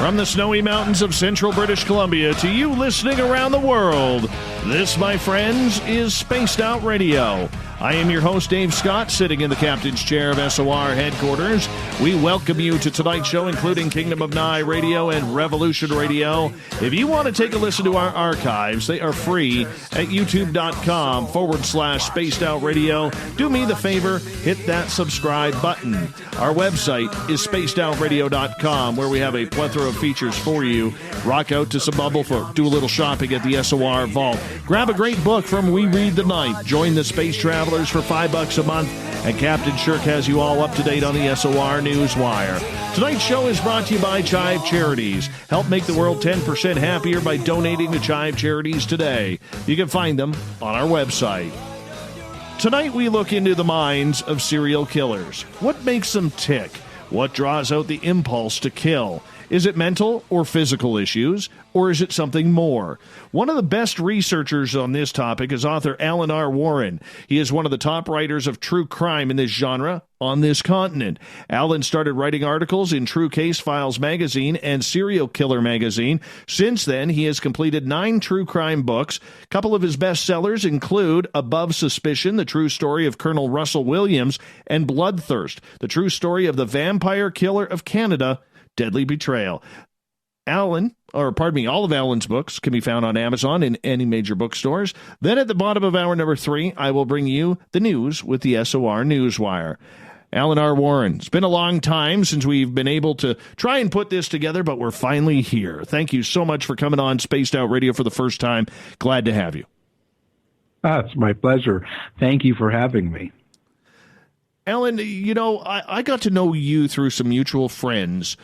From the snowy mountains of central British Columbia to you listening around the world, this, my friends, is Spaced Out Radio. I am your host, Dave Scott, sitting in the captain's chair of SOR headquarters. We welcome you to tonight's show, including Kingdom of Nye Radio and Revolution Radio. If you want to take a listen to our archives, they are free at youtube.com/Spaced Out Radio. Do me the favor, hit that subscribe button. Our website is spacedoutradio.com, where we have a plethora of features for you. Rock out to some Bumblefoot, do a little shopping at the SOR Vault. Grab a great book from We Read the Night. Join the Space Travelers for $5 a month, and Captain Shirk has you all up to date on the SOR Newswire. Tonight's show is brought to you by CHIVE Charities. Help make the world 10% happier by donating to CHIVE Charities today. You can find them on our website. Tonight we look into the minds of serial killers. What makes them tick? What draws out the impulse to kill? Is it mental or physical issues, or is it something more? One of the best researchers on this topic is author Alan R. Warren. He is one of the top writers of true crime in this genre on this continent. Alan started writing articles in True Case Files magazine and Serial Killer magazine. Since then, he has completed 9 true crime books. A couple of his bestsellers include Above Suspicion, the true story of Colonel Russell Williams, and Bloodthirst, the true story of the vampire killer of Canada, Deadly Betrayal. All of Alan's books can be found on Amazon in any major bookstores. Then at the bottom of hour number 3, I will bring you the news with the SOR Newswire. Alan R. Warren, it's been a long time since we've been able to try and put this together, but we're finally here. Thank you so much for coming on Spaced Out Radio for the first time. Glad to have you. It's my pleasure. Thank you for having me. Alan, I got to know you through some mutual friends,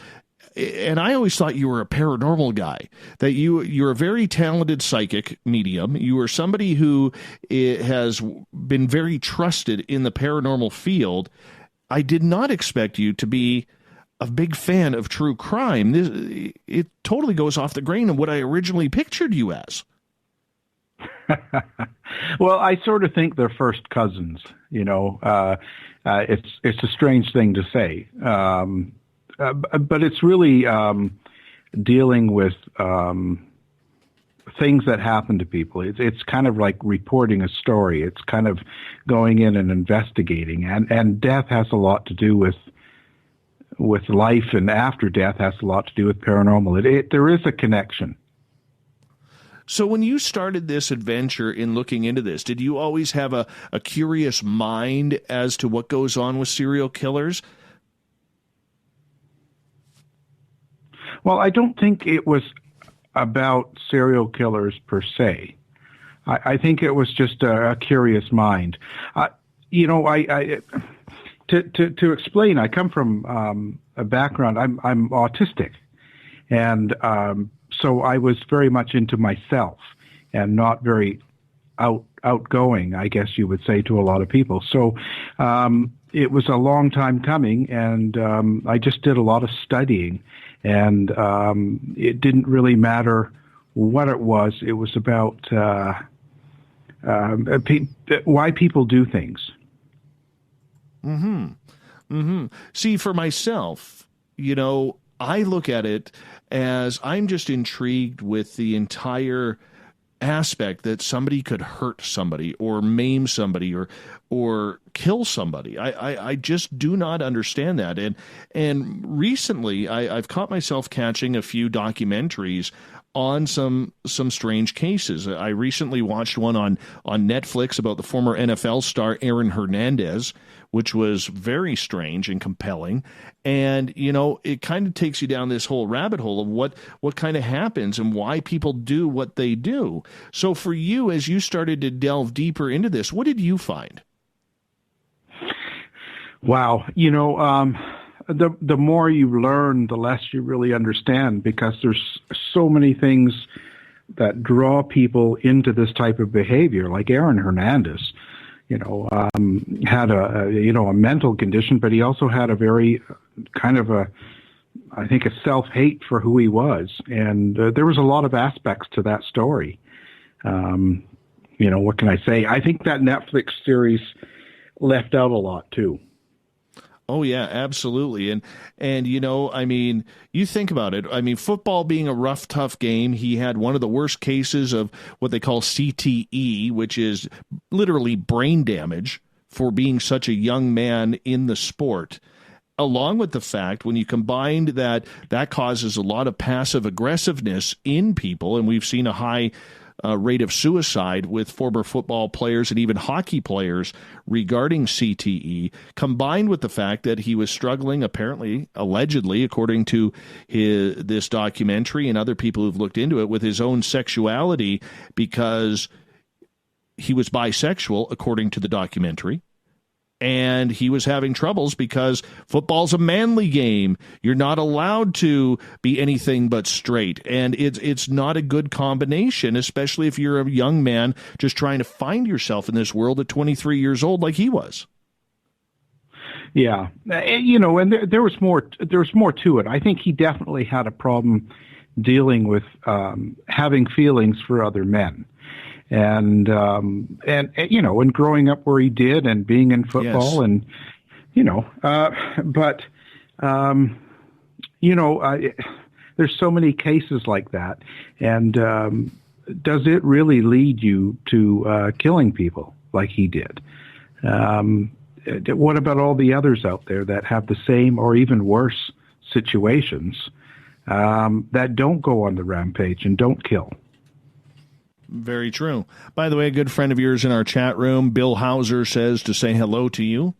and I always thought you were a paranormal guy, that you're a very talented psychic medium. You are somebody who has been very trusted in the paranormal field. I did not expect you to be a big fan of true crime. It totally goes off the grain of what I originally pictured you as. Well, I sort of think they're first cousins, it's a strange thing to say. But it's really dealing with things that happen to people. It's kind of like reporting a story. It's kind of going in and investigating. And death has a lot to do with life, and after death has a lot to do with paranormal. There is a connection. So when you started this adventure in looking into this, did you always have a curious mind as to what goes on with serial killers? Well, I don't think it was about serial killers per se. I think it was just a curious mind. To explain, I come from a background. I'm autistic, and so I was very much into myself and not very outgoing, I guess you would say, to a lot of people. So it was a long time coming, and I just did a lot of studying. And it didn't really matter what it was. It was about why people do things. Mm-hmm. Mm-hmm. See, for myself, I look at it as I'm just intrigued with the entire aspect that somebody could hurt somebody or maim somebody or kill somebody. I just do not understand that. And recently I've caught myself catching a few documentaries on some strange cases. I recently watched one on Netflix about the former NFL star Aaron Hernandez, which was very strange and compelling. And, it kind of takes you down this whole rabbit hole of what kind of happens and why people do what they do. So for you, as you started to delve deeper into this, what did you find? Wow. The more you learn, the less you really understand, because there's so many things that draw people into this type of behavior, like Aaron Hernandez. Had a mental condition, but he also had a very kind of a self-hate for who he was. And there was a lot of aspects to that story. What can I say? I think that Netflix series left out a lot too. Oh yeah, absolutely. And I mean, you think about it. I mean, football being a rough, tough game, he had one of the worst cases of what they call CTE, which is literally brain damage for being such a young man in the sport. Along with the fact, when you combined that causes a lot of passive aggressiveness in people, and we've seen a high rate of suicide with former football players and even hockey players regarding CTE, combined with the fact that he was struggling, apparently, allegedly, according to this documentary and other people who've looked into it, with his own sexuality because he was bisexual, according to the documentary. And he was having troubles because football's a manly game. You're not allowed to be anything but straight. And it's not a good combination, especially if you're a young man just trying to find yourself in this world at 23 years old like he was. Yeah. And there was more to it. I think he definitely had a problem dealing with having feelings for other men. And growing up where he did and being in football, yes. There's so many cases like that. And does it really lead you to killing people like he did? What about all the others out there that have the same or even worse situations that don't go on the rampage and don't kill? Very true. By the way, a good friend of yours in our chat room, Bill Hauser, says to say hello to you.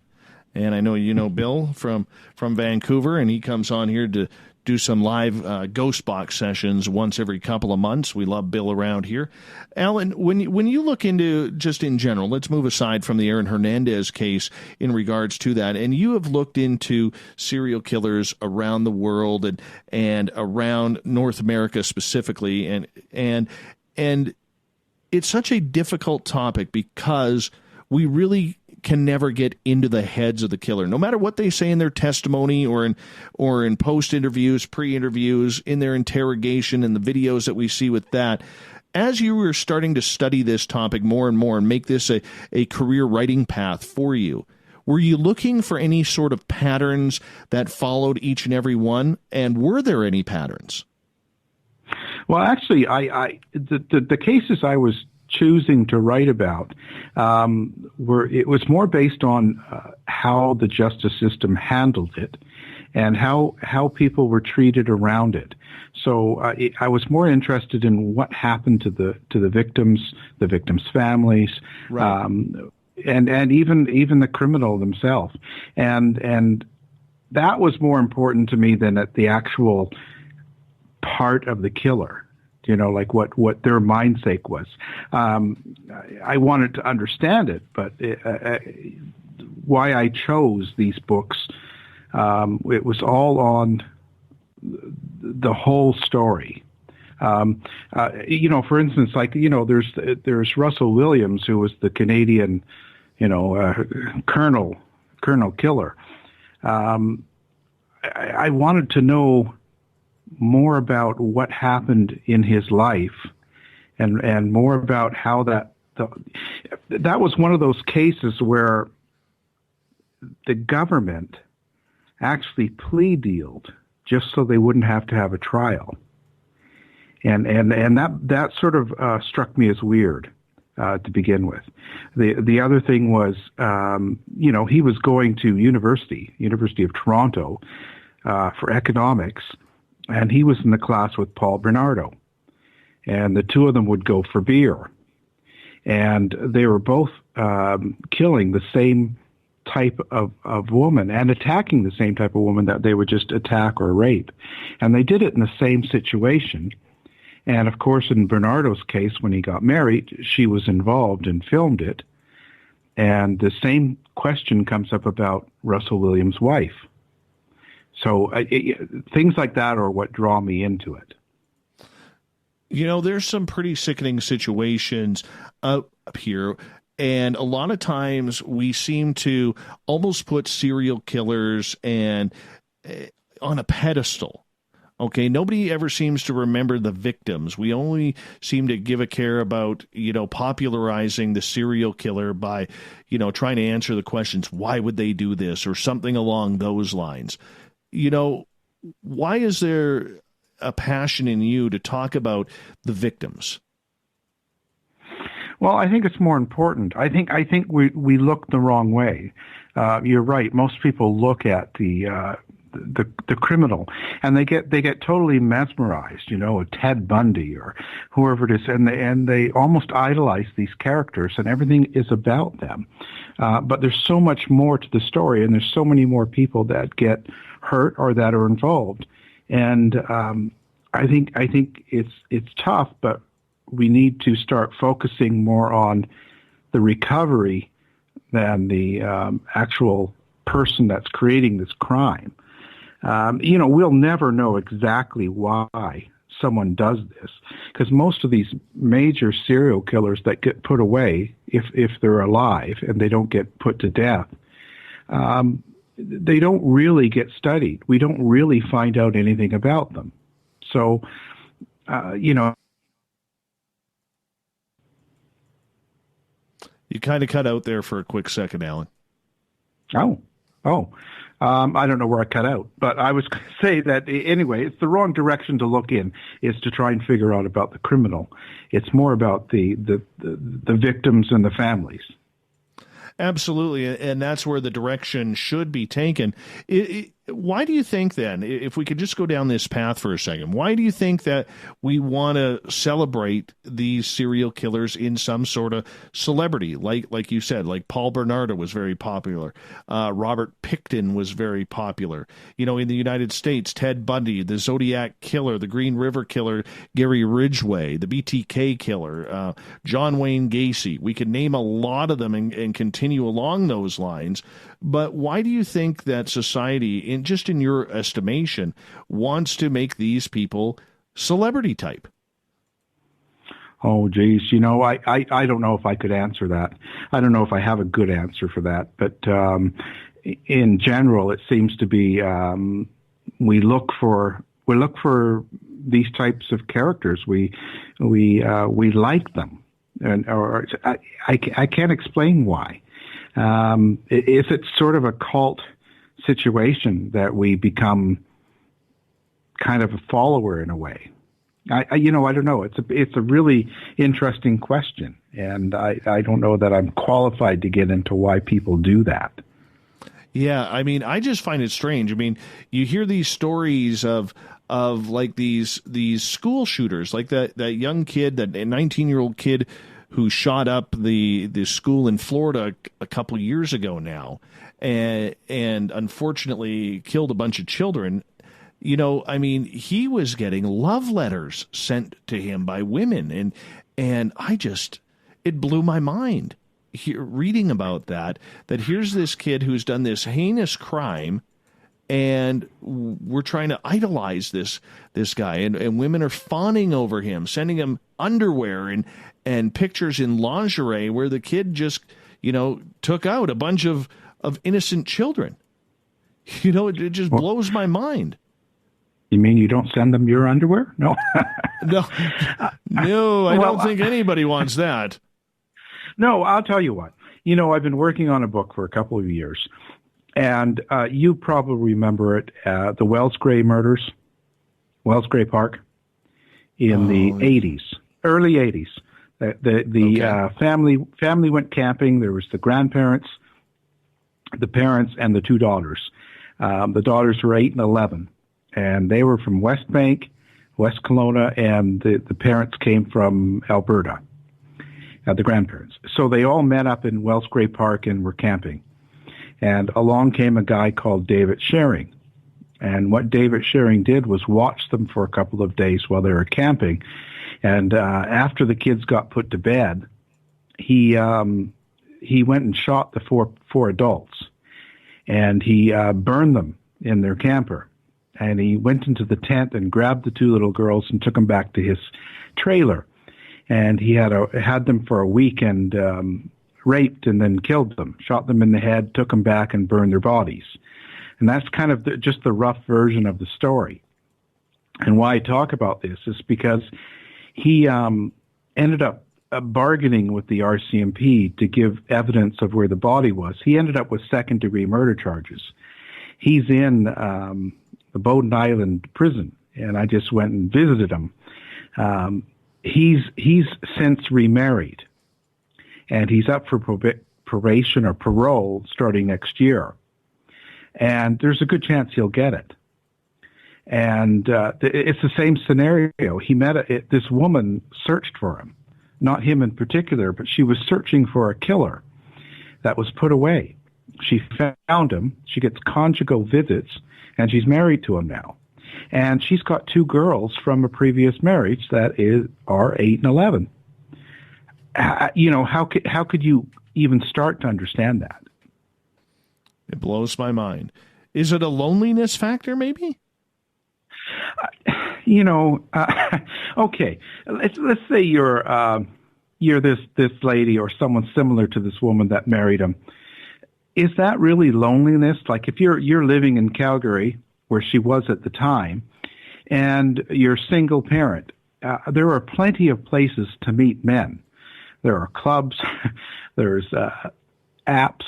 And I know you know Bill from Vancouver, and he comes on here to do some live ghost box sessions once every couple of months. We love Bill around here. Alan, when you look into, just in general, let's move aside from the Aaron Hernandez case in regards to that, and you have looked into serial killers around the world and around North America specifically, and it's such a difficult topic because we really can never get into the heads of the killer, no matter what they say in their testimony or in post interviews, pre-interviews, in their interrogation and the videos that we see with that. As you were starting to study this topic more and more and make this a career writing path for you, were you looking for any sort of patterns that followed each and every one? And were there any patterns? Well, actually, the cases I was choosing to write about it was more based on how the justice system handled it and how people were treated around it. So I was more interested in what happened to the victims, the victims' families, right. And even the criminal themselves, and that was more important to me than at the actual part of the killer, like what their mindsake was. I wanted to understand it, but why I chose these books, it was all on the whole story. For instance, there's Russell Williams, who was the Canadian, Colonel killer. I wanted to know more about what happened in his life and more about how that was one of those cases where the government actually plea dealed just so they wouldn't have to have a trial. And that sort of struck me as weird to begin with. The other thing was, he was going to University of Toronto for economics, and he was in the class with Paul Bernardo, and the two of them would go for beer, and they were both killing the same type of woman and attacking the same type of woman that they would just attack or rape, and they did it in the same situation. And of course, in Bernardo's case, when he got married, she was involved and filmed it, and the same question comes up about Russell Williams' wife. So things like that are what draw me into it. There's some pretty sickening situations up here, and a lot of times we seem to almost put serial killers on a pedestal. Okay, nobody ever seems to remember the victims. We only seem to give a care about, popularizing the serial killer by, trying to answer the questions, why would they do this, or something along those lines. Why is there a passion in you to talk about the victims? Well, I think it's more important. I think we look the wrong way. You're right. Most people look at the criminal, and they get totally mesmerized, Ted Bundy or whoever it is, and they almost idolize these characters, and everything is about them. But there's so much more to the story, and there's so many more people that get hurt or that are involved. And I think it's tough, but we need to start focusing more on the recovery than the actual person that's creating this crime. We'll never know exactly why someone does this, because most of these major serial killers that get put away, if they're alive and they don't get put to death, they don't really get studied. We don't really find out anything about them. So, You kind of cut out there for a quick second, Alan. I don't know where I cut out, but I was going to say that anyway, it's the wrong direction to look in, is to try and figure out about the criminal. It's more about the victims and the families. Absolutely, and that's where the direction should be taken. Why do you think then, if we could just go down this path for a second, why do you think that we want to celebrate these serial killers in some sort of celebrity? Like you said, like Paul Bernardo was very popular. Robert Pickton was very popular. In the United States, Ted Bundy, the Zodiac Killer, the Green River Killer, Gary Ridgway, the BTK Killer, John Wayne Gacy. We could name a lot of them and continue along those lines. But why do you think that society, in your estimation, wants to make these people celebrity type? Oh, geez. I don't know if I could answer that. I don't know if I have a good answer for that. But in general, it seems to be we look for these types of characters. We like them, or I can't explain why. If it's sort of a cult situation that we become kind of a follower in a way. I don't know. It's a really interesting question, and I don't know that I'm qualified to get into why people do that. Yeah, I just find it strange. You hear these stories of like these school shooters, like that young kid, that 19-year-old kid who shot up the school in Florida a couple years ago now, and unfortunately killed a bunch of children. He was getting love letters sent to him by women, and it blew my mind reading about that here's this kid who's done this heinous crime, and we're trying to idolize this guy, and women are fawning over him, sending him underwear and pictures in lingerie where the kid just, took out a bunch of innocent children. It just blows my mind. You mean you don't send them your underwear? No. No, I don't think anybody wants that. No, I'll tell you what. I've been working on a book for a couple of years, and you probably remember it, the Wells Gray murders, Wells Gray Park, in the 80s, early 80s. The family went camping. There was the grandparents, the parents, and the two daughters. The daughters were 8 and 11, and they were from West Bank, West Kelowna, and the parents came from Alberta, the grandparents. So they all met up in Wells Gray Park and were camping. And along came a guy called David Shering. And what David Shering did was watch them for a couple of days while they were camping. And after the kids got put to bed, he went and shot the four adults, and he burned them in their camper. And he went into the tent and grabbed the two little girls and took them back to his trailer. And he had them for a week and raped and then killed them, shot them in the head, took them back and burned their bodies. And that's kind of just the rough version of the story. And why I talk about this is because he ended up bargaining with the RCMP to give evidence of where the body was. He ended up with second-degree murder charges. He's in the Bowden Island prison, and I just went and visited him. He's since remarried, and he's up for probation or parole starting next year. And there's a good chance he'll get it. And it's the same scenario. He met this woman searched for him, not him in particular, but she was searching for a killer that was put away. She found him. She gets conjugal visits, and she's married to him now. And she's got 2 girls from a previous marriage that are 8 and 11. How could you even start to understand that? It blows my mind. Is it a loneliness factor, maybe? Okay. Let's say you're this lady or someone similar to this woman that married him. Is that really loneliness? Like if you're living in Calgary, where she was at the time, and you're a single parent, there are plenty of places to meet men. There are clubs, there's apps,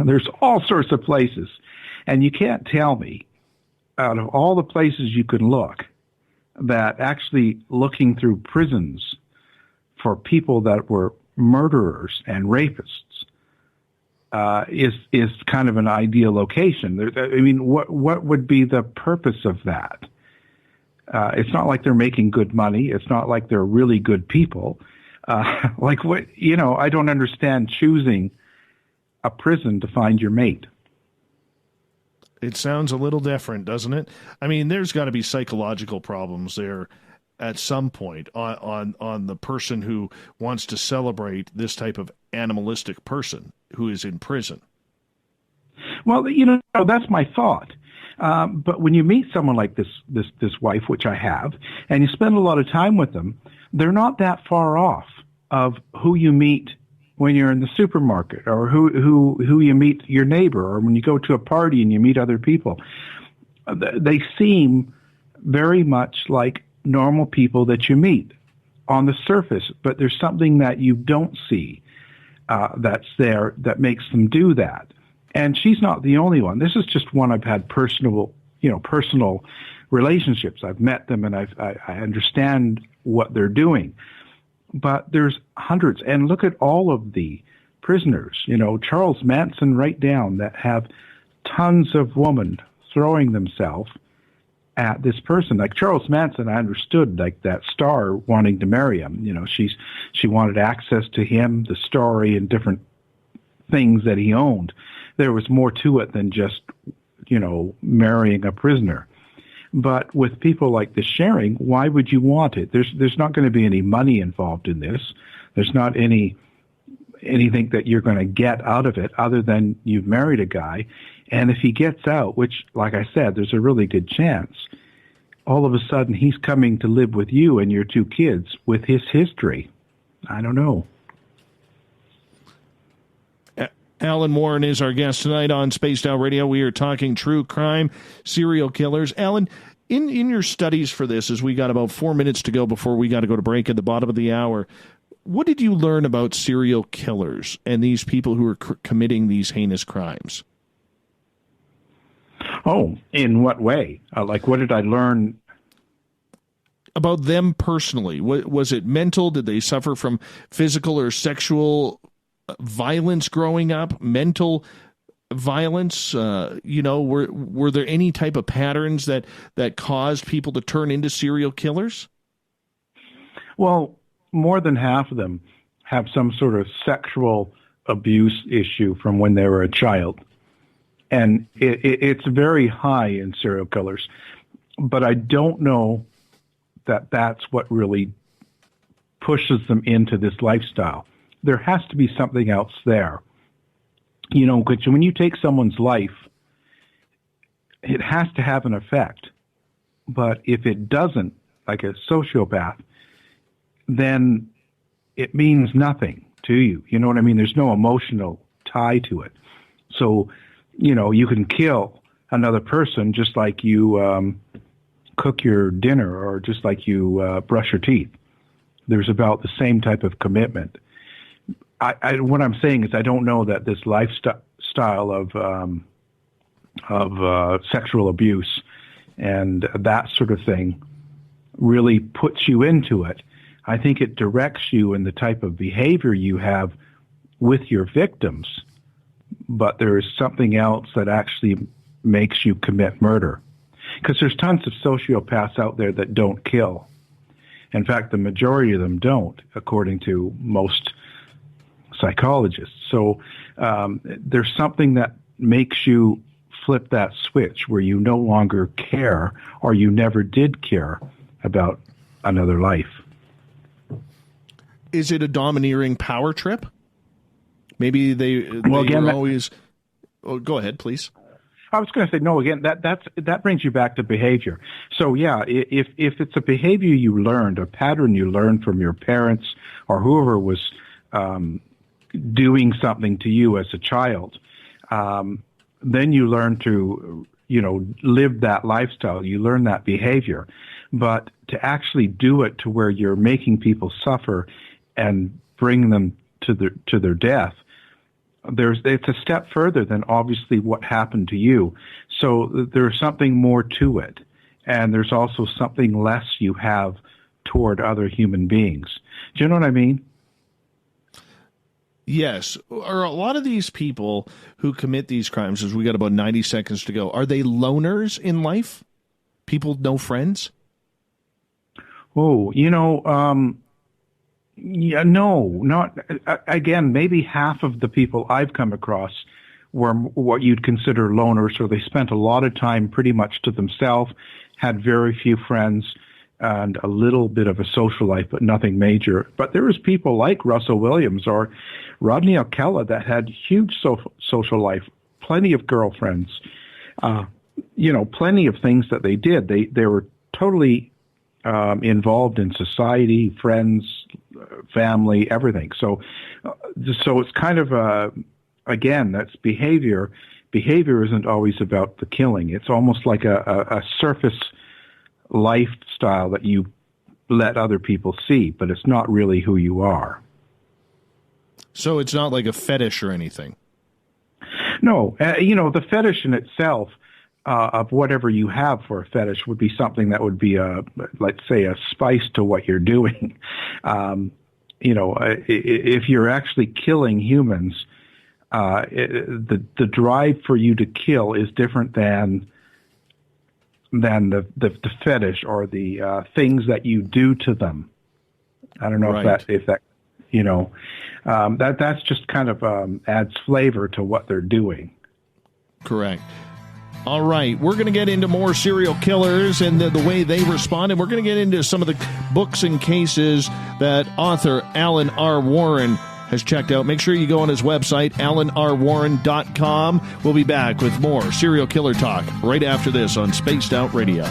there's all sorts of places. And you can't tell me, out of all the places you can look, that actually looking through prisons for people that were murderers and rapists is kind of an ideal location. What would be the purpose of that? It's not like they're making good money. It's not like they're really good people. I don't understand choosing a prison to find your mate. It sounds a little different, doesn't it? I mean, there's got to be psychological problems there at some point on the person who wants to celebrate this type of animalistic person who is in prison. Well, that's my thought. But when you meet someone like this wife, which I have, and you spend a lot of time with them, they're not that far off of who you meet when you're in the supermarket, or who you meet your neighbor, or when you go to a party and you meet other people. They seem very much like normal people that you meet on the surface, but there's something that you don't see that's there that makes them do that. And she's not the only one. This is just one I've had personal relationships. I've met them, and I understand what they're doing. But there's hundreds, and look at all of the prisoners, Charles Manson right down, that have tons of women throwing themselves at this person. Like Charles Manson, I understood, like that star wanting to marry him. She wanted access to him, the story, and different things that he owned. There was more to it than just, marrying a prisoner. But with people like this sharing, why would you want it? There's not going to be any money involved in this. There's not anything that you're going to get out of it other than you've married a guy. And if he gets out, which, like I said, there's a really good chance, all of a sudden he's coming to live with you and your 2 kids with his history. I don't know. Alan Warren is our guest tonight on Spaced Out Radio. We are talking true crime, serial killers. Alan, in your studies for this, as we got about 4 minutes to go before we got to go to break at the bottom of the hour, what did you learn about serial killers and these people who are committing these heinous crimes? Oh, in what way? What did I learn? About them personally. Was it mental? Did they suffer from physical or sexual violence growing up, mental violence? Were there any type of patterns that caused people to turn into serial killers? Well, more than half of them have some sort of sexual abuse issue from when they were a child. And it's very high in serial killers. But I don't know that that's what really pushes them into this lifestyle. There has to be something else there. Because when you take someone's life, it has to have an effect. But if it doesn't, like a sociopath, then it means nothing to you. You know what I mean? There's no emotional tie to it. So, you can kill another person just like you cook your dinner or just like you brush your teeth. There's about the same type of commitment. What I'm saying is I don't know that this lifestyle of sexual abuse and that sort of thing really puts you into it. I think it directs you in the type of behavior you have with your victims, but there is something else that actually makes you commit murder. Because there's tons of sociopaths out there that don't kill. In fact, the majority of them don't, according to most psychologists. So there's something that makes you flip that switch where you no longer care or you never did care about another life. Is it a domineering power trip? Maybe they always... Oh, go ahead, please. I was going to say, no, again, that brings you back to behavior. So, yeah, if it's a behavior you learned, a pattern you learned from your parents or whoever was doing something to you as a child, then you learn to, live that lifestyle. You learn that behavior. But to actually do it to where you're making people suffer and bring them to their death, it's a step further than obviously what happened to you. So there's something more to it. And there's also something less you have toward other human beings. Do you know what I mean? Yes. Are a lot of these people who commit these crimes, as we got about 90 seconds to go, are they loners in life? People, no friends? Oh, yeah, no, not again. Maybe half of the people I've come across were what you'd consider loners, or they spent a lot of time pretty much to themselves, had very few friends, and a little bit of a social life, but nothing major. But there was people like Russell Williams or Rodney Alcala that had huge social life, plenty of girlfriends, plenty of things that they did. They were totally involved in society, friends, family, everything. So it's kind of again, that's behavior. Behavior isn't always about the killing. It's almost like a surface lifestyle that you let other people see, but it's not really who you are. So it's not like a fetish or anything. No, the fetish in itself. Of whatever you have for a fetish would be something that would be let's say, a spice to what you're doing. If you're actually killing humans, the drive for you to kill is different than the fetish or the things that you do to them. I don't know right. if that that's just kind of adds flavor to what they're doing. Correct. All right, we're going to get into more serial killers and the way they respond, and we're going to get into some of the books and cases that author Alan R. Warren has checked out. Make sure you go on his website, alanrwarren.com. We'll be back with more serial killer talk right after this on Spaced Out Radio.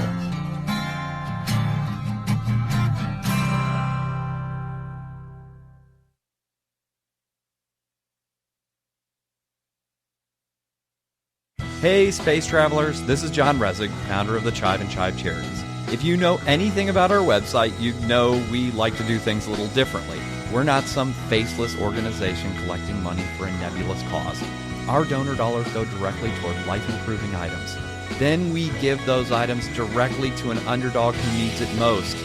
Hey, space travelers, this is John Resig, founder of the CHIVE and CHIVE Charities. If you know anything about our website, you know we like to do things a little differently. We're not some faceless organization collecting money for a nebulous cause. Our donor dollars go directly toward life-improving items. Then we give those items directly to an underdog who needs it most.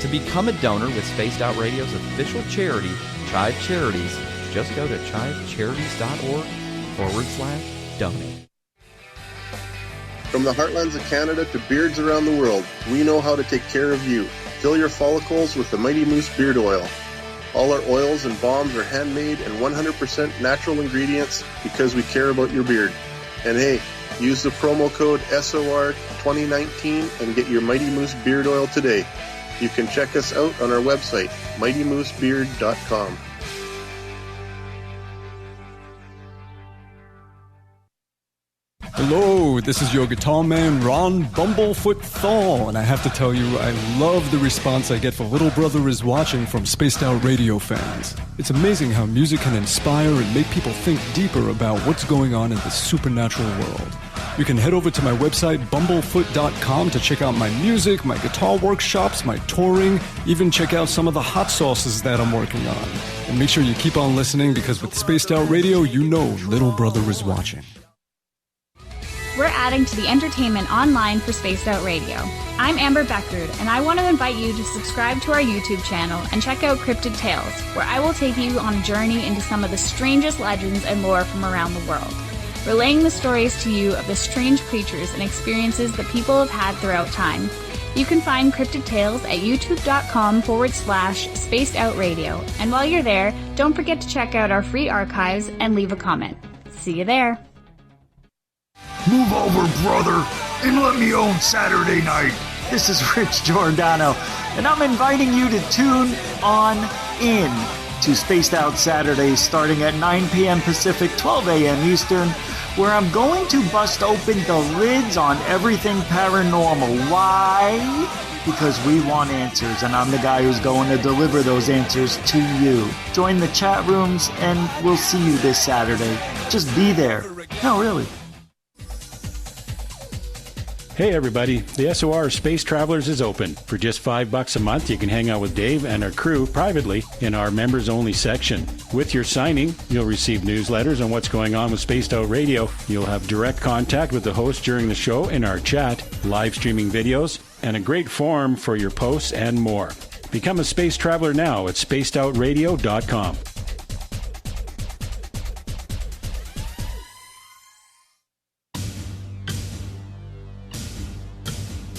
To become a donor with Spaced Out Radio's official charity, CHIVE Charities, just go to chivecharities.org/donate. From the heartlands of Canada to beards around the world, we know how to take care of you. Fill your follicles with the Mighty Moose Beard Oil. All our oils and balms are handmade and 100% natural ingredients because we care about your beard. And hey, use the promo code SOR2019 and get your Mighty Moose Beard Oil today. You can check us out on our website, mightymoosebeard.com. Hello, This is your guitar man, Ron Bumblefoot Thal, and I have to tell you, I love the response I get for Little Brother is Watching from Spaced Out Radio fans. It's amazing how music can inspire and make people think deeper about what's going on in the supernatural world. You can head over to my website, bumblefoot.com, to check out my music, my guitar workshops, my touring, even check out some of the hot sauces that I'm working on. And make sure you keep on listening, because with Spaced Out Radio, you know Little Brother is watching. We're adding to the entertainment online for Spaced Out Radio. I'm Amber Beckrud, and I want to invite you to subscribe to our YouTube channel and check out Cryptid Tales, where I will take you on a journey into some of the strangest legends and lore from around the world, relaying the stories to you of the strange creatures and experiences that people have had throughout time. You can find Cryptid Tales at youtube.com/Spaced Out Radio. And while you're there, don't forget to check out our free archives and leave a comment. See you there. Move over, brother, and let me own Saturday night. This is Rich Giordano, and I'm inviting you to tune on in to Spaced Out Saturdays starting at 9 p.m. Pacific, 12 a.m. Eastern, where I'm going to bust open the lids on everything paranormal. Why? Because we want answers, and I'm the guy who's going to deliver those answers to you. Join the chat rooms, and we'll see you this Saturday. Just be there. No, really. Hey everybody, the SOR Space Travelers is open. For just $5 a month, you can hang out with Dave and our crew privately in our members-only section. With your signing, you'll receive newsletters on what's going on with Spaced Out Radio. You'll have direct contact with the host during the show in our chat, live streaming videos, and a great forum for your posts and more. Become a Space Traveler now at spacedoutradio.com.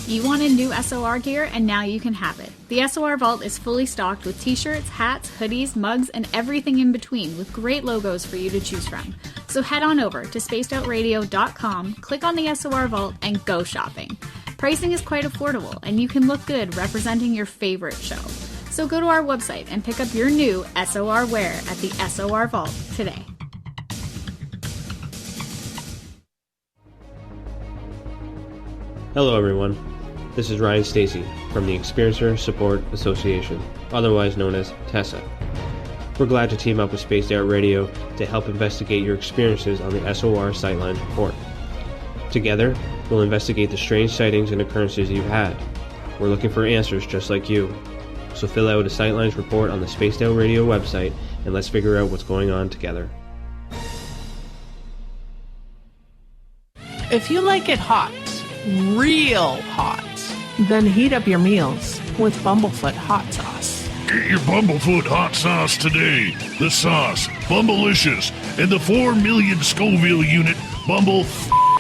You wanted new SOR gear, and now you can have it. The SOR Vault is fully stocked with t-shirts, hats, hoodies, mugs, and everything in between, with great logos for you to choose from. So head on over to spacedoutradio.com, click on the SOR Vault, and go shopping. Pricing is quite affordable, and you can look good representing your favorite show. So go to our website and pick up your new SOR wear at the SOR Vault today. Hello everyone. This is Ryan Stacy from the Experiencer Support Association, otherwise known as TESSA. We're glad to team up with Spaced Out Radio to help investigate your experiences on the SOR Sightlines report. Together, we'll investigate the strange sightings and occurrences you've had. We're looking for answers just like you. So fill out a Sightlines report on the Spaced Out Radio website and let's figure out what's going on together. If you like it hot, real hot, then heat up your meals with Bumblefoot hot sauce. Get your Bumblefoot hot sauce today. The sauce, Bumblelicious, and the 4 million Scoville unit Bumble.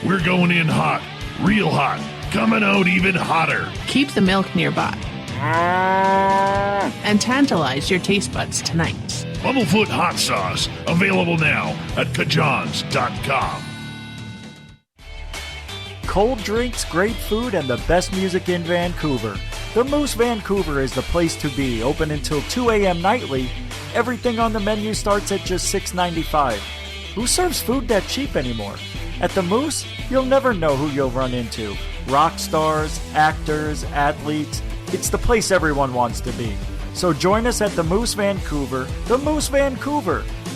We're going in hot, real hot, coming out even hotter. Keep the milk nearby and tantalize your taste buds tonight. Bumblefoot hot sauce, available now at kajans.com. Cold drinks, great food, and the best music in Vancouver. The Moose Vancouver is the place to be, open until 2 a.m. nightly. Everything on the menu starts at just $6.95. Who serves food that cheap anymore? At the Moose, you'll never know who you'll run into. Rock stars, actors, athletes. It's the place everyone wants to be. So join us at the Moose Vancouver,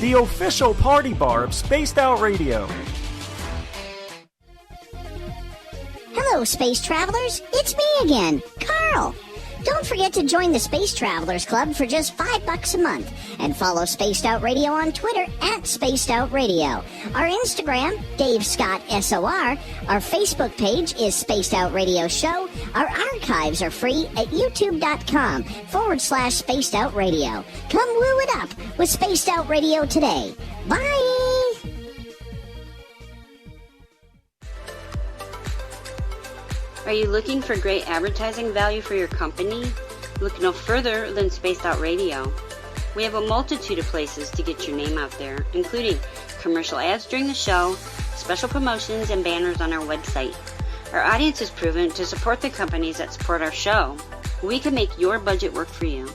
the official party bar of Spaced Out Radio. Hello, Space Travelers. It's me again, Carl. Don't forget to join the Space Travelers Club for just $5 a month and follow Spaced Out Radio on Twitter at Spaced Out Radio. Our Instagram, Dave Scott SOR. Our Facebook page is Spaced Out Radio Show. Our archives are free at youtube.com/Spaced Out Radio. Come woo it up with Spaced Out Radio today. Bye! Are you looking for great advertising value for your company? Look no further than Spaced Out Radio. We have a multitude of places to get your name out there, including commercial ads during the show, special promotions, and banners on our website. Our audience is proven to support the companies that support our show. We can make your budget work for you.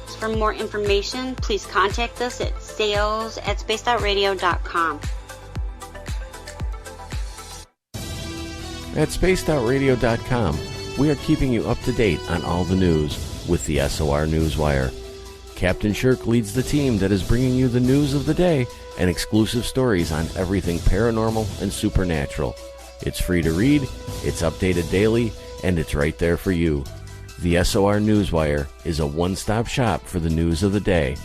So for more information, please contact us at sales@spacedoutradio.com. At spacedoutradio.com, we are keeping you up to date on all the news with the SOR Newswire. Captain Shirk leads the team that is bringing you the news of the day and exclusive stories on everything paranormal and supernatural. It's free to read, it's updated daily, and it's right there for you. The SOR Newswire is a one-stop shop for the news of the day.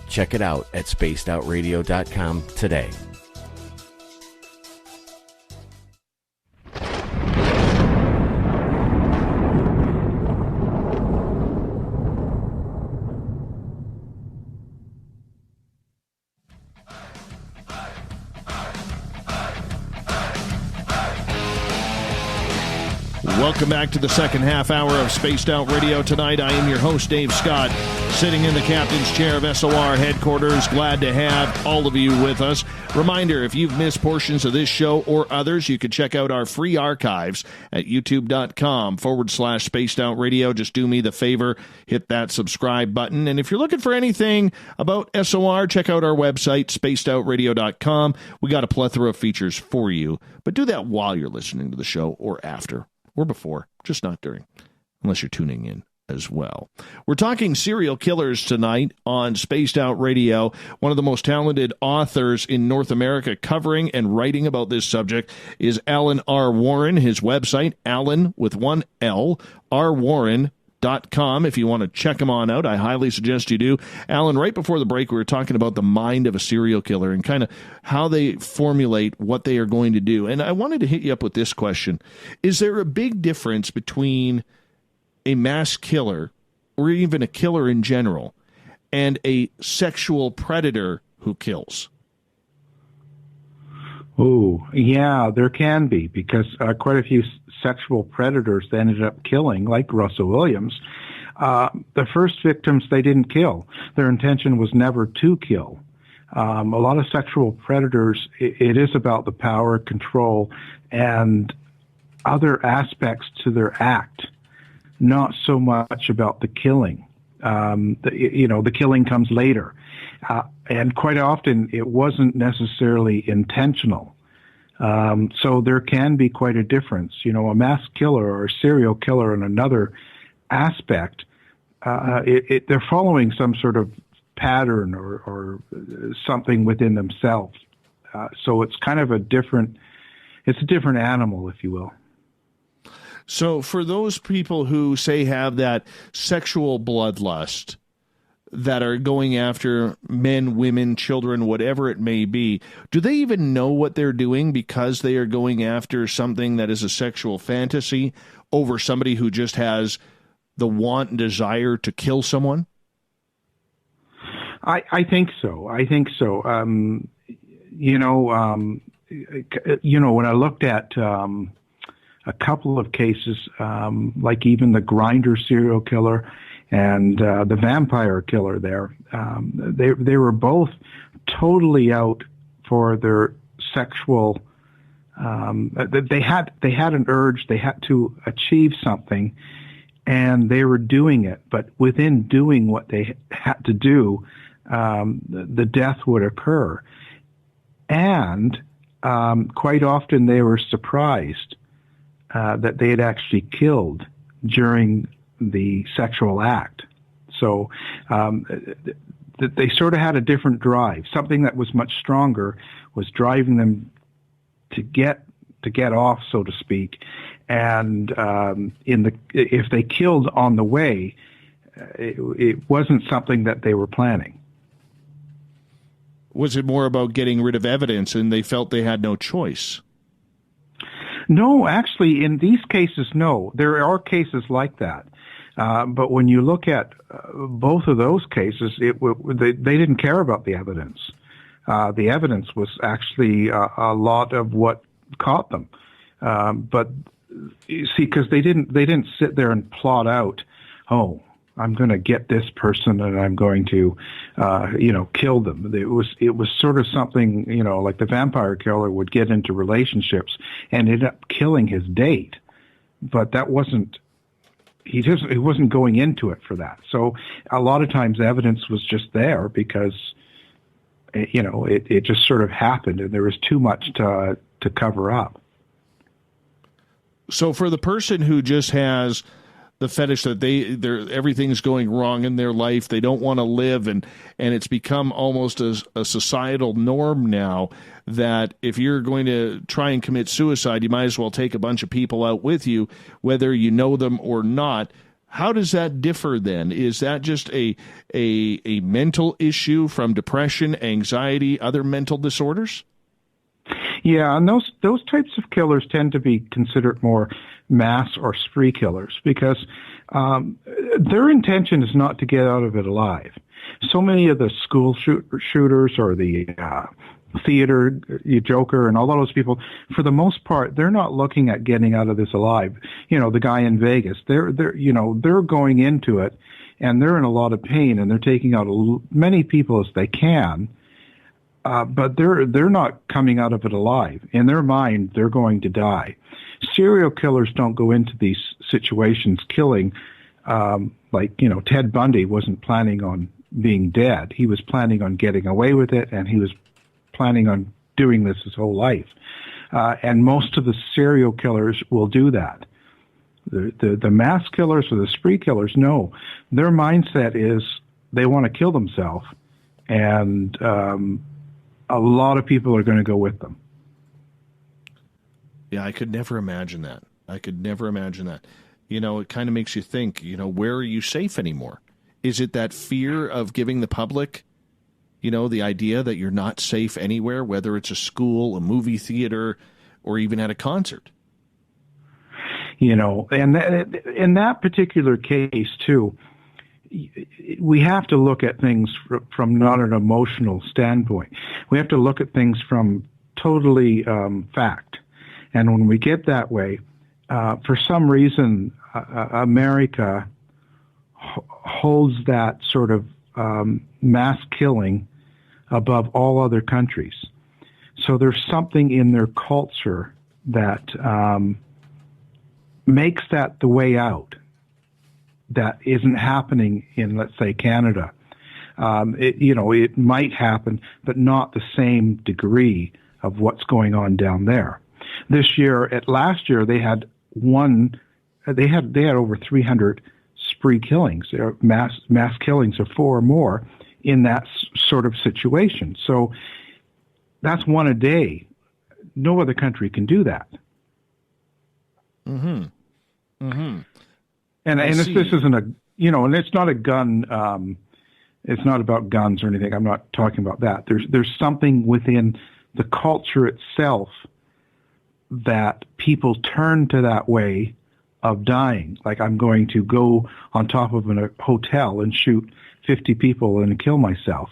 Check it out at spacedoutradio.com today. Welcome back to the second half hour of Spaced Out Radio tonight. I am your host, Dave Scott, sitting in the captain's chair of SOR headquarters. Glad to have all of you with us. Reminder, if you've missed portions of this show or others, you can check out our free archives at youtube.com/Spaced Out Radio. Just do me the favor, hit that subscribe button. And if you're looking for anything about SOR, check out our website, spacedoutradio.com. We got a plethora of features for you, but do that while you're listening to the show or after. Or before, just not during, unless you're tuning in as well. We're talking serial killers tonight on Spaced Out Radio. One of the most talented authors in North America covering and writing about this subject is Alan R. Warren. His website, Alan with one L, rwarren.com. If you want to check him on out, I highly suggest you do. Alan, right before the break, we were talking about the mind of a serial killer and kind of how they formulate what they are going to do. And I wanted to hit you up with this question. Is there a big difference between a mass killer, or even a killer in general, and a sexual predator who kills? Oh, yeah, there can be, because quite a few sexual predators ended up killing, like Russell Williams. The first victims they didn't kill. Their intention was never to kill. A lot of sexual predators, it is about the power, control, and other aspects to their act, not so much about the killing. The killing comes later. And quite often it wasn't necessarily intentional. So there can be quite a difference. A mass killer or a serial killer in another aspect, they're following some sort of pattern or something within themselves. So it's kind of a different animal, if you will. So for those people who, say, have that sexual bloodlust, that are going after men, women, children, whatever it may be, do they even know what they're doing because they are going after something that is a sexual fantasy over somebody who just has the want and desire to kill someone? I think so. When I looked at a couple of cases, like even the Grinder serial killer and the vampire killer there, they were both totally out for their sexual. They had an urge. They had to achieve something, and they were doing it. But within doing what they had to do, the death would occur, and quite often they were surprised that they had actually killed during the sexual act. So they sort of had a different drive. Something that was much stronger was driving them to get off, so to speak. And if they killed on the way, it wasn't something that they were planning. Was it more about getting rid of evidence and they felt they had no choice? No, actually, in these cases, no. There are cases like that. But when you look at both of those cases, they didn't care about the evidence. The evidence was actually a lot of what caught them. But you see, because they didn't sit there and plot out, oh, I'm going to get this person and I'm going to, kill them. It was sort of something, like the vampire killer would get into relationships and ended up killing his date, but that wasn't. He wasn't going into it for that. So a lot of times evidence was just there because, it just sort of happened and there was too much to cover up. So for the person who just has the fetish that everything's going wrong in their life, they don't want to live, and it's become almost a societal norm now that if you're going to try and commit suicide, you might as well take a bunch of people out with you, whether you know them or not. How does that differ then? Is that just a mental issue from depression, anxiety, other mental disorders? Yeah, and those types of killers tend to be considered more mass or spree killers because their intention is not to get out of it alive. So many of the school shooters or the theater, Joker, and all those people, for the most part, they're not looking at getting out of this alive. The guy in Vegas, they're going into it, and they're in a lot of pain, and they're taking out many people as they can. But they're not coming out of it alive. In their mind, they're going to die. Serial killers don't go into these situations killing, Ted Bundy wasn't planning on being dead. He was planning on getting away with it, and he was planning on doing this his whole life. And most of the serial killers will do that. The mass killers or the spree killers, no. Their mindset is they want to kill themselves, and a lot of people are going to go with them. Yeah, I could never imagine that. It kind of makes you think, where are you safe anymore? Is it that fear of giving the public, the idea that you're not safe anywhere, whether it's a school, a movie theater, or even at a concert? And in that particular case, too, we have to look at things from not an emotional standpoint. We have to look at things from totally fact. And when we get that way, for some reason, America holds that sort of mass killing above all other countries. So there's something in their culture that makes that the way out that isn't happening in, let's say, Canada. It might happen, but not the same degree of what's going on down there. Last year, they had over 300 spree killings, mass killings of 4 or more in that sort of situation. So that's one a day. No other country can do that. Mm-hmm. Mm-hmm. And this isn't and it's not a gun. It's not about guns or anything. I'm not talking about that. There's something within the culture itself that people turn to that way of dying. Like, I'm going to go on top of a hotel and shoot 50 people and kill myself.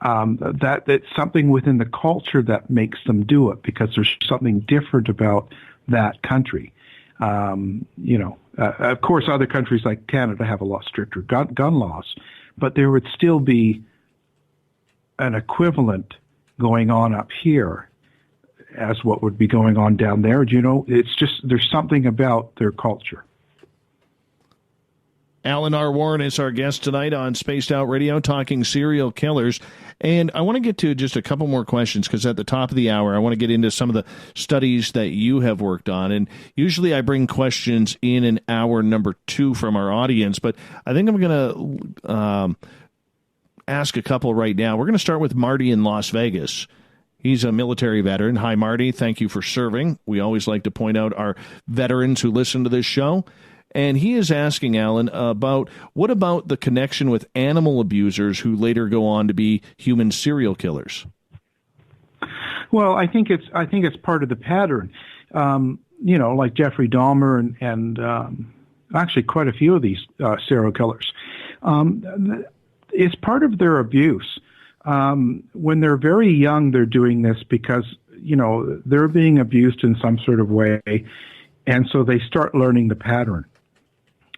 That's something within the culture that makes them do it because there's something different about that country. Of course, other countries like Canada have a lot stricter gun laws, but there would still be an equivalent going on up here as what would be going on down there. It's just there's something about their culture. Alan R. Warren is our guest tonight on Spaced Out Radio, talking serial killers. And I want to get to just a couple more questions because at the top of the hour, I want to get into some of the studies that you have worked on. And usually I bring questions in hour number 2 from our audience, but I think I'm going to ask a couple right now. We're going to start with Marty in Las Vegas. He's a military veteran. Hi, Marty. Thank you for serving. We always like to point out our veterans who listen to this show. And he is asking, Alan, what about the connection with animal abusers who later go on to be human serial killers? Well, I think it's part of the pattern. Like Jeffrey Dahmer and actually quite a few of these serial killers. It's part of their abuse. When they're very young, they're doing this because, they're being abused in some sort of way, and so they start learning the pattern.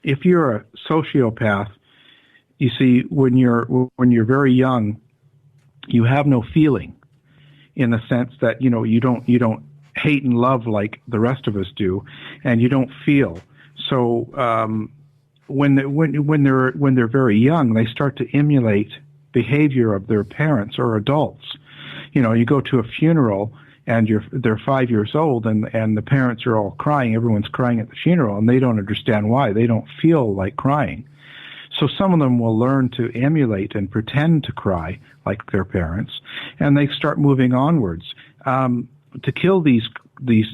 If you're a sociopath, you see, when you're very young, you have no feeling, in the sense that you don't hate and love like the rest of us do, and you don't feel. So when they're very young, they start to emulate behavior of their parents or adults. You go to a funeral and they're 5 years old, and the parents are all crying. Everyone's crying at the funeral, and they don't understand why. They don't feel like crying. So some of them will learn to emulate and pretend to cry like their parents, and they start moving onwards. To kill these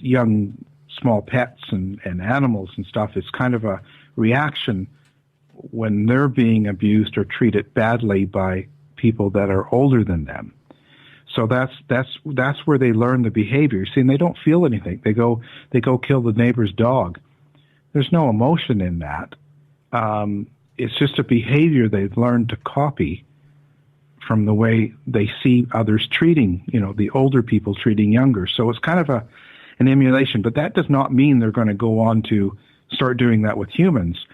young small pets and animals and stuff is kind of a reaction when they're being abused or treated badly by people that are older than them. So that's where they learn the behavior. See, and they don't feel anything. They go kill the neighbor's dog. There's no emotion in that. It's just a behavior they've learned to copy from the way they see others treating, the older people treating younger. So it's kind of an emulation, but that does not mean they're going to go on to start doing that with humans.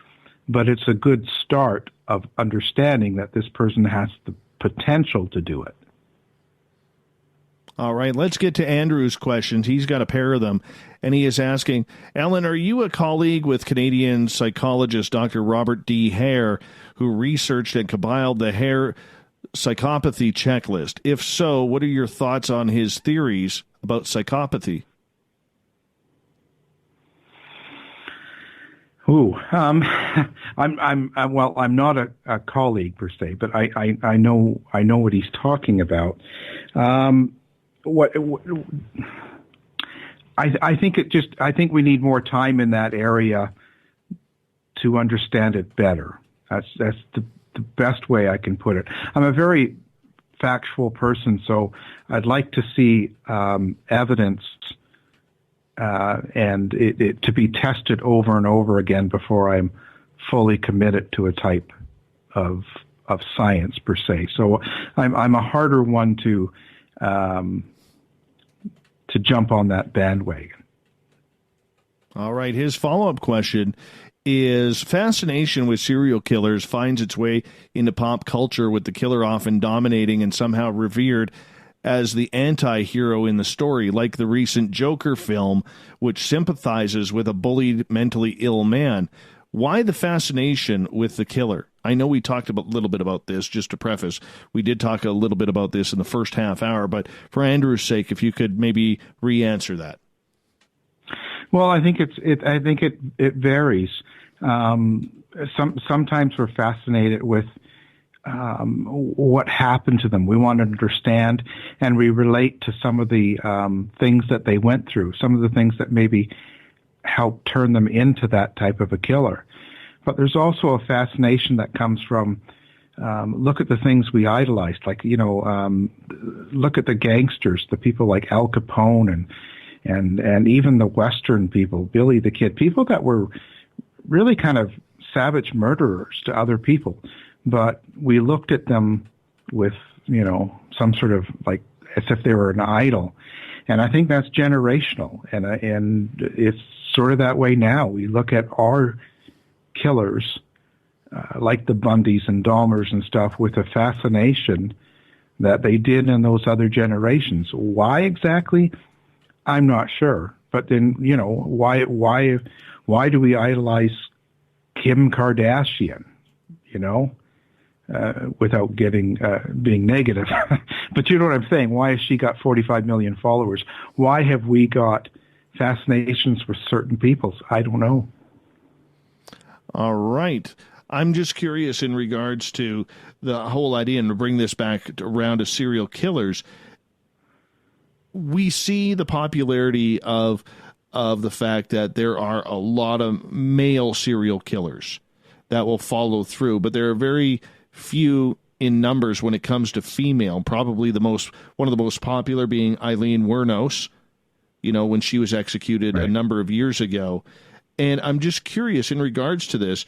But it's a good start of understanding that this person has the potential to do it. All right, let's get to Andrew's questions. He's got a pair of them, and he is asking, Ellen, are you a colleague with Canadian psychologist Dr. Robert D. Hare, who researched and compiled the Hare psychopathy checklist? If so, what are your thoughts on his theories about psychopathy? I'm not a colleague per se, but I know what he's talking about. I think we need more time in that area to understand it better. That's the best way I can put it. I'm a very factual person, so I'd like to see evidence and it to be tested over and over again before I'm fully committed to a type of science per se. So I'm a harder one to jump on that bandwagon. All right. His follow-up question is, fascination with serial killers finds its way into pop culture, with the killer often dominating and somehow revered as the anti-hero in the story, like the recent Joker film, which sympathizes with a bullied, mentally ill man. Why the fascination with the killer? I know we talked a little bit about this, just to preface. We did talk a little bit about this in the first half hour, but for Andrew's sake, if you could maybe re-answer that. Well, I think it varies. Sometimes we're fascinated with what happened to them. We want to understand, and we relate to some of the things that they went through, some of the things that maybe helped turn them into that type of a killer. But there's also a fascination that comes from look at the things we idolized, like look at the gangsters, the people like Al Capone and even the Western people, Billy the Kid, people that were really kind of savage murderers to other people. But we looked at them with, some sort of like as if they were an idol. And I think that's generational. And it's sort of that way now. We look at our killers, like the Bundys and Dahmers and stuff, with a fascination that they did in those other generations. Why exactly? I'm not sure. But then, why do we idolize Kim Kardashian? Without being negative. But you know what I'm saying? Why has she got 45 million followers? Why have we got fascinations with certain peoples? I don't know. All right. I'm just curious in regards to the whole idea, and to bring this back around to serial killers. We see the popularity of the fact that there are a lot of male serial killers that will follow through, but there are very few in numbers when it comes to female. Probably one of the most popular being Eileen Wuornos, when she was executed a number of years ago. And I'm just curious in regards to this,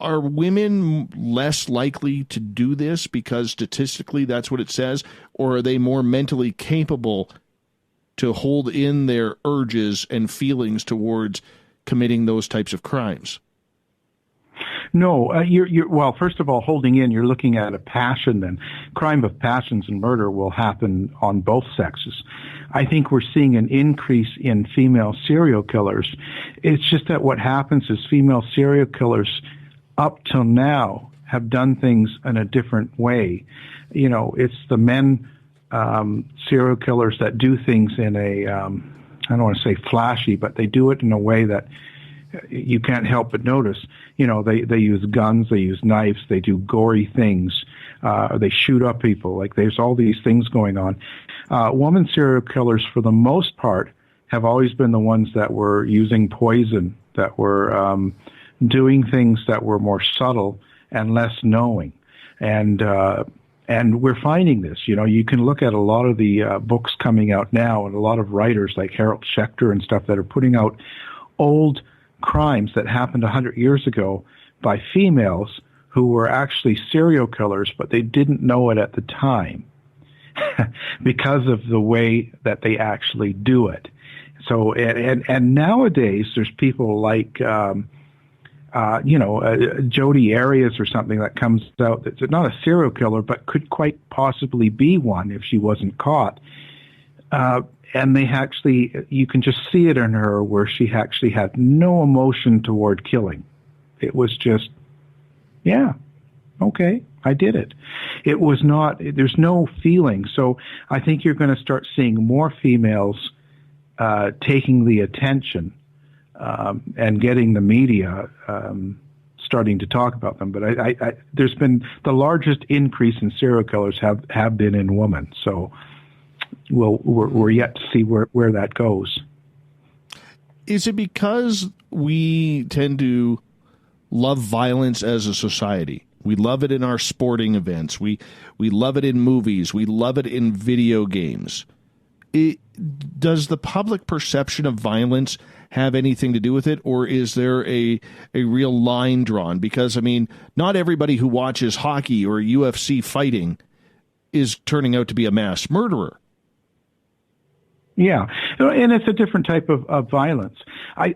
are women less likely to do this because statistically that's what it says, or are they more mentally capable to hold in their urges and feelings towards committing those types of crimes? No, well, first of all, holding in, you're looking at a passion then. Crime of passions and murder will happen on both sexes. I think we're seeing an increase in female serial killers. It's just that what happens is female serial killers up till now have done things in a different way. It's the men serial killers that do things in a, I don't want to say flashy, but they do it in a way that you can't help but notice. They use guns, they use knives, they do gory things, they shoot up people. Like, there's all these things going on. Woman serial killers, for the most part, have always been the ones that were using poison, that were doing things that were more subtle and less knowing. And we're finding this. You can look at a lot of the books coming out now, and a lot of writers like Harold Schechter and stuff that are putting out old crimes that happened 100 years ago by females who were actually serial killers, but they didn't know it at the time because of the way that they actually do it. So, and nowadays there's people like, Jodi Arias or something that comes out that's not a serial killer, but could quite possibly be one if she wasn't caught. And they actually, you can just see it in her where she actually had no emotion toward killing. It was just, yeah, okay, I did it. It was not, there's no feeling. So I think you're going to start seeing more females taking the attention and getting the media starting to talk about them. But I there's been the largest increase in serial killers have been in women. So we're yet to see where that goes. Is it because we tend to love violence as a society? We love it in our sporting events. We love it in movies. We love it in video games. Does the public perception of violence have anything to do with it, or is there a real line drawn? Because, I mean, not everybody who watches hockey or UFC fighting is turning out to be a mass murderer. Yeah, and it's a different type of violence. I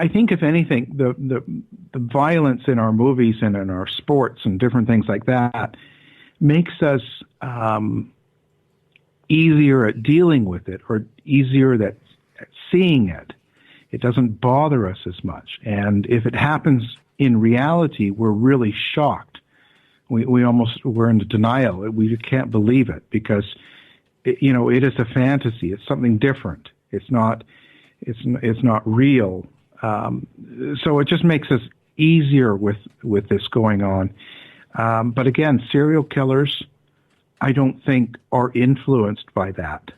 think, if anything, the violence in our movies and in our sports and different things like that makes us easier at dealing with it, or easier at seeing it. It doesn't bother us as much. And if it happens in reality, we're really shocked. We're in denial. We can't believe it because it is a fantasy. It's something different. It's not real. So it just makes us easier with this going on. But again, serial killers, I don't think are influenced by that.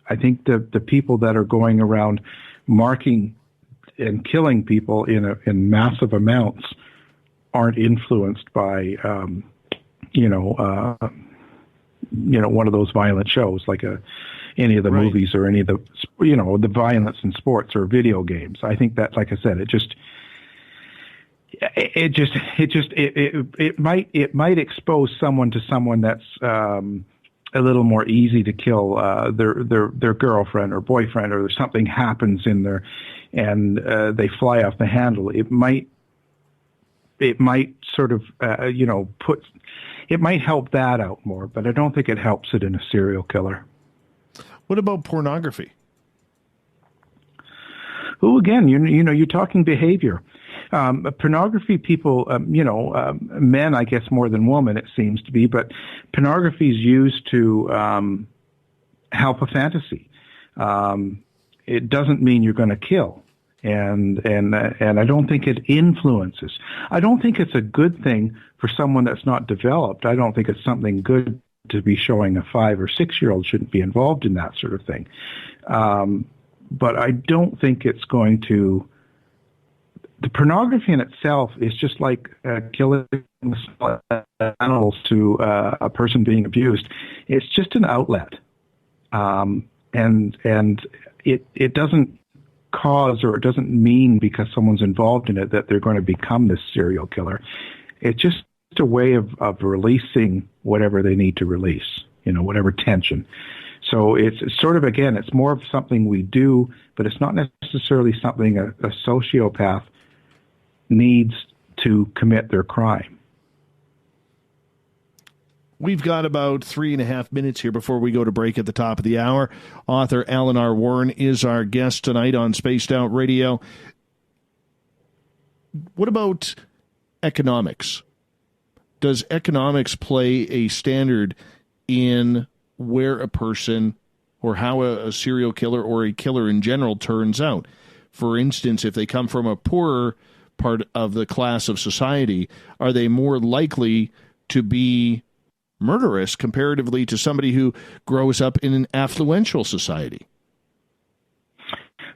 I think the people that are going around marking and killing people in massive amounts aren't influenced by one of those violent shows like any of the movies or any of the the violence in sports or video games. I think that, like I said, it might expose someone to someone that's a little more easy to kill their girlfriend or boyfriend, or something happens in there and they fly off the handle. It might sort of it might help that out more, but I don't think it helps it in a serial killer. What about pornography? Well, again, you're talking behavior. Pornography, people, men, I guess more than women, it seems to be, but pornography is used to help a fantasy. It doesn't mean you're going to kill, and I don't think it influences. I don't think it's a good thing for someone that's not developed. I don't think it's something good to be showing a 5 or 6 year old. Shouldn't be involved in that sort of thing. But I don't think it's going to. The pornography in itself is just like killing animals to a person being abused. It's just an outlet, and it doesn't cause, or it doesn't mean because someone's involved in it that they're going to become this serial killer. It's just a way of releasing whatever they need to release, whatever tension. So it's sort of, again, it's more of something we do, but it's not necessarily something a sociopath needs to commit their crime. We've got about 3.5 minutes here before we go to break at the top of the hour. Author Alan R. Warren is our guest tonight on Spaced Out Radio. What about economics? Does economics play a standard in where a person or how a serial killer or a killer in general turns out. For instance, if they come from a poorer part of the class of society, are they more likely to be murderous comparatively to somebody who grows up in an affluential society?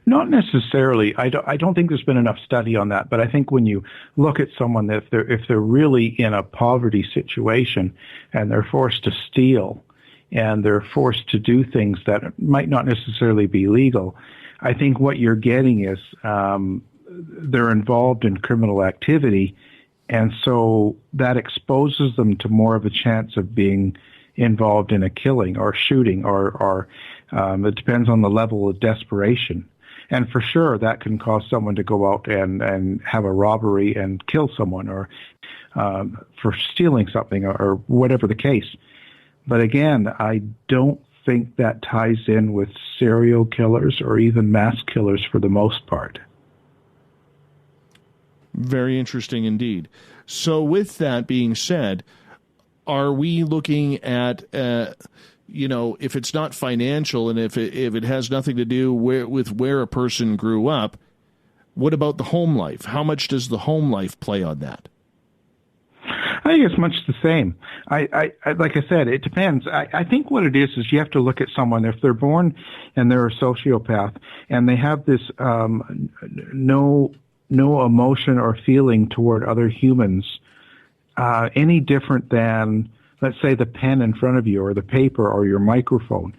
Not necessarily. I don't think there's been enough study on that. But I think when you look at someone, that if they're really in a poverty situation and they're forced to steal and they're forced to do things that might not necessarily be legal, I think what you're getting is they're involved in criminal activity, and so that exposes them to more of a chance of being involved in a killing or shooting, or it depends on the level of desperation. And for sure, that can cause someone to go out and have a robbery and kill someone, or for stealing something, or whatever the case. But again, I don't think that ties in with serial killers or even mass killers for the most part. Very interesting indeed. So with that being said, are we looking at, if it's not financial and if it has nothing to do with where a person grew up, what about the home life? How much does the home life play on that? I think it's much the same. I like I said, it depends. I think what it is you have to look at someone, if they're born and they're a sociopath and they have this no emotion or feeling toward other humans, any different than, let's say, the pen in front of you or the paper or your microphone.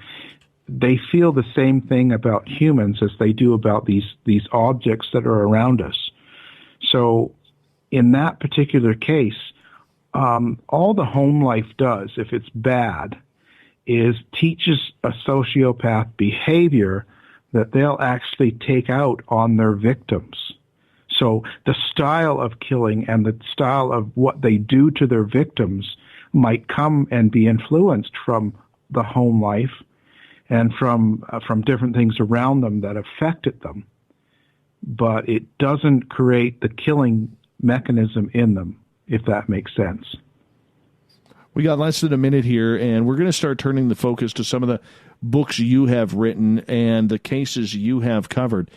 They feel the same thing about humans as they do about these objects that are around us. So in that particular case, all the home life does, if it's bad, is teaches a sociopath behavior that they'll actually take out on their victims. So the style of killing and the style of what they do to their victims might come and be influenced from the home life and from different things around them that affected them. But it doesn't create the killing mechanism in them, if that makes sense. We got less than a minute here, and we're going to start turning the focus to some of the books you have written and the cases you have covered.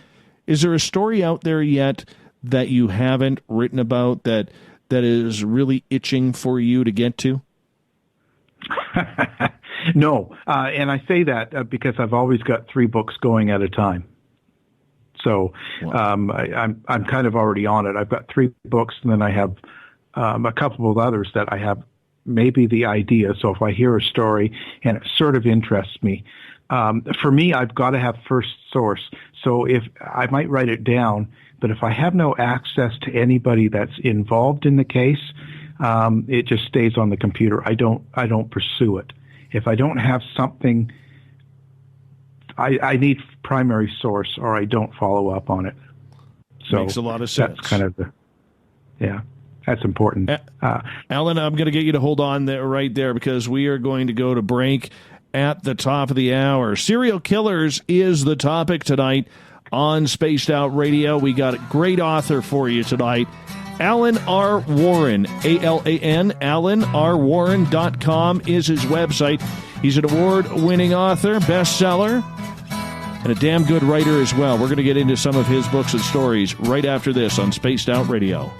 Is there a story out there yet that you haven't written about that is really itching for you to get to? No, and I say that because I've always got 3 books going at a time. So I'm kind of already on it. I've got 3 books, and then I have a couple of others that I have maybe the idea. So if I hear a story and it sort of interests me, for me, I've got to have first source. So if I might write it down, but if I have no access to anybody that's involved in the case, it just stays on the computer. I don't pursue it. If I don't have something, I need primary source, or I don't follow up on it. So makes a lot of sense. That's kind of that's important. Alan, I'm going to get you to hold on there, right there, because we are going to go to break at the top of the hour. Serial killers is the topic tonight on Spaced Out Radio. We got a great author for you tonight, Alan R. Warren, A-L-A-N, AlanRWarren.com is his website. He's an award-winning author, bestseller, and a damn good writer as well. We're going to get into some of his books and stories right after this on Spaced Out Radio.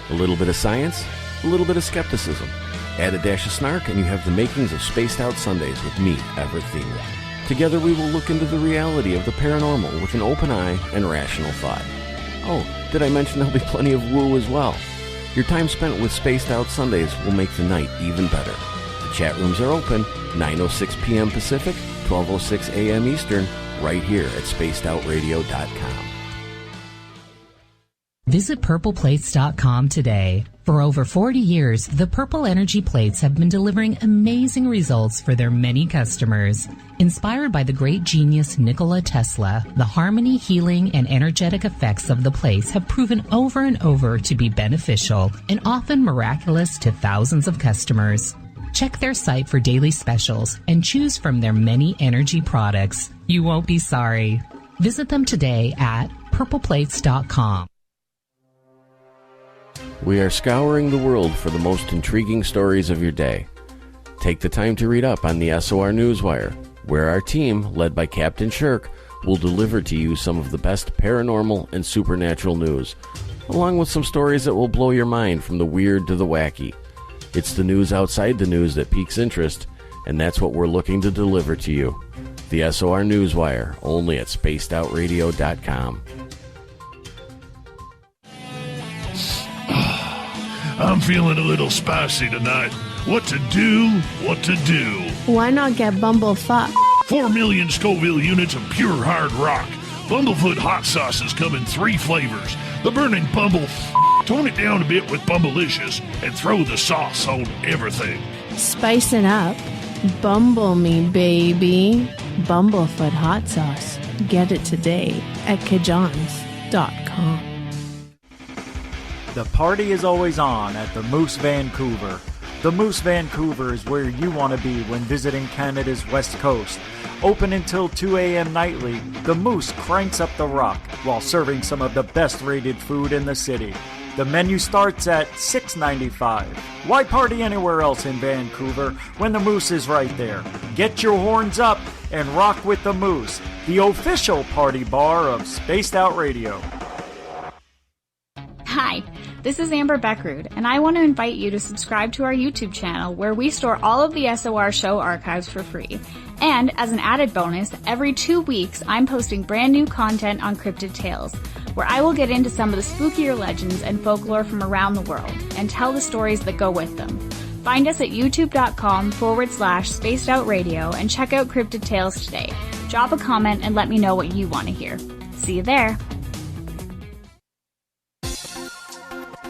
A little bit of science, a little bit of skepticism. Add a dash of snark and you have the makings of Spaced Out Sundays with me, Everett Thielen. Together we will look into the reality of the paranormal with an open eye and rational thought. Oh, did I mention there'll be plenty of woo as well? Your time spent with Spaced Out Sundays will make the night even better. The chat rooms are open, 9:06 p.m. Pacific, 12:06 a.m. Eastern, right here at spacedoutradio.com. Visit purpleplates.com today. For over 40 years, the Purple Energy Plates have been delivering amazing results for their many customers. Inspired by the great genius Nikola Tesla, the harmony, healing, and energetic effects of the plates have proven over and over to be beneficial and often miraculous to thousands of customers. Check their site for daily specials and choose from their many energy products. You won't be sorry. Visit them today at purpleplates.com. We are scouring the world for the most intriguing stories of your day. Take the time to read up on the SOR Newswire, where our team, led by Captain Shirk, will deliver to you some of the best paranormal and supernatural news, along with some stories that will blow your mind from the weird to the wacky. It's the news outside the news that piques interest, and that's what we're looking to deliver to you. The SOR Newswire, only at spacedoutradio.com. I'm feeling a little spicy tonight. What to do? What to do? Why not get Bumblefoot? 4 million Scoville units of pure hard rock. Bumblefoot hot sauces come in 3 flavors. The burning Bumble. Tone it down a bit with Bumblelicious and throw the sauce on everything. Spice it up. Bumble me, baby. Bumblefoot hot sauce. Get it today at kajans.com. The party is always on at the Moose Vancouver. The Moose Vancouver is where you want to be when visiting Canada's West Coast. Open until 2 a.m. nightly, the Moose cranks up the rock while serving some of the best rated food in the city. The menu starts at $6.95. Why party anywhere else in Vancouver when the Moose is right there? Get your horns up and rock with the Moose, the official party bar of Spaced Out Radio. Hi, this is Amber Beckrud, and I want to invite you to subscribe to our YouTube channel where we store all of the SOR show archives for free. And as an added bonus, every 2 weeks I'm posting brand new content on Cryptid Tales, where I will get into some of the spookier legends and folklore from around the world and tell the stories that go with them. Find us at youtube.com/spacedoutradio and check out Cryptid Tales today. Drop a comment and let me know what you want to hear. See you there.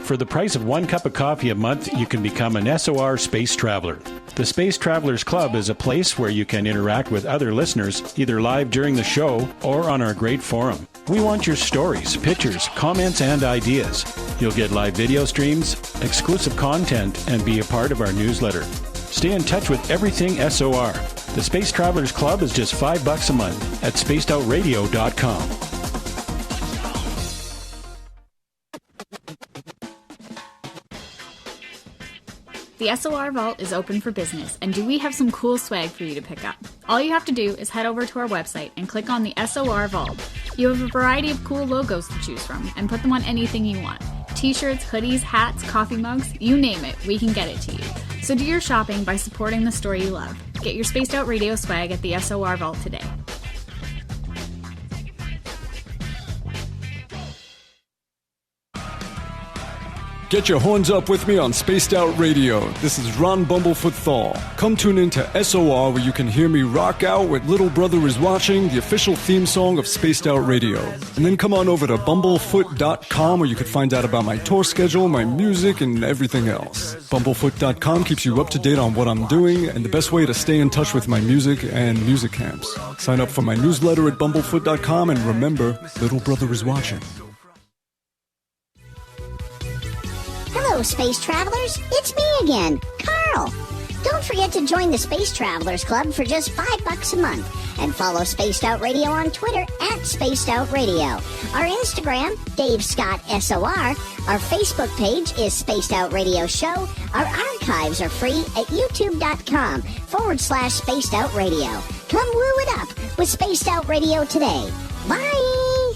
For the price of 1 cup of coffee a month, you can become an SOR Space Traveler. The Space Travelers Club is a place where you can interact with other listeners, either live during the show or on our great forum. We want your stories, pictures, comments, and ideas. You'll get live video streams, exclusive content, and be a part of our newsletter. Stay in touch with everything SOR. The Space Travelers Club is just $5 a month at spacedoutradio.com. The SOR Vault is open for business, and do we have some cool swag for you to pick up? All you have to do is head over to our website and click on the SOR Vault. You have a variety of cool logos to choose from, and put them on anything you want. T-shirts, hoodies, hats, coffee mugs, you name it, we can get it to you. So do your shopping by supporting the store you love. Get your Spaced Out Radio swag at the SOR Vault today. Get your horns up with me on Spaced Out Radio. This is Ron Bumblefoot THAL. Come tune in to SOR where you can hear me rock out with Little Brother is Watching, the official theme song of Spaced Out Radio. And then come on over to bumblefoot.com where you can find out about my tour schedule, my music, and everything else. Bumblefoot.com keeps you up to date on what I'm doing and the best way to stay in touch with my music and music camps. Sign up for my newsletter at bumblefoot.com and remember, Little Brother is Watching. Hello, Space Travelers. It's me again, Carl. Don't forget to join the Space Travelers Club for just $5 a month and follow Spaced Out Radio on Twitter at Spaced Out Radio. Our Instagram, Dave Scott SOR. Our Facebook page is Spaced Out Radio Show. Our archives are free at youtube.com/Spaced Out Radio. Come woo it up with Spaced Out Radio today. Bye!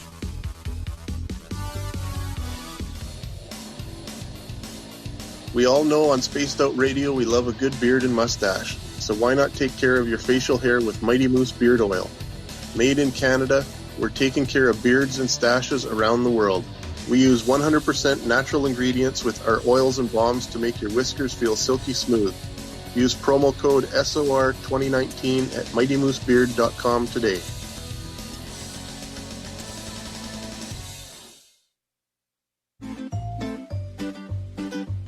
We all know on Spaced Out Radio we love a good beard and mustache, so why not take care of your facial hair with Mighty Moose Beard Oil? Made in Canada, we're taking care of beards and stashes around the world. We use 100% natural ingredients with our oils and balms to make your whiskers feel silky smooth. Use promo code SOR2019 at MightyMooseBeard.com today.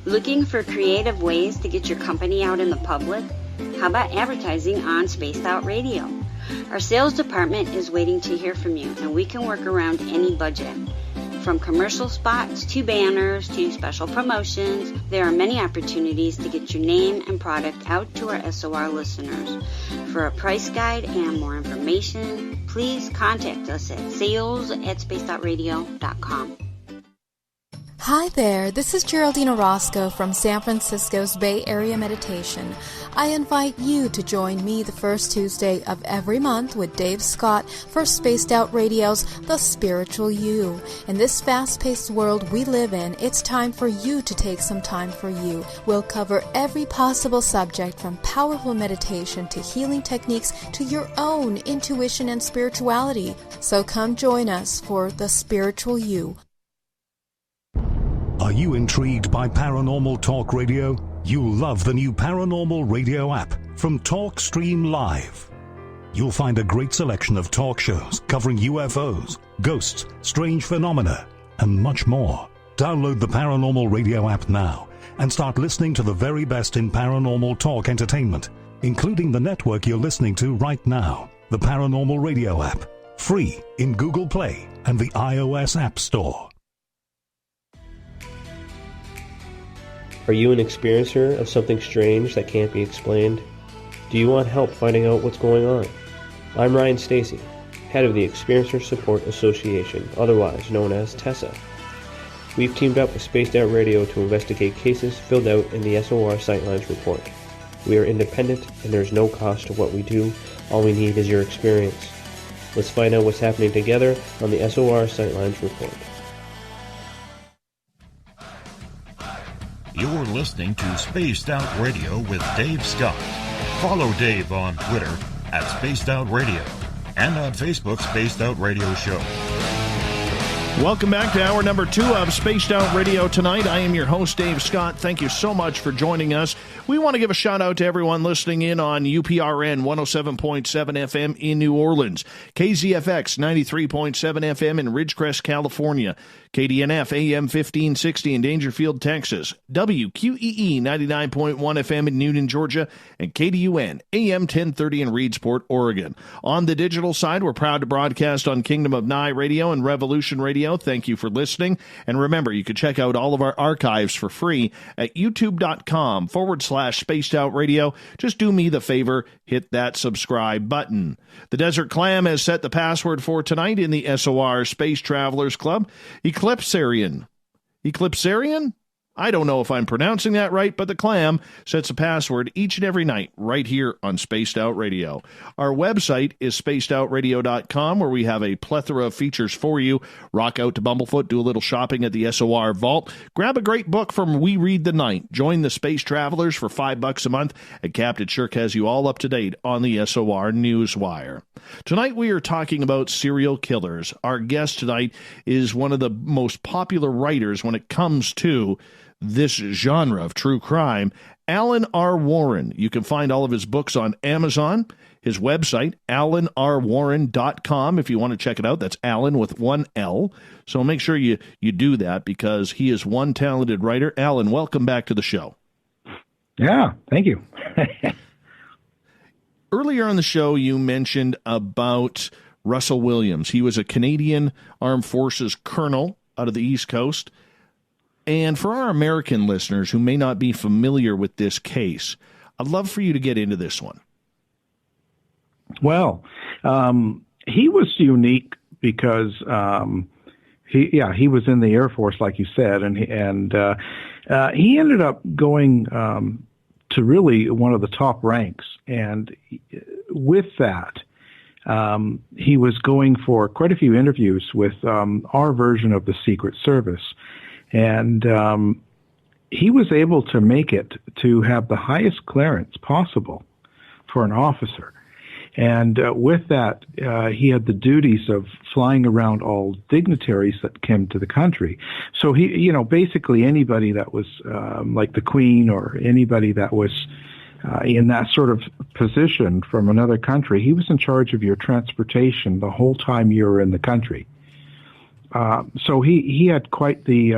Looking for creative ways to get your company out in the public? How about advertising on Spaced Out Radio? Our sales department is waiting to hear from you, and we can work around any budget. From commercial spots to banners to special promotions, there are many opportunities to get your name and product out to our SOR listeners. For a price guide and more information, please contact us at sales@spacedoutradio.com. Hi there, this is Geraldine Orozco from San Francisco's Bay Area Meditation. I invite you to join me the first Tuesday of every month with Dave Scott for Spaced Out Radio's The Spiritual You. In this fast-paced world we live in, it's time for you to take some time for you. We'll cover every possible subject from powerful meditation to healing techniques to your own intuition and spirituality. So come join us for The Spiritual You. Are you intrigued by Paranormal Talk Radio? You'll love the new Paranormal Radio app from TalkStream Live. You'll find a great selection of talk shows covering UFOs, ghosts, strange phenomena, and much more. Download the Paranormal Radio app now and start listening to the very best in paranormal talk entertainment, including the network you're listening to right now, the Paranormal Radio app, free in Google Play and the iOS App Store. Are you an experiencer of something strange that can't be explained? Do you want help finding out what's going on? I'm Ryan Stacy, head of the Experiencer Support Association, otherwise known as TESA. We've teamed up with Spaced Out Radio to investigate cases filled out in the SOR Sightlines report. We are independent and there's no cost to what we do. All we need is your experience. Let's find out what's happening together on the SOR Sightlines report. You're listening to Spaced Out Radio with Dave Scott. Follow Dave on Twitter at Spaced Out Radio and on Facebook, Spaced Out Radio Show. Welcome back to hour number 2 of Spaced Out Radio tonight. I am your host, Dave Scott. Thank you so much for joining us. We want to give a shout out to everyone listening in on UPRN 107.7 FM in New Orleans, KZFX 93.7 FM in Ridgecrest, California, KDNF AM 1560 in Dangerfield, Texas, WQEE 99.1 FM in Newton, Georgia, and KDUN AM 1030 in Reedsport, Oregon. On the digital side, we're proud to broadcast on Kingdom of Nye Radio and Revolution Radio. Thank you for listening. And remember, you can check out all of our archives for free at youtube.com/Spaced Out Radio. Just do me the favor, hit that subscribe button. The Desert Clam has set the password for tonight in the SOR Space Travelers Club. Eclipsarian? I don't know if I'm pronouncing that right, but the Clam sets a password each and every night right here on Spaced Out Radio. Our website is spacedoutradio.com, where we have a plethora of features for you. Rock out to Bumblefoot, do a little shopping at the SOR Vault, grab a great book from We Read the Night, join the Space Travelers for $5 a month, and Captain Shirk has you all up to date on the SOR Newswire. Tonight we are talking about serial killers. Our guest tonight is one of the most popular writers when it comes to this genre of true crime, Alan R. Warren. You can find all of his books on Amazon. His website, alanrwarren.com, if you want to check it out. That's Alan with one L. So make sure you do that, because he is one talented writer. Alan, welcome back to the show. Yeah, thank you. Earlier on the show, you mentioned about Russell Williams. He was a Canadian Armed Forces colonel out of the East Coast. And for our American listeners who may not be familiar with this case, I'd love for you to get into this one. Well, he was unique because he was in the Air Force, like you said, and he ended up going to really one of the top ranks. And with that, he was going for quite a few interviews with our version of the Secret Service. And he was able to make it to have the highest clearance possible for an officer. And with that, he had the duties of flying around all dignitaries that came to the country. So he, basically anybody that was like the Queen or anybody that was in that sort of position from another country, he was in charge of your transportation the whole time you were in the country. So he had quite the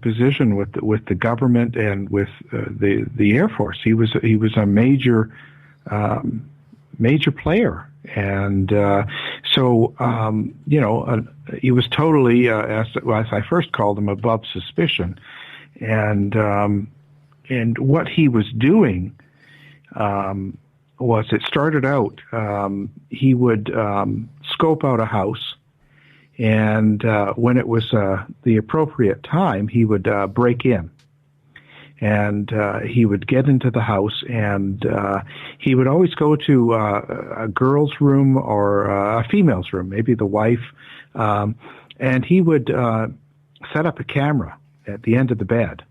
position with the government and with the Air Force. He was a major player And he was totally, as I first called him, above suspicion. And what he was doing was, it started out, he would scope out a house, and when it was the appropriate time, he would break in. And he would get into the house, and he would always go to a girl's room or a female's room, maybe the wife, and he would set up a camera at the end of the bed,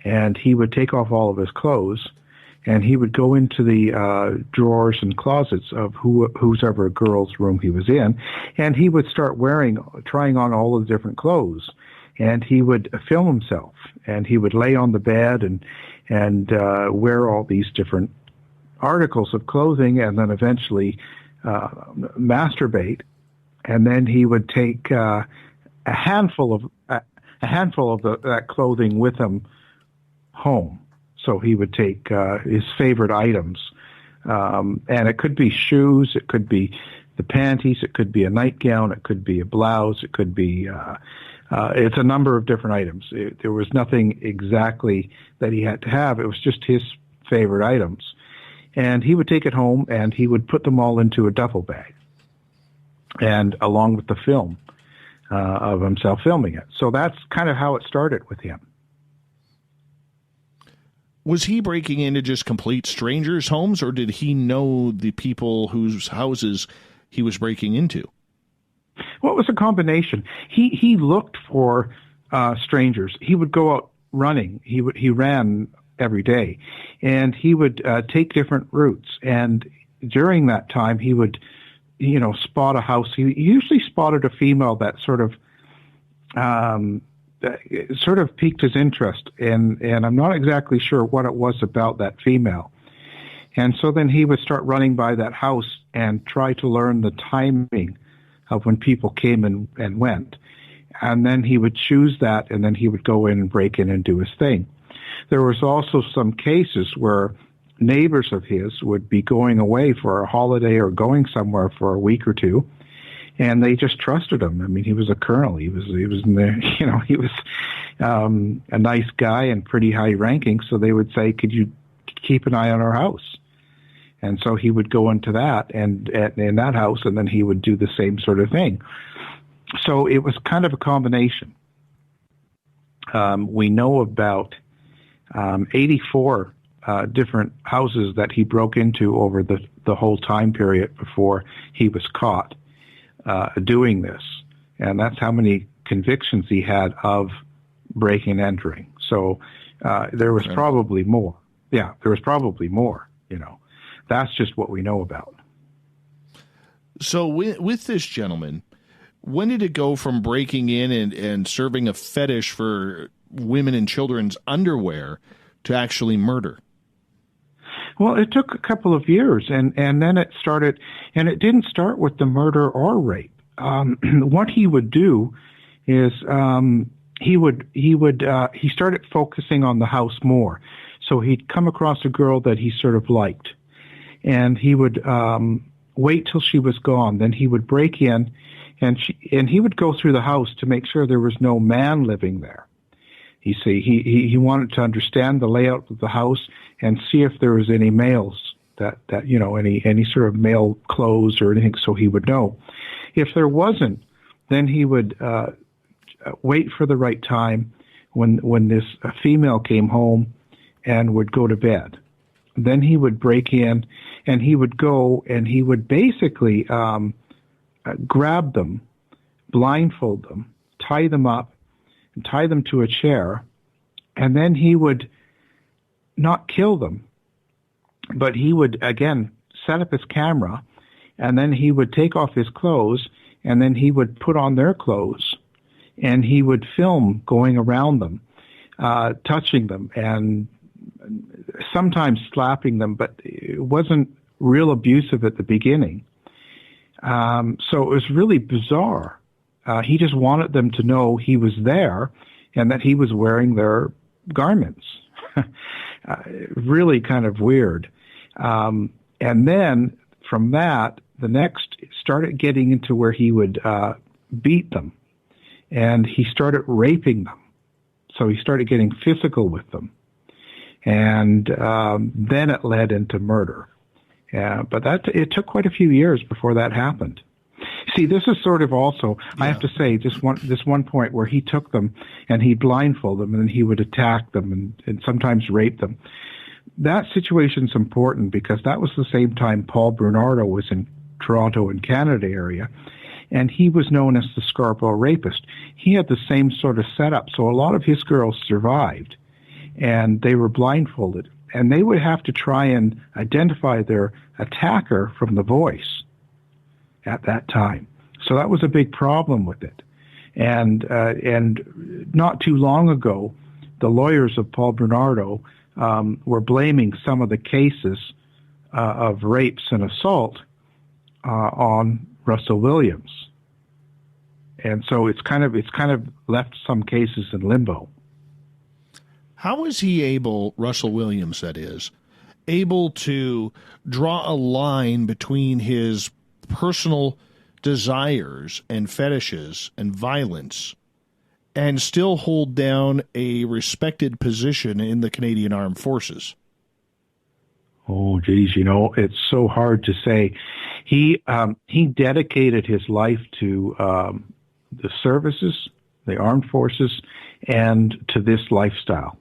and he would take off all of his clothes, and he would go into the drawers and closets of whoever girl's room he was in, and he would start trying on all of the different clothes. And he would film himself, and he would lay on the bed and wear all these different articles of clothing, and then eventually masturbate. And then he would take a handful of that clothing with him home. So he would take his favorite items, and it could be shoes, it could be the panties, it could be a nightgown, it could be a blouse, it could be it's a number of different items. There was nothing exactly that he had to have. It was just his favorite items. And he would take it home, and he would put them all into a duffel bag, and along with the film of himself filming it. So that's kind of how it started with him. Was he breaking into just complete strangers' homes, or did he know the people whose houses he was breaking into? Well, it was a combination. He looked for strangers. He would go out running. He ran every day, and he would take different routes. And during that time, he would, spot a house. He usually spotted a female that sort of piqued his interest, and I'm not exactly sure what it was about that female. And so then he would start running by that house and try to learn the timing of when people came and went. And then he would choose that, and then he would go in and break in and do his thing. There was also some cases where neighbors of his would be going away for a holiday or going somewhere for a week or two, and they just trusted him. I mean, he was a colonel. He was in the, he was a nice guy and pretty high ranking, so they would say, could you keep an eye on our house? And so he would go into that and in that house, and then he would do the same sort of thing. So it was kind of a combination. We know about 84 different houses that he broke into over the whole time period before he was caught doing this. And that's how many convictions he had of breaking and entering. So there was probably more. Yeah, there was probably more, That's just what we know about. So with this gentleman, when did it go from breaking in and serving a fetish for women and children's underwear to actually murder? Well, it took a couple of years, and then it started, and it didn't start with the murder or rape. What he would do is he started focusing on the house more. So he'd come across a girl that he sort of liked, and he would wait till she was gone. Then he would break in, and he would go through the house to make sure there was no man living there. You see, he wanted to understand the layout of the house and see if there was any males that any sort of male clothes or anything, so he would know. If there wasn't, then he would wait for the right time when this female came home and would go to bed. Then he would break in, and he would go and he would basically grab them, blindfold them, tie them up, and tie them to a chair, and then he would not kill them, but he would, again, set up his camera, and then he would take off his clothes, and then he would put on their clothes, and he would film going around them, touching them, and sometimes slapping them, but it wasn't real abusive at the beginning. So it was really bizarre. He just wanted them to know he was there and that he was wearing their garments. Really kind of weird. And then from that, the next started getting into where he would beat them, and he started raping them. So he started getting physical with them, and then it led into murder. But it took quite a few years before that happened. See, this is sort of also, I have to say, this one point where he took them and he'd blindfold them and then he would attack them and sometimes rape them. That situation's important because that was the same time Paul Bernardo was in Toronto and Canada area, and he was known as the Scarborough Rapist. He had the same sort of setup, so a lot of his girls survived, and they were blindfolded, and they would have to try and identify their attacker from the voice at that time. So that was a big problem with it. And not too long ago, the lawyers of Paul Bernardo were blaming some of the cases of rapes and assault on Russell Williams. And so it's kind of left some cases in limbo. How is he able, Russell Williams that is, able to draw a line between his personal desires and fetishes and violence and still hold down a respected position in the Canadian Armed Forces? Oh, geez, it's so hard to say. He dedicated his life to the services, the armed forces, and to this lifestyle.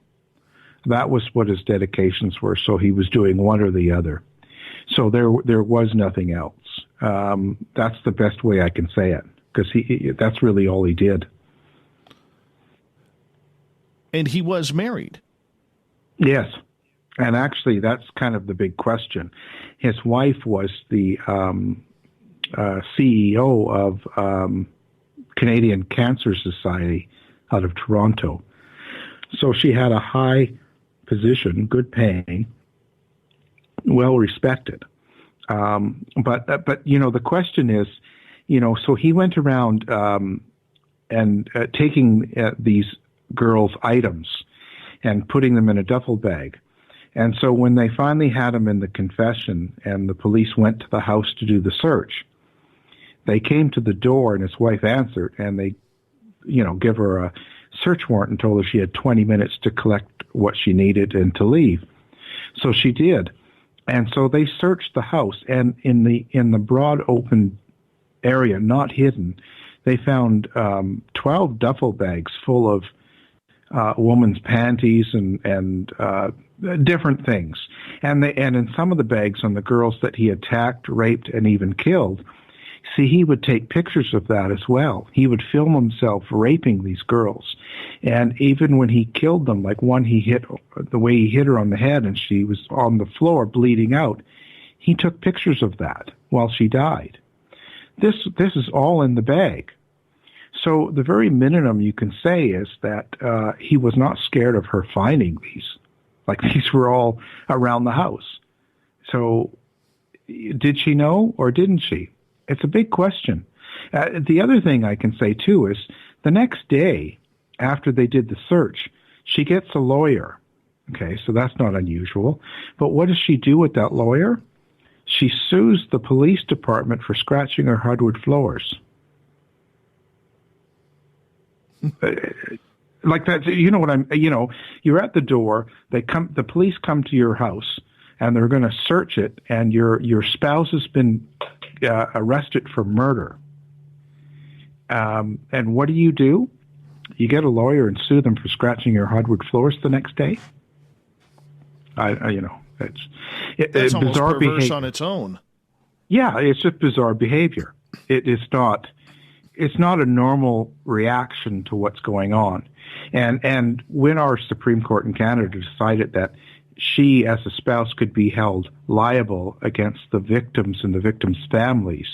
That was what his dedications were, so he was doing one or the other. So there was nothing else. That's the best way I can say it, because that's really all he did. And he was married. Yes. And actually, that's kind of the big question. His wife was the CEO of Canadian Cancer Society out of Toronto. So she had a high position, good paying, well respected. But the question is, so he went around and taking these girls' items and putting them in a duffel bag. And so when they finally had him in the confession and the police went to the house to do the search, they came to the door and his wife answered, and they, give her a search warrant and told her she had 20 minutes to collect what she needed and to leave. So she did. And so they searched the house, and in the broad open area, not hidden, they found 12 duffel bags full of woman's panties and different things. And in some of the bags on the girls that he attacked, raped, and even killed, see, he would take pictures of that as well. He would film himself raping these girls. And even when he killed them, like one the way he hit her on the head and she was on the floor bleeding out, he took pictures of that while she died. This is all in the bag. So the very minimum you can say is that he was not scared of her finding these. Like, these were all around the house. So did she know or didn't she? It's a big question. The other thing I can say, too, is the next day after they did the search, she gets a lawyer. Okay, so that's not unusual. But what does she do with that lawyer? She sues the police department for scratching her hardwood floors. Like that, you're at the door, the police come to your house, and they're going to search it, and your spouse has been arrested for murder. And what do? You get a lawyer and sue them for scratching your hardwood floors the next day? That's almost bizarre perverse behavior on its own. Yeah, it's just bizarre behavior. It's not a normal reaction to what's going on. And when our Supreme Court in Canada decided that she, as a spouse, could be held liable against the victims and the victims' families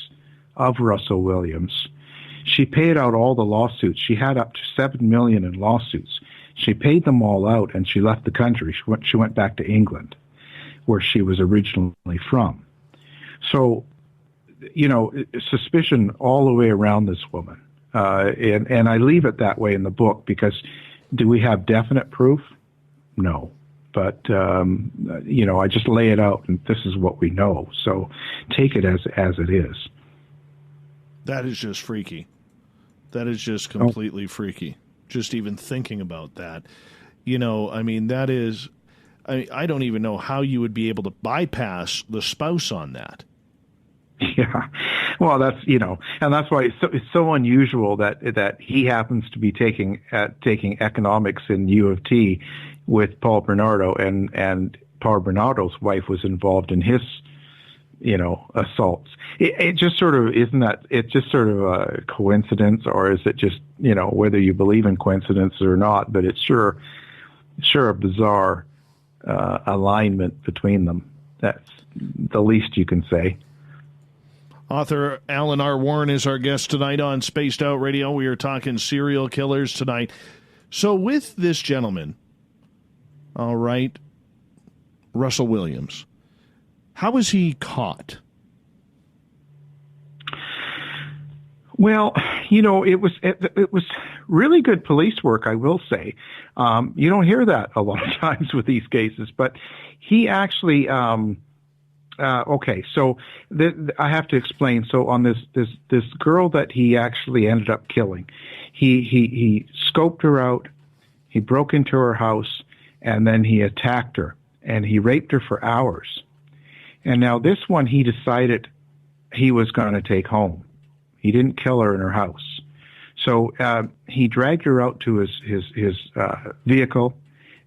of Russell Williams, she paid out all the lawsuits. She had up to $7 million in lawsuits. She paid them all out, and she left the country. She went back to England, where she was originally from. So, suspicion all the way around this woman. And I leave it that way in the book because do we have definite proof? No. But I just lay it out, and this is what we know. So take it as it is. That is just freaky. That is just completely freaky. Just even thinking about that. That is... I don't even know how you would be able to bypass the spouse on that. Yeah. Well, that's, and that's why it's so unusual that he happens to be taking economics in U of T with Paul Bernardo, and Paul Bernardo's wife was involved in his, assaults. It just sort of, isn't that, it's just sort of a coincidence, or is it just, whether you believe in coincidences or not, but it's sure a bizarre alignment between them. That's the least you can say. Author Alan R. Warren is our guest tonight on Spaced Out Radio. We are talking serial killers tonight. So with this gentleman, all right, Russell Williams, how was he caught? Well, it was really good police work, I will say. You don't hear that a lot of times with these cases, but he actually, okay, so I have to explain. So on this girl that he actually ended up killing, he scoped her out, he broke into her house, and then he attacked her, and he raped her for hours. And now this one he decided he was going to take home. He didn't kill her in her house. So he dragged her out to his vehicle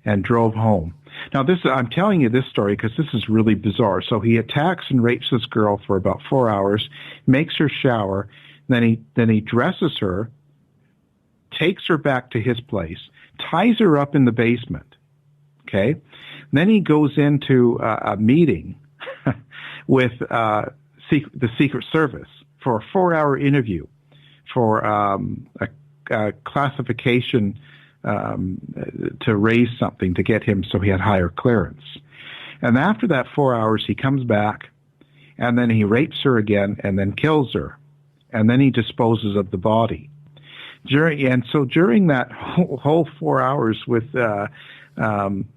and drove home. Now, I'm telling you this story because this is really bizarre. So he attacks and rapes this girl for about 4 hours, makes her shower, then he dresses her, takes her back to his place, ties her up in the basement. Okay? Then he goes into a meeting with the Secret Service for a 4-hour interview for a classification to raise something to get him so he had higher clearance. And after that 4 hours, he comes back, and then he rapes her again and then kills her. And then he disposes of the body. During that whole 4 hours with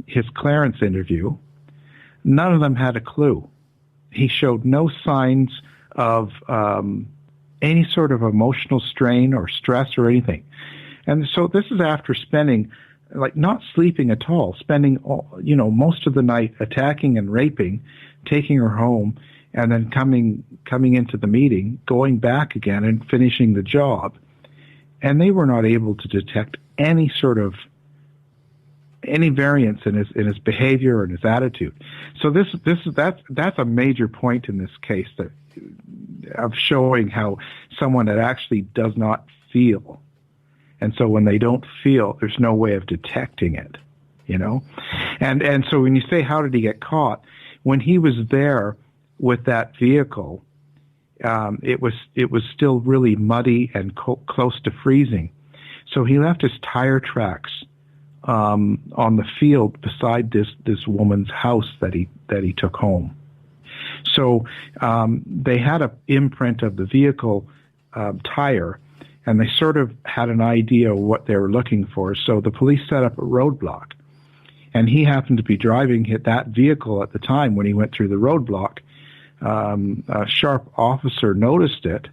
his clearance interview, none of them had a clue. He showed no signs of any sort of emotional strain or stress or anything. And so this is after spending, not sleeping at all, spending most of the night attacking and raping, taking her home, and then coming into the meeting, going back again and finishing the job. And they were not able to detect any variance in his behavior and his attitude. So that's a major point in this case of showing how someone that actually does not feel. And so when they don't feel, there's no way of detecting it, And so when you say, how did he get caught? When he was there with that vehicle, it was still really muddy and close to freezing. So he left his tire tracks on the field beside this woman's house that he took home. So they had an imprint of the vehicle tire, and they sort of had an idea of what they were looking for. So the police set up a roadblock, and he happened to be driving that vehicle at the time when he went through the roadblock. A sharp officer noticed it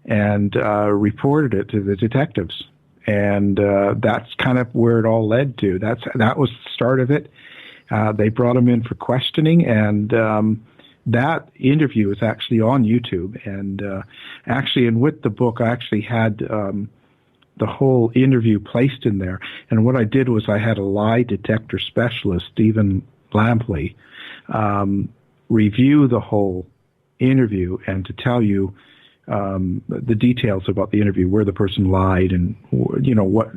and reported it to the detectives. And that's kind of where it all led to. That was the start of it. They brought him in for questioning, and that interview is actually on YouTube. And with the book, I actually had the whole interview placed in there. And what I did was I had a lie detector specialist, Stephen Lampley, review the whole interview and to tell you the details about the interview, where the person lied, and what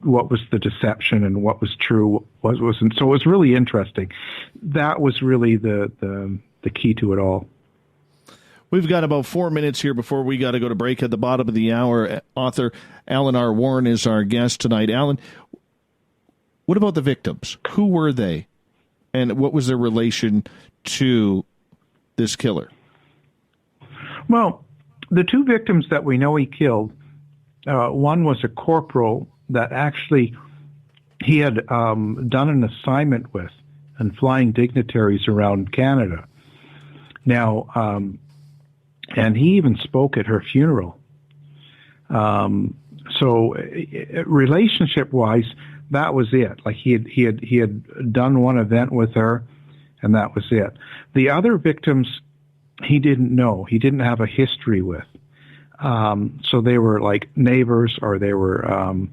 was the deception and what was true, what wasn't. So it was really interesting. That was really the key to it all. We've got about 4 minutes here before we got to go to break at the bottom of the hour. Author Alan R. Warren is our guest tonight. Alan, what about the victims? Who were they, and what was their relation to this killer? Well, the two victims that we know he killed, one was a corporal that actually he had done an assignment with and flying dignitaries around Canada. Now, and he even spoke at her funeral. So relationship-wise, that was it. Like he had done one event with her, and that was it. The other victims, he didn't know. He didn't have a history with. So they were like neighbors, or they were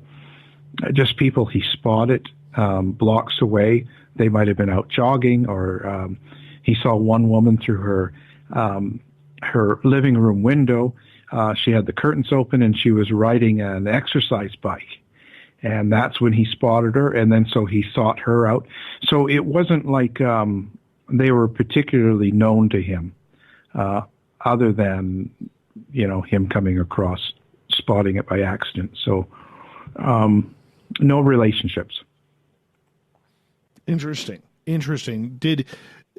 just people he spotted blocks away. They might have been out jogging, or he saw one woman through her living room window. She had the curtains open, and she was riding an exercise bike. And that's when he spotted her, and then so he sought her out. So it wasn't like they were particularly known to him, other than, him coming across, spotting it by accident. So no relationships. Interesting.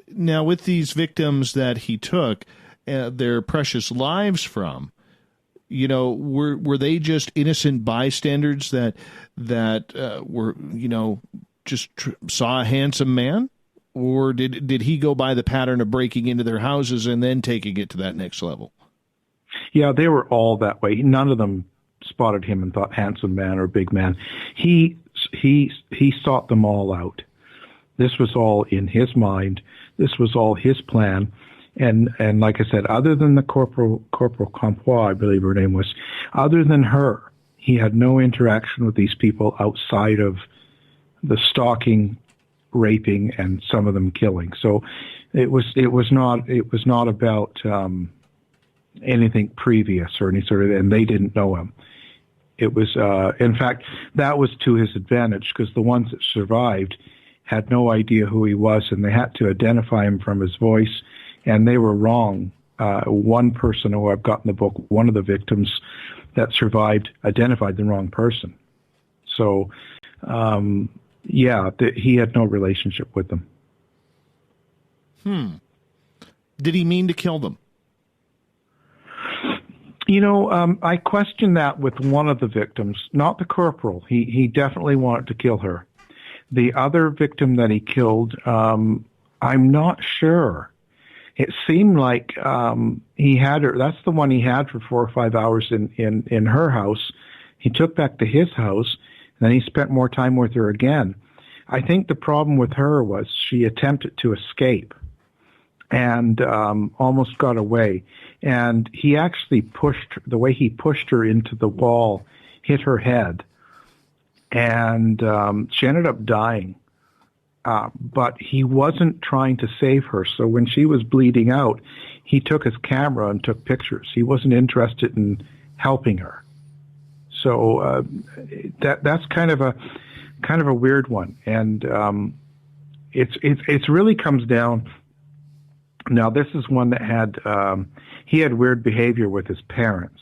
Now with these victims that he took their precious lives from, were they just innocent bystanders that were, just saw a handsome man? Or did he go by the pattern of breaking into their houses and then taking it to that next level? Yeah, they were all that way. None of them spotted him and thought handsome man or big man. He sought them all out. This was all in his mind. This was all his plan. And like I said, other than the Corporal Compois, I believe her name was, other than her, he had no interaction with these people outside of the stalking, raping, and some of them killing. So it was not about anything previous or any sort of, and they didn't know him. It was, in fact, that was to his advantage, because the ones that survived had no idea who he was, and they had to identify him from his voice, and they were wrong. One person who I've got in the book, one of the victims that survived, identified the wrong person. So, he had no relationship with them. Did he mean to kill them? I questioned that with one of the victims, not the corporal. He definitely wanted to kill her. The other victim that he killed, I'm not sure. It seemed like he had her. That's the one he had for 4 or 5 hours in her house. He took back to his house, and then he spent more time with her again. I think the problem with her was she attempted to escape and almost got away. And he actually the way he pushed her into the wall, hit her head, and she ended up dying. But he wasn't trying to save her. So when she was bleeding out, he took his camera and took pictures. He wasn't interested in helping her. So that's kind of a weird one. And it's really comes down. Now this is one that had he had weird behavior with his parents,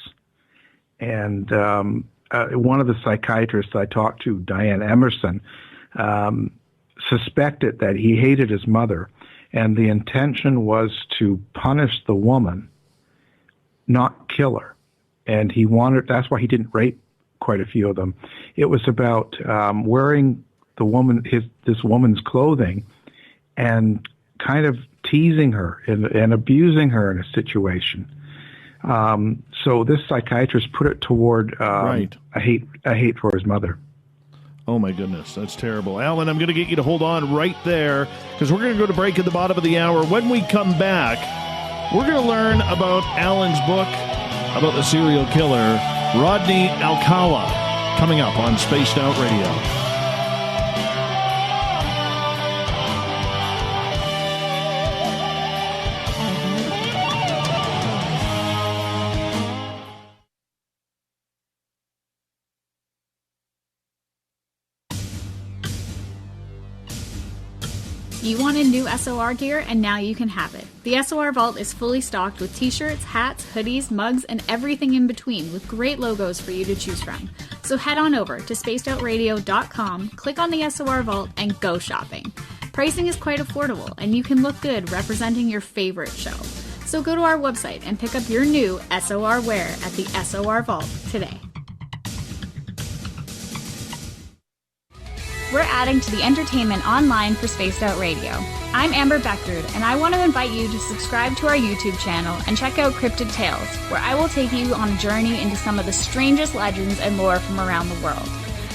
and one of the psychiatrists I talked to, Diane Emerson, suspected that he hated his mother, and the intention was to punish the woman, not kill her. And that's why he didn't rape quite a few of them. It was about wearing this woman's clothing and kind of teasing her and abusing her in a situation. So this psychiatrist put it toward a hate for his mother. Oh, my goodness. That's terrible. Alan, I'm going to get you to hold on right there, because we're going to go to break at the bottom of the hour. When we come back, we're going to learn about Alan's book about the serial killer, Rodney Alcala, coming up on Spaced Out Radio. You wanted new SOR gear, and now you can have it. The SOR Vault is fully stocked with t-shirts, hats, hoodies, mugs, and everything in between, with great logos for you to choose from. So head on over to spacedoutradio.com, click on the SOR Vault, and go shopping. Pricing is quite affordable, and you can look good representing your favorite show. So go to our website and pick up your new SOR wear at the SOR Vault today. we're adding to the entertainment online for Spaced Out Radio. I'm Amber Beckard, and I want to invite you to subscribe to our YouTube channel and check out Cryptid Tales, where I will take you on a journey into some of the strangest legends and lore from around the world,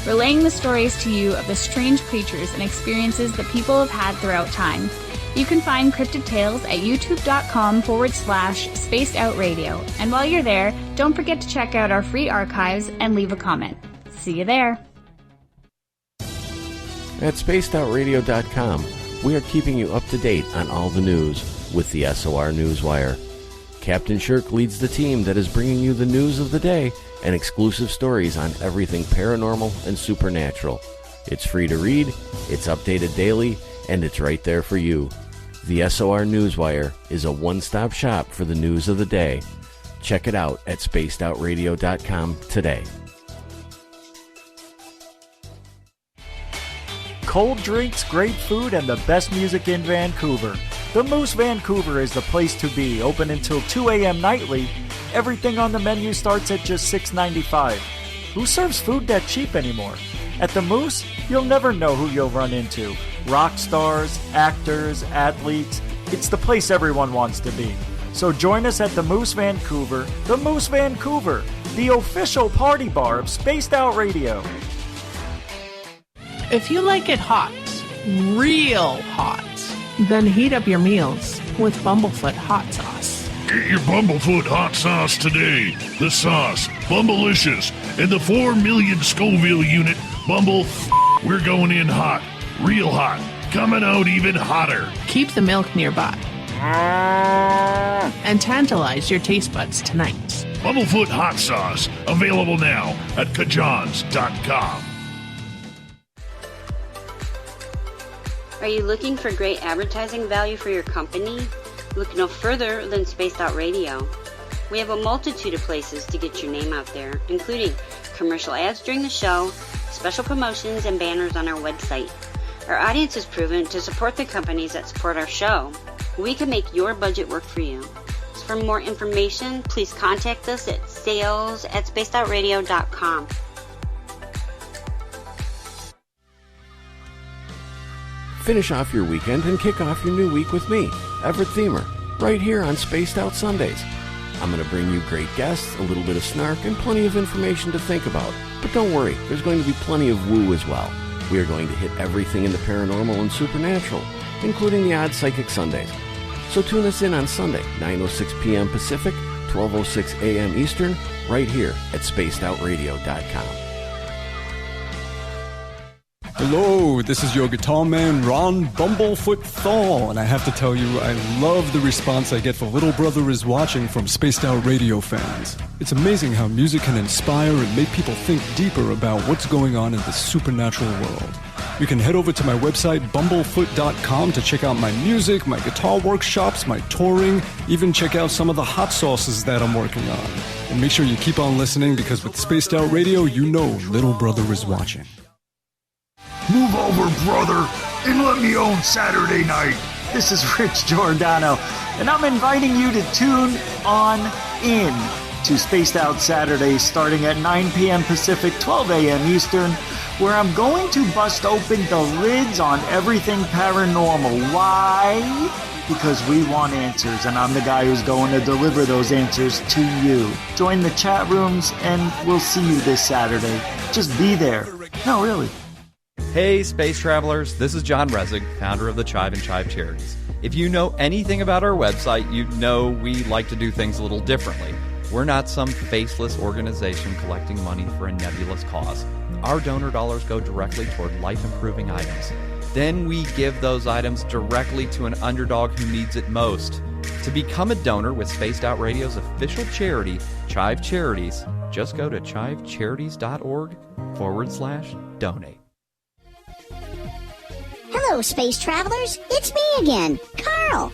relaying the stories to you of the strange creatures and experiences that people have had throughout time. You can find Cryptid Tales at youtube.com/Spaced Out Radio. And while you're there, don't forget to check out our free archives and leave a comment. See you there. At spacedoutradio.com, we are keeping you up to date on all the news with the SOR Newswire. Captain Shirk leads the team that is bringing you the news of the day and exclusive stories on everything paranormal and supernatural. It's free to read, it's updated daily, and it's right there for you. The SOR Newswire is a one-stop shop for the news of the day. Check it out at spacedoutradio.com today. Cold drinks, great food, and the best music in Vancouver. The Moose Vancouver is the place to be, open until 2 a.m. nightly. Everything on the menu starts at just $6.95. Who serves food that cheap anymore? At the Moose, you'll never know who you'll run into. Rock stars, actors, athletes. It's the place everyone wants to be. So join us at the Moose Vancouver, the official party bar of Spaced Out Radio. If you like it hot, real hot, then heat up your meals with Bumblefoot hot sauce. Get your Bumblefoot hot sauce today. The sauce, Bumblelicious, and the 4 million Scoville unit We're going in hot, real hot, coming out even hotter. Keep the milk nearby and tantalize your taste buds tonight. Bumblefoot hot sauce, available now at kajans.com. Are you looking for great advertising value for your company? Look no further than Spaced Out Radio. We have a multitude of places to get your name out there, including commercial ads during the show, special promotions, and banners on our website. Our audience is proven to support the companies that support our show. We can make your budget work for you. So for more information, please contact us at sales@spacedoutradio.com. Finish off your weekend and kick off your new week with me, Everett Thiemer, right here on Spaced Out Sundays. I'm going to bring you great guests, a little bit of snark, and plenty of information to think about. But don't worry, there's going to be plenty of woo as well. We are going to hit everything in the paranormal and supernatural, including the odd psychic Sundays. So tune us in on Sunday, 9:06 p.m. Pacific, 12:06 a.m. Eastern, right here at spacedoutradio.com. Hello, this is your guitar man, Ron Bumblefoot Thal, and I have to tell you, I love the response I get for Little Brother is Watching from Spaced Out Radio fans. It's amazing how music can inspire and make people think deeper about what's going on in the supernatural world. You can head over to my website, bumblefoot.com, to check out my music, my guitar workshops, my touring, even check out some of the hot sauces that I'm working on. And make sure you keep on listening, because with Spaced Out Radio, you know Little Brother is watching. Move over, brother, and let me own Saturday night. This is Rich Giordano, and I'm inviting you to tune on in to Spaced Out Saturdays starting at 9 p.m. Pacific, 12 a.m. Eastern, where I'm going to bust open the lids on everything paranormal. Why? Because we want answers, and I'm the guy who's going to deliver those answers to you. Join the chat rooms, and we'll see you this Saturday. Just be there. No, really. Hey, space travelers, this is John Resig, founder of the CHIVE and CHIVE Charities. If you know anything about our website, you know we like to do things a little differently. We're not some faceless organization collecting money for a nebulous cause. Our donor dollars go directly toward life-improving items. Then we give those items directly to an underdog who needs it most. To become a donor with Spaced Out Radio's official charity, CHIVE Charities, just go to chivecharities.org/donate. Hello, space travelers. It's me again, Carl.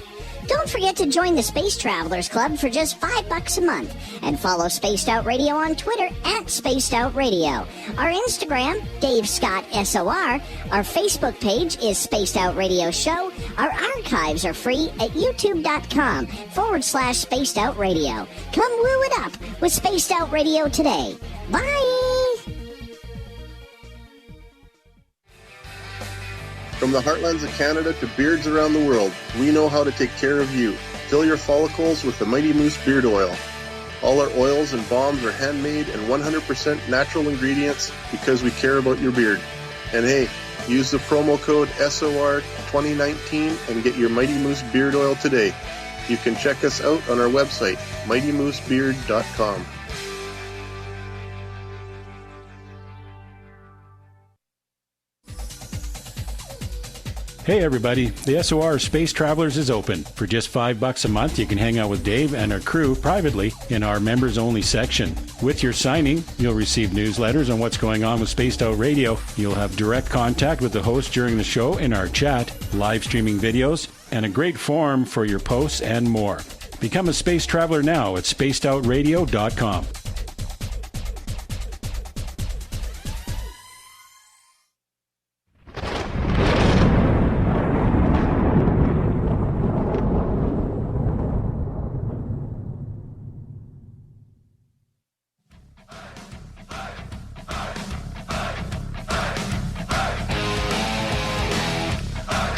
Don't forget to join the Space Travelers Club for just $5 a month and follow Spaced Out Radio on Twitter @Spaced Out Radio. Our Instagram, Dave Scott SOR. Our Facebook page is Spaced Out Radio Show. Our archives are free at youtube.com/Spaced Out Radio. Come woo it up with Spaced Out Radio today. Bye! From the heartlands of Canada to beards around the world, we know how to take care of you. Fill your follicles with the Mighty Moose Beard Oil. All our oils and balms are handmade and 100% natural ingredients because we care about your beard. And hey, use the promo code SOR2019 and get your Mighty Moose Beard Oil today. You can check us out on our website, mightymoosebeard.com. Hey everybody, the SOR Space Travelers is open. For just $5 a month, you can hang out with Dave and our crew privately in our members-only section. With your signing, you'll receive newsletters on what's going on with Spaced Out Radio. You'll have direct contact with the host during the show in our chat, live streaming videos, and a great forum for your posts and more. Become a space traveler now at spacedoutradio.com.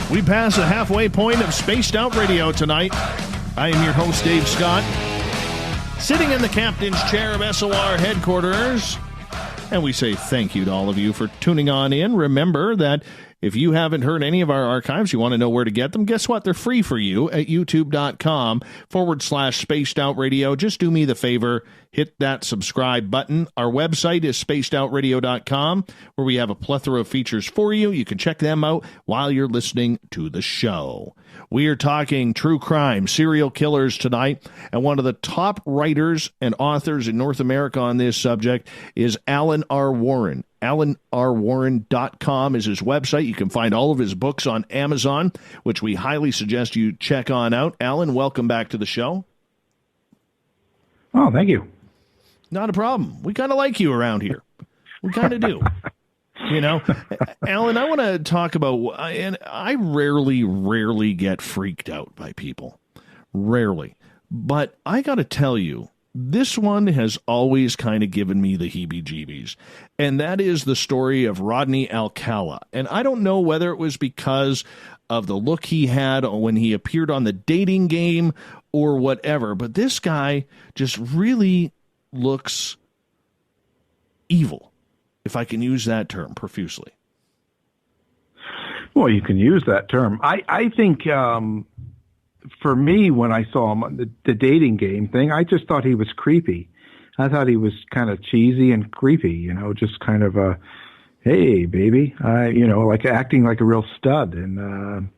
We pass the halfway point of Spaced Out Radio tonight. I am your host, Dave Scott, sitting in the captain's chair of SOR headquarters. And we say thank you to all of you for tuning on in. Remember that if you haven't heard any of our archives, you want to know where to get them, guess what? They're free for you at youtube.com/Spaced Out Radio. Just do me the favor, hit that subscribe button. Our website is spacedoutradio.com, where we have a plethora of features for you. You can check them out while you're listening to the show. We are talking true crime, serial killers tonight, and one of the top writers and authors in North America on this subject is Alan R. Warren. AlanRWarren.com is his website. You can find all of his books on Amazon, which we highly suggest you check on out. Alan, welcome back to the show. Oh, thank you. Not a problem. We kind of like you around here. We kind of do. You know, Alan, I want to talk about, and I rarely get freaked out by people. Rarely. But I got to tell you, this one has always kind of given me the heebie-jeebies, and that is the story of Rodney Alcala. And I don't know whether it was because of the look he had when he appeared on the dating game or whatever, but this guy just really looks evil, if I can use that term profusely. Well, you can use that term. I think for me, when I saw him on the dating game thing, I just thought he was creepy. I thought he was kind of cheesy and creepy, you know, just kind of a, hey, baby, you know, like acting like a real stud. And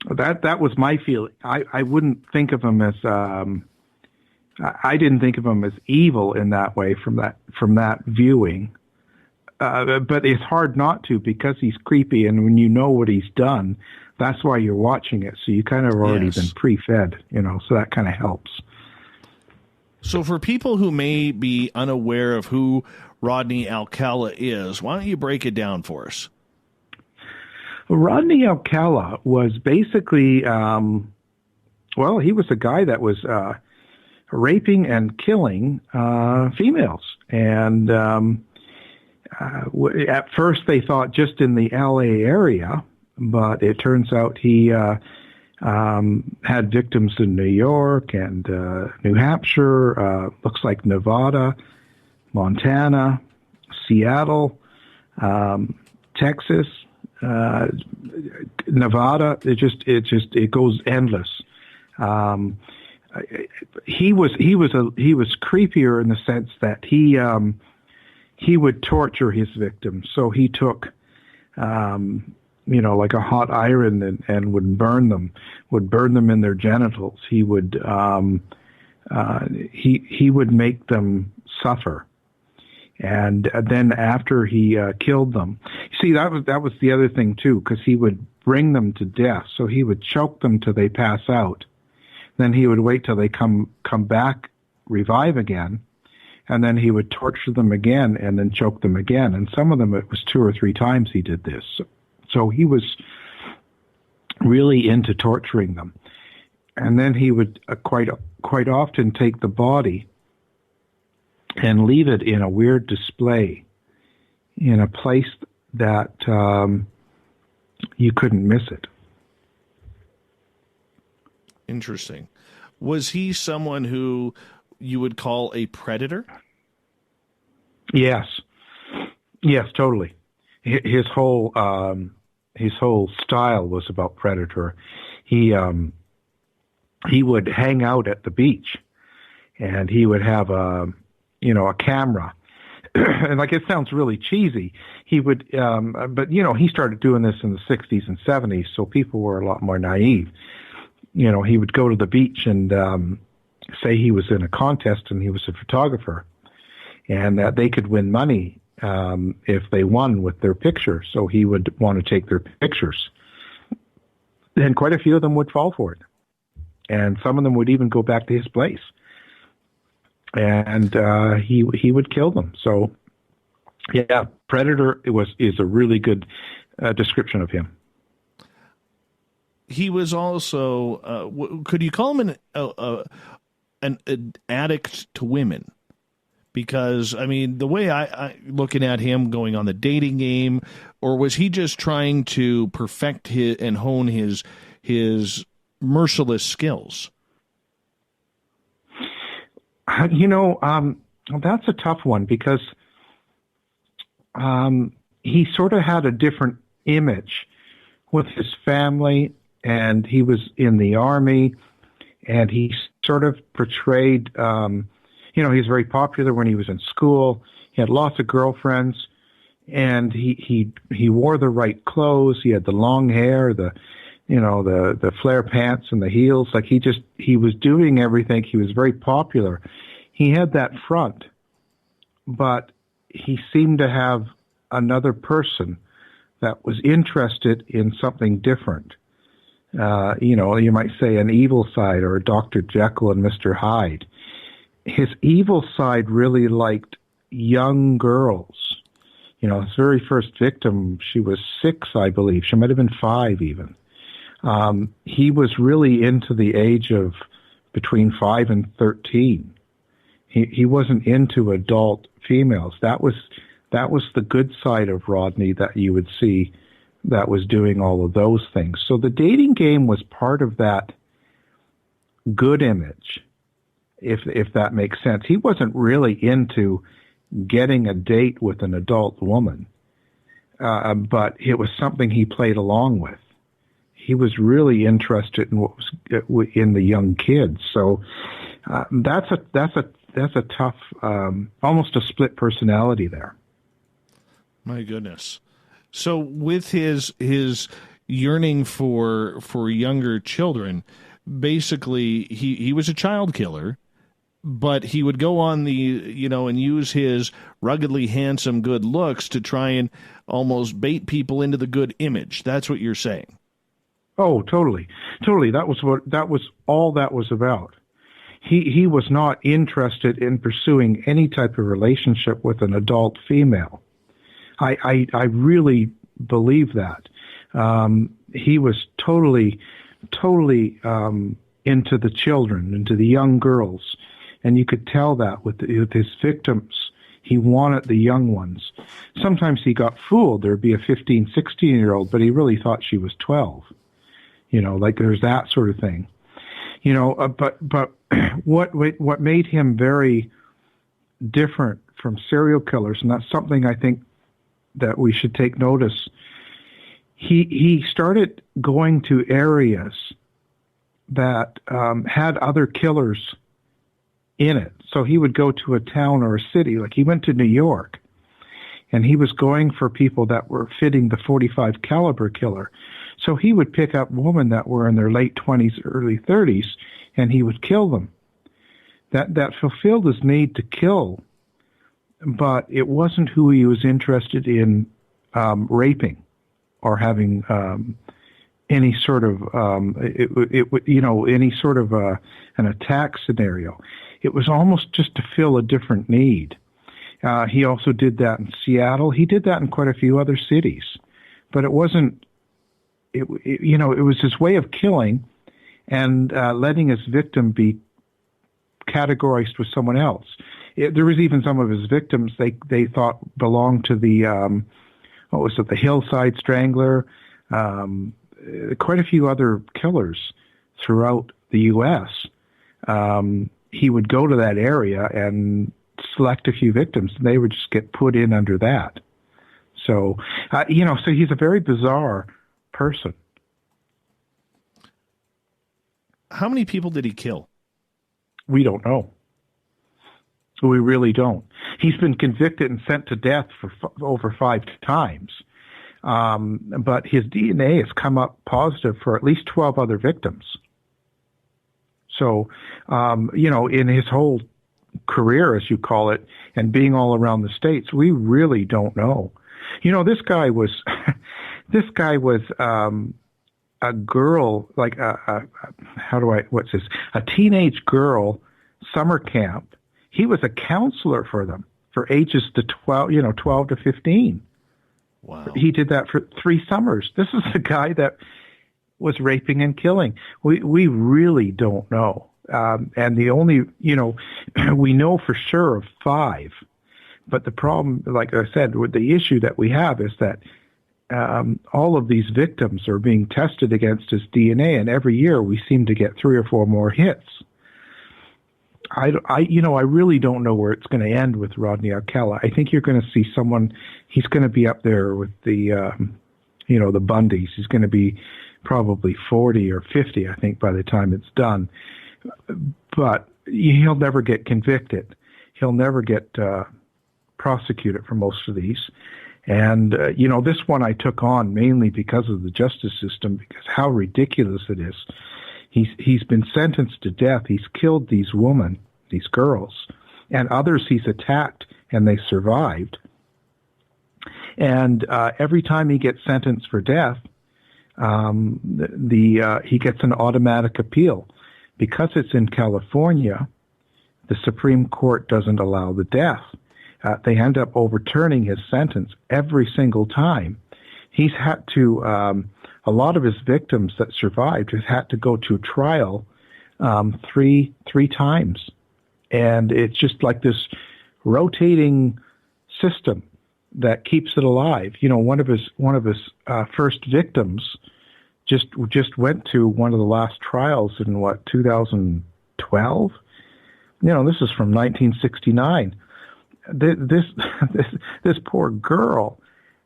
that was my feeling. I wouldn't think of him as, I didn't think of him as evil in that way from that viewing. But it's hard not to, because he's creepy, and when you know what he's done, that's why you're watching it. So you kind of already been pre-fed, you know, so that kind of helps. So for people who may be unaware of who Rodney Alcala is, why don't you break it down for us? Rodney Alcala was basically, well, he was a guy that was raping and killing females. And at first they thought just in the LA area, but it turns out he had victims in New York and New Hampshire, looks like Nevada, Montana, Seattle, Texas, Nevada. It goes endless. He was creepier in the sense that he would torture his victims. So he took, you know, like a hot iron and would burn them in their genitals. He would make them suffer. And then after he killed them, see, that was the other thing too, because he would bring them to death. So he would choke them till they pass out. Then he would wait till they come back, revive again, and then he would torture them again and then choke them again. And some of them, it was 2 or 3 times he did this. So he was really into torturing them. And then he would quite often take the body and leave it in a weird display in a place that you couldn't miss it. Interesting. Was he someone who you would call a predator? Yes, totally. His whole style was about predator. He would hang out at the beach, and he would have a camera. And like, it sounds really cheesy. He would, but he started doing this in the 60s and 70s, so people were a lot more naive. He would go to the beach and say he was in a contest and he was a photographer, and that they could win money if they won with their picture. So he would want to take their pictures. And quite a few of them would fall for it. And some of them would even go back to his place. And he would kill them. So, yeah, predator is a really good description of him. He was also, could you call him an addict to women? Because, I mean, the way I looking at him going on the dating game, or was he just trying to perfect and hone his merciless skills? That's a tough one, because he sort of had a different image with his family, and he was in the army, and he sort of portrayed, he was very popular when he was in school. He had lots of girlfriends, and he wore the right clothes. He had the long hair, the flare pants and the heels. Like, he was doing everything. He was very popular. He had that front, but he seemed to have another person that was interested in something different. You might say an evil side, or a Dr. Jekyll and Mr. Hyde. His evil side really liked young girls. His very first victim, she was 6, I believe. She might have been 5 even. He was really into the age of between 5 and 13. He wasn't into adult females. That was the good side of Rodney that you would see that was doing all of those things. So the dating game was part of that good image, if that makes sense. He wasn't really into getting a date with an adult woman, but it was something he played along with. He was really interested in what was in the young kids. So that's a tough, almost a split personality there. My goodness. So with his yearning for younger children, basically he was a child killer, but he would go on and use his ruggedly handsome good looks to try and almost bait people into the good image. That's what you're saying. Oh, totally. That was all that was about. He was not interested in pursuing any type of relationship with an adult female. I really believe that. He was totally into the children, into the young girls, and you could tell that with his victims. He wanted the young ones. Sometimes he got fooled. There'd be a 15, 16-year-old, but he really thought she was 12. Like there's that sort of thing. But what made him very different from serial killers, and that's something I think that we should take notice. He started going to areas that had other killers in it. So he would go to a town or a city, like he went to New York, and he was going for people that were fitting the .45 caliber killer. So he would pick up women that were in their late 20s, early 30s, and he would kill them. That fulfilled his need to kill, but it wasn't who he was interested in raping or having any sort of any sort of an attack scenario. It was almost just to fill a different need. He also did that in Seattle. He did that in quite a few other cities, but it wasn't. It was his way of killing and letting his victim be categorized with someone else. There was even some of his victims they thought belonged to the the Hillside Strangler. quite a few other killers throughout the U.S. He would go to that area and select a few victims, and they would just get put in under that. So, so he's a very bizarre person. How many people did he kill? We don't know. We really don't. He's been convicted and sent to death for over 5 times. But his DNA has come up positive for at least 12 other victims. So, in his whole career, as you call it, and being all around the States, we really don't know. This guy was a girl, like a teenage girl summer camp. He was a counselor for them for ages to 12 to 15. Wow. He did that for 3 summers. This is a guy that was raping and killing. We really don't know. And the only, we know for sure of 5. But the problem, like I said, with the issue that we have is that all of these victims are being tested against his DNA, and every year we seem to get 3 or 4 more hits. I really don't know where it's going to end with Rodney Alcala. I think you're going to see someone, he's going to be up there with the, the Bundys. He's going to be probably 40 or 50, I think, by the time it's done. But he'll never get convicted. He'll never get prosecuted for most of these. And, this one I took on mainly because of the justice system, because how ridiculous it is. He's been sentenced to death. He's killed these women, these girls, and others he's attacked, and they survived. And every time he gets sentenced for death, he gets an automatic appeal. Because it's in California, the Supreme Court doesn't allow the death. They end up overturning his sentence every single time. He's had to... a lot of his victims that survived has had to go to trial 3 times, and it's just like this rotating system that keeps it alive. One of his first victims just went to one of the last trials in 2012. This is from 1969. This poor girl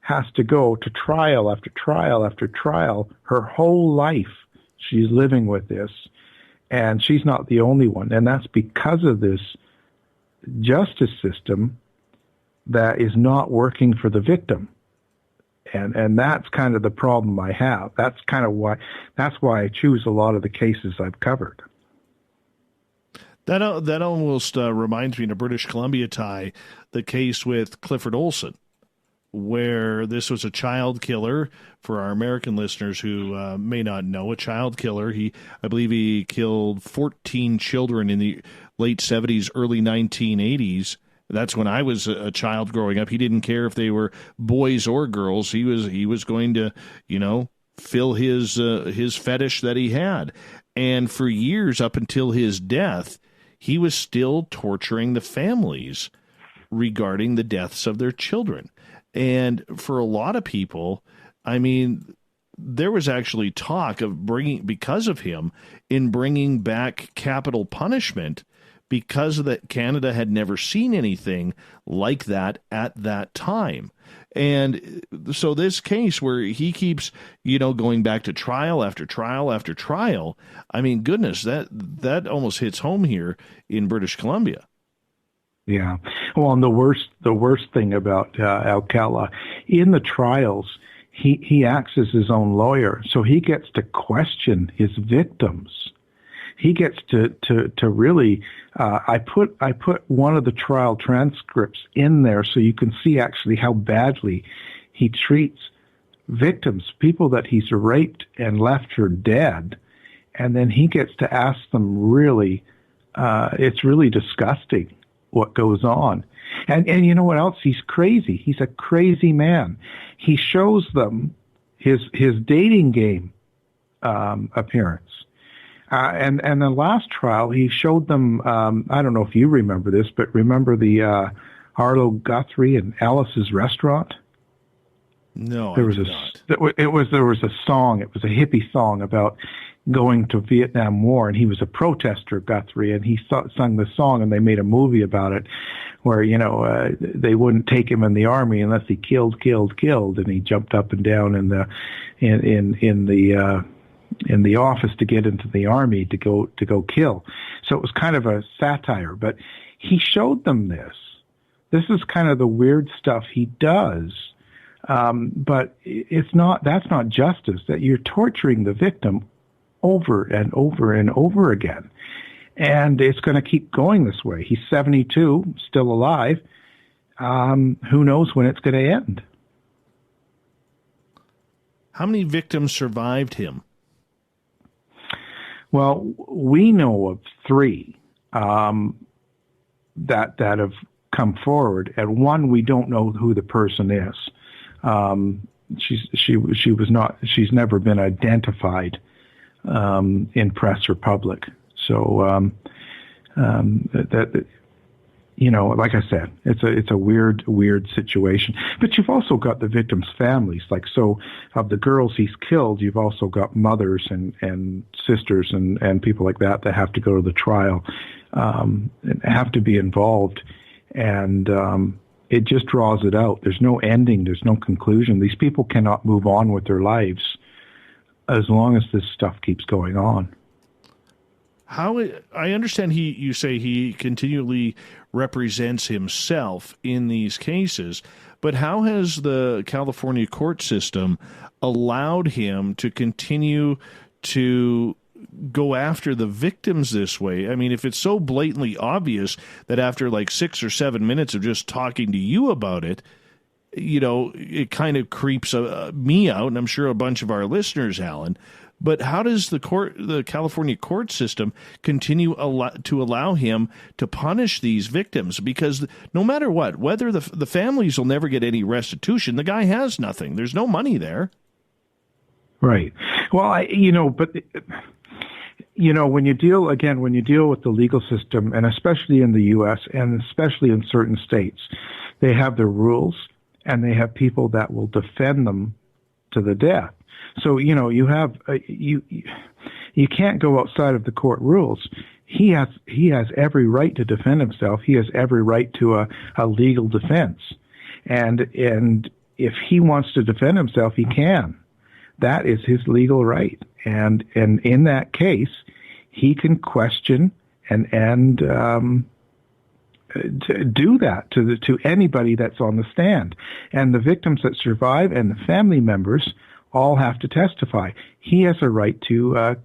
has to go to trial after trial after trial. Her whole life she's living with this, and she's not the only one. And that's because of this justice system that is not working for the victim. And that's kind of the problem I have. That's why I choose a lot of the cases I've covered. That almost reminds me in a British Columbia tie, the case with Clifford Olson, where this was a child killer. For our American listeners who may not know, a child killer. I believe he killed 14 children in the late 70s, early 1980s. That's when I was a child growing up. He didn't care if they were boys or girls. He was going to, fill his fetish that he had. And for years, up until his death, he was still torturing the families regarding the deaths of their children. And for a lot of people, I mean, there was actually talk of because of him, bringing back capital punishment, because of that Canada had never seen anything like that at that time. And so this case where he keeps, going back to trial after trial after trial, I mean, goodness, that almost hits home here in British Columbia. Yeah. Well, and the worst thing about Alcala, in the trials, he acts as his own lawyer, so he gets to question his victims. He gets to really. I put one of the trial transcripts in there so you can see actually how badly he treats victims, people that he's raped and left for dead, and then he gets to ask them really. It's really disgusting what goes on. And you know what else? He's crazy. He's a crazy man. He shows them his dating game appearance. And the last trial, he showed them, I don't know if you remember this, but remember the Arlo Guthrie and Alice's Restaurant? No, there was a song. It was a hippie song about going to Vietnam War, and he was a protester, Guthrie, and he sung the song, and they made a movie about it, where they wouldn't take him in the army unless he killed, and he jumped up and down in the office to get into the army to go kill. So it was kind of a satire, but he showed them this. This is kind of the weird stuff he does. But that's not justice, that you're torturing the victim over and over and over again. And it's going to keep going this way. He's 72, still alive. Who knows when it's going to end? How many victims survived him? Well, we know of 3 that have come forward, and one we don't know who the person is. She's never been identified in press or public. So like I said, it's a weird situation. But you've also got the victims' families. Like, so of the girls he's killed, you've also got mothers and sisters and people like that have to go to the trial, and have to be involved. And it just draws it out. There's no ending. There's no conclusion. These people cannot move on with their lives as long as this stuff keeps going on. I understand you say he continually represents himself in these cases, but how has the California court system allowed him to continue to go after the victims this way? I mean, if it's so blatantly obvious that after like 6 or 7 minutes of just talking to you about it, it kind of creeps me out, and I'm sure a bunch of our listeners, Alan. But how does the California court system continue to allow him to punish these victims? Because no matter what, whether the families will never get any restitution, the guy has nothing. There's no money there. Right. Well, when you deal with the legal system, and especially in the U.S. and especially in certain states, they have their rules and they have people that will defend them to the death. So, you have, you can't go outside of the court rules. He has every right to defend himself. He has every right to a legal defense. And if he wants to defend himself, he can. That is his legal right. And in that case, he can question and to do that to anybody that's on the stand. And the victims that survive and the family members all have to testify. He has a right to,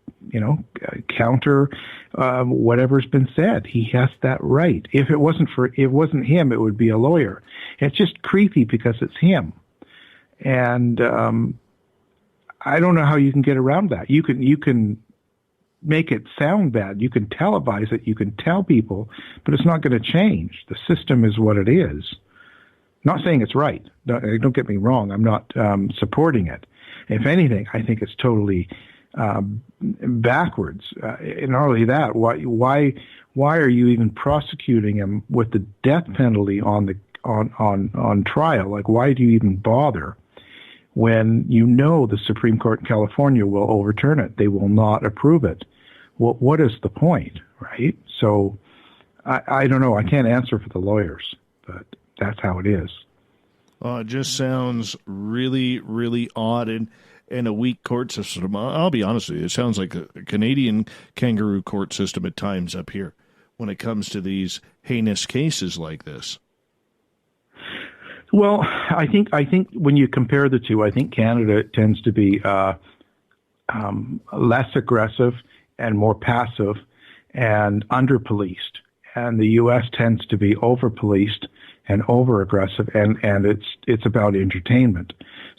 counter whatever's been said. He has that right. If it wasn't him, it would be a lawyer. It's just creepy because it's him. And I don't know how you can get around that. You can make it sound bad. You can televise it. You can tell people, but it's not going to change. The system is what it is. I'm not saying it's right. Don't get me wrong. I'm not supporting it. If anything, I think it's totally backwards. And not only that, why are you even prosecuting him with the death penalty on trial? Like, why do you even bother when the Supreme Court in California will overturn it? They will not approve it. What is the point, right? So I don't know. I can't answer for the lawyers, but that's how it is. It just sounds really, really odd and a weak court system. I'll be honest with you. It sounds like a Canadian kangaroo court system at times up here when it comes to these heinous cases like this. Well, I think when you compare the two, I think Canada tends to be less aggressive and more passive and under-policed. And the U.S. tends to be over-policed and over-aggressive, and it's about entertainment.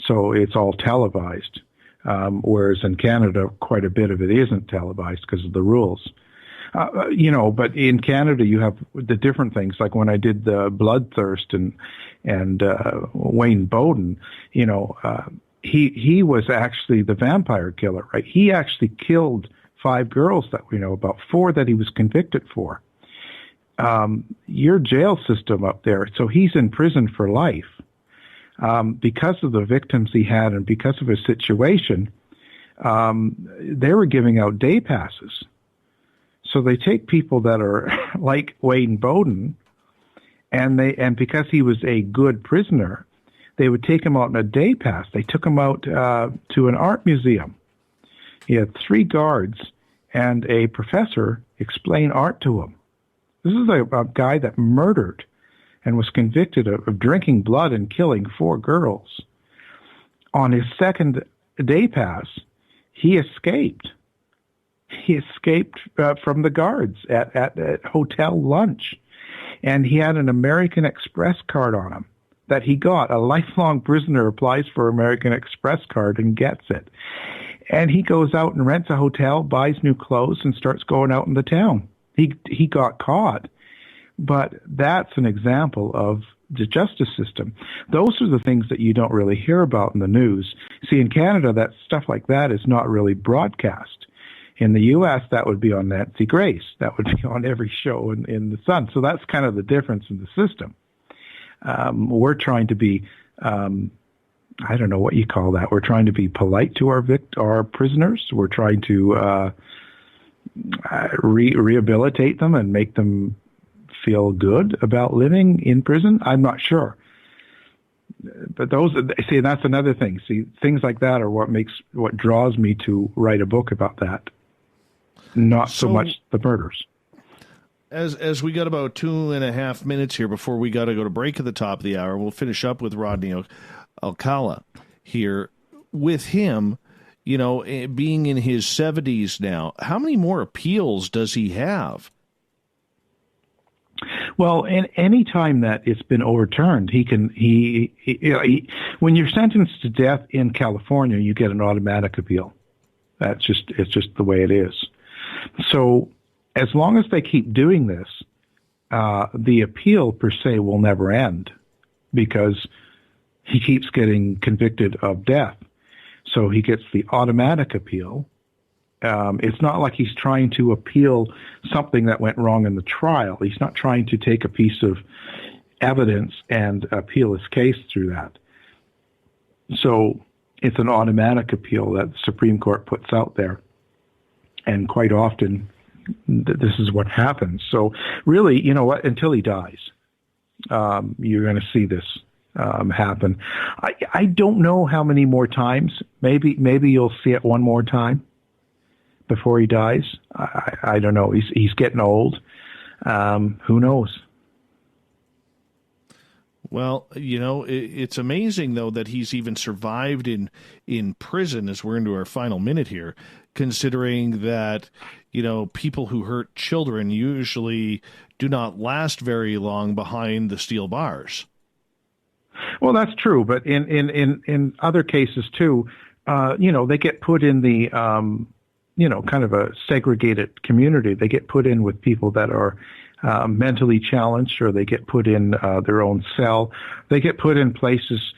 So it's all televised, whereas in Canada, quite a bit of it isn't televised because of the rules. But in Canada, you have the different things. Like when I did the Bloodthirst and Wayne Bowden, he was actually the vampire killer, right? He actually killed 5 girls that we know about, 4 that he was convicted for. Your jail system up there, so he's in prison for life. because of the victims he had and because of his situation, they were giving out day passes. So they take people that are like Wayne Bowden, and because he was a good prisoner, they would take him out on a day pass. They took him out to an art museum. He had 3 guards and a professor explain art to him. This is a guy that murdered and was convicted of drinking blood and killing 4 girls. On his second day pass, he escaped. He escaped from the guards at hotel lunch. And he had an American Express card on him that he got. A lifelong prisoner applies for American Express card and gets it. And he goes out and rents a hotel, buys new clothes, and starts going out in the town. He got caught. But that's an example of the justice system. Those are the things that you don't really hear about in the news. See, in Canada, that stuff like that is not really broadcast. In the U.S., that would be on Nancy Grace. That would be on every show in the Sun. So that's kind of the difference in the system. We're trying to be, I don't know what you call that. We're trying to be polite to our prisoners. We're trying to rehabilitate them and make them feel good about living in prison. I'm not sure. But that's another thing. See, things like that are what draws me to write a book about that. Not so much the murders. As we got about 2.5 minutes here before we got to go to break at the top of the hour, we'll finish up with Rodney Alcala here. With him, being in his 70s now, how many more appeals does he have? Well, any time that it's been overturned, when you're sentenced to death in California, you get an automatic appeal. It's just the way it is. So as long as they keep doing this, the appeal per se will never end because he keeps getting convicted of death. So he gets the automatic appeal. It's not like he's trying to appeal something that went wrong in the trial. He's not trying to take a piece of evidence and appeal his case through that. So it's an automatic appeal that the Supreme Court puts out there. And quite often, this is what happens. So really, you know what, until he dies, you're going to see this happen. I don't know how many more times. Maybe you'll see it one more time before he dies. I don't know. He's getting old. Who knows? Well, it's amazing, though, that he's even survived in prison as we're into our final minute here, considering that, people who hurt children usually do not last very long behind the steel bars. Well, that's true. But in other cases, too, they get put in the, kind of a segregated community. They get put in with people that are mentally challenged, or they get put in their own cell. They get put in places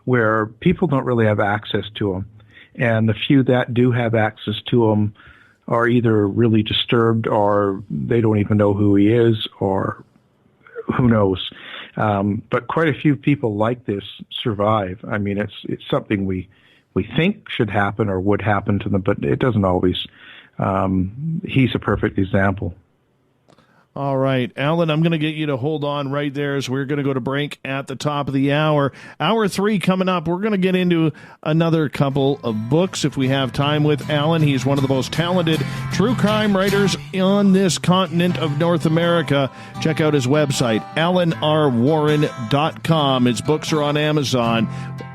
where people don't really have access to them. And the few that do have access to them are either really disturbed, or they don't even know who he is, or who knows. But quite a few people like this survive. I mean, it's something we think should happen or would happen to them, but it doesn't always. He's a perfect example. All right, Alan, I'm going to get you to hold on right there as we're going to go to break at the top of the hour. Hour 3 coming up. We're going to get into another couple of books if we have time with Alan. He's one of the most talented true crime writers on this continent of North America. Check out his website, alanrwarren.com. His books are on Amazon.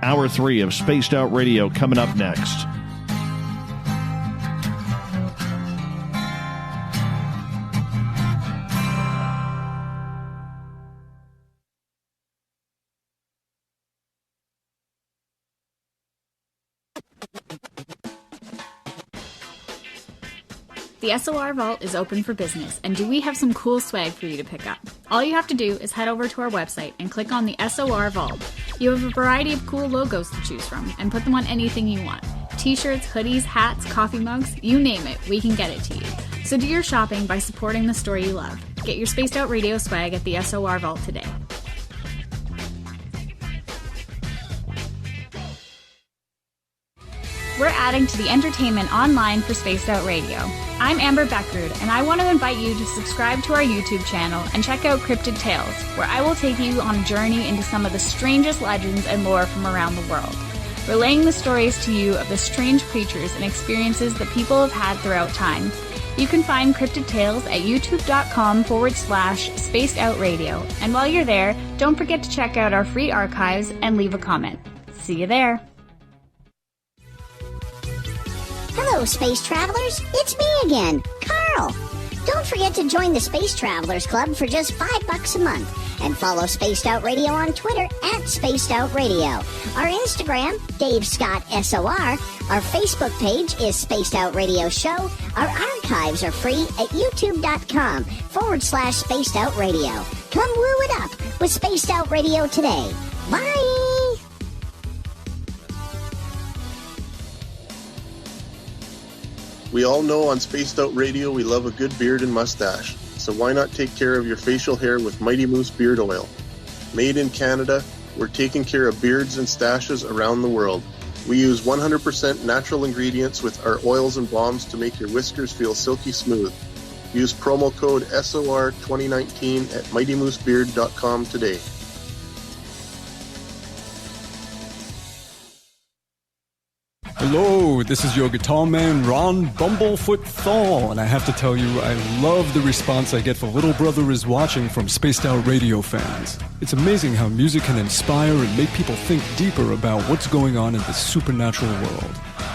Hour 3 of Spaced Out Radio coming up next. The SOR Vault is open for business, and do we have some cool swag for you to pick up? All you have to do is head over to our website and click on the SOR Vault. You have a variety of cool logos to choose from, and put them on anything you want. T-shirts, hoodies, hats, coffee mugs, you name it, we can get it to you. So do your shopping by supporting the story you love. Get your Spaced Out Radio swag at the SOR Vault today. adding to the entertainment online for Spaced Out Radio. I'm Amber Beckrud, and I want to invite you to subscribe to our YouTube channel and check out Cryptid Tales, where I will take you on a journey into some of the strangest legends and lore from around the world, relaying the stories to you of the strange creatures and experiences that people have had throughout time. You can find Cryptid Tales at youtube.com/Spaced Out Radio. And while you're there, don't forget to check out our free archives and leave a comment. See you there. Hello, Space Travelers. It's me again, Carl. Don't forget to join the Space Travelers Club for just $5 a month. And follow Spaced Out Radio on Twitter at Spaced Out Radio. Our Instagram, Dave Scott SOR. Our Facebook page is Spaced Out Radio Show. Our archives are free at youtube.com/Spaced Out Radio. Come woo it up with Spaced Out Radio today. Bye! We all know on Spaced Out Radio we love a good beard and mustache, so why not take care of your facial hair with Mighty Moose Beard Oil? Made in Canada, we're taking care of beards and stashes around the world. We use 100% natural ingredients with our oils and balms to make your whiskers feel silky smooth. Use promo code SOR2019 at MightyMooseBeard.com today. Hello, this is your guitar man, Ron Bumblefoot Thal, and I have to tell you, I love the response I get for Little Brother is Watching from Spaced Out Radio fans. It's amazing how music can inspire and make people think deeper about what's going on in the supernatural world.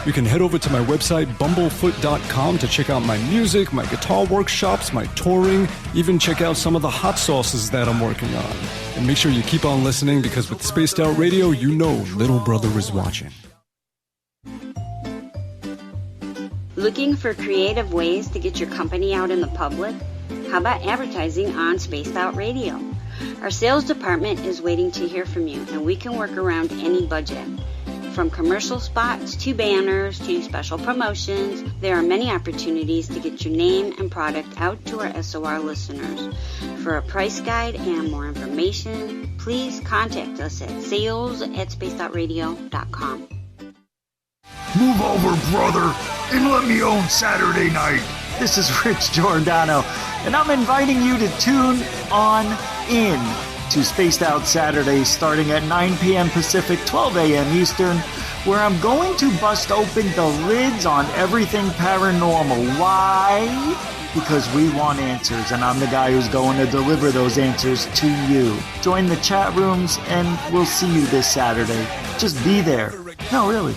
You can head over to my website, bumblefoot.com, to check out my music, my guitar workshops, my touring, even check out some of the hot sauces that I'm working on. And make sure you keep on listening, because with Spaced Out Radio, you know Little Brother is watching. Looking for creative ways to get your company out in the public? How about advertising on Spaced Out Radio? Our sales department is waiting to hear from you, and we can work around any budget. From commercial spots to banners to special promotions, there are many opportunities to get your name and product out to our SOR listeners. For a price guide and more information, please contact us at sales@spacedoutradio.com. Move over, brother, and let me own Saturday night. This is Rich Giordano, and I'm inviting you to tune on in to Spaced Out Saturdays starting at 9 p.m. Pacific, 12 a.m. Eastern, where I'm going to bust open the lids on everything paranormal. Why? Because we want answers, and I'm the guy who's going to deliver those answers to you. Join the chat rooms, and we'll see you this Saturday. Just be there. No, really.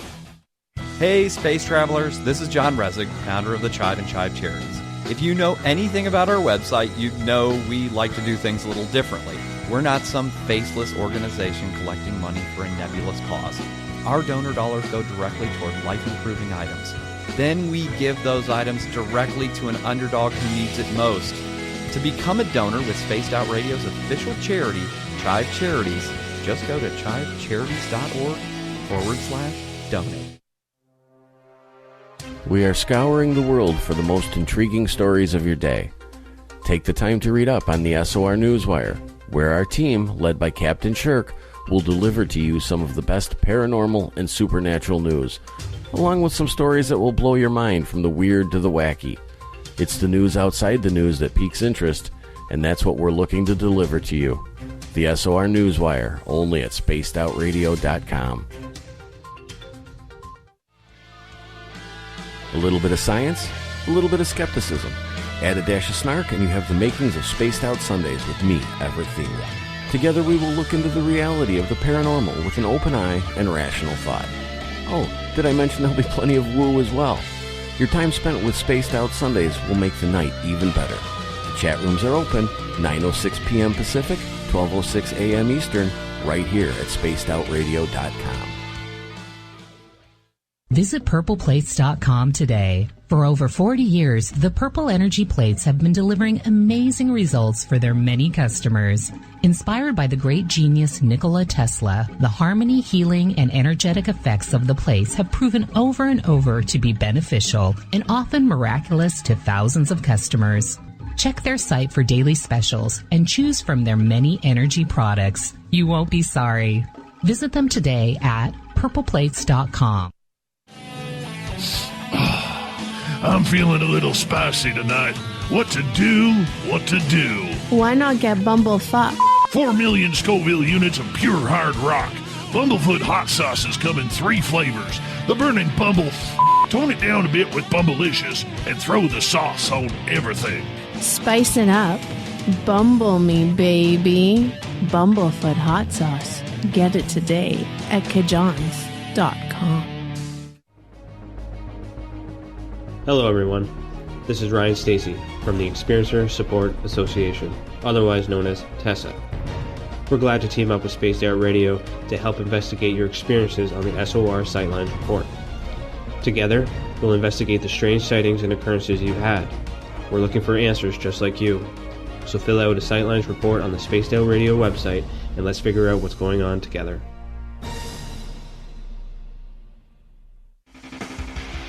Hey, space travelers, this is John Resig, founder of the CHIVE and CHIVE Charities. If you know anything about our website, you know we like to do things a little differently. We're not some faceless organization collecting money for a nebulous cause. Our donor dollars go directly toward life-improving items. Then we give those items directly to an underdog who needs it most. To become a donor with Spaced Out Radio's official charity, CHIVE Charities, just go to chivecharities.org/donate. We are scouring the world for the most intriguing stories of your day. Take the time to read up on the SOR Newswire, where our team, led by Captain Shirk, will deliver to you some of the best paranormal and supernatural news, along with some stories that will blow your mind from the weird to the wacky. It's the news outside the news that piques interest, and that's what we're looking to deliver to you. The SOR Newswire, only at spacedoutradio.com. A little bit of science, a little bit of skepticism. Add a dash of snark and you have the makings of Spaced Out Sundays with me, Everett Thiem. Together we will look into the reality of the paranormal with an open eye and rational thought. Oh, did I mention there'll be plenty of woo as well? Your time spent with Spaced Out Sundays will make the night even better. The chat rooms are open, 9:06 p.m. Pacific, 12:06 a.m. Eastern, right here at spacedoutradio.com. Visit purpleplates.com today. For over 40 years, the Purple Energy Plates have been delivering amazing results for their many customers. Inspired by the great genius Nikola Tesla, the harmony, healing, and energetic effects of the plates have proven over and over to be beneficial and often miraculous to thousands of customers. Check their site for daily specials and choose from their many energy products. You won't be sorry. Visit them today at purpleplates.com. I'm feeling a little spicy tonight. What to do? What to do? Why not get Bumblefoot? 4 million Scoville units of pure hard rock. Bumblefoot hot sauces come in 3 flavors. The burning Bumble. Tone it down a bit with Bumblelicious and throw the sauce on everything. Spice it up. Bumble me, baby. Bumblefoot hot sauce. Get it today at CHIVE.com. Hello everyone, this is Ryan Stacy from the Experiencer Support Association, otherwise known as TESA. We're glad to team up with Spaced Out Radio to help investigate your experiences on the SOR Sightlines Report. Together, we'll investigate the strange sightings and occurrences you've had. We're looking for answers just like you. So fill out a Sightlines report on the Spaced Out Radio website and let's figure out what's going on together.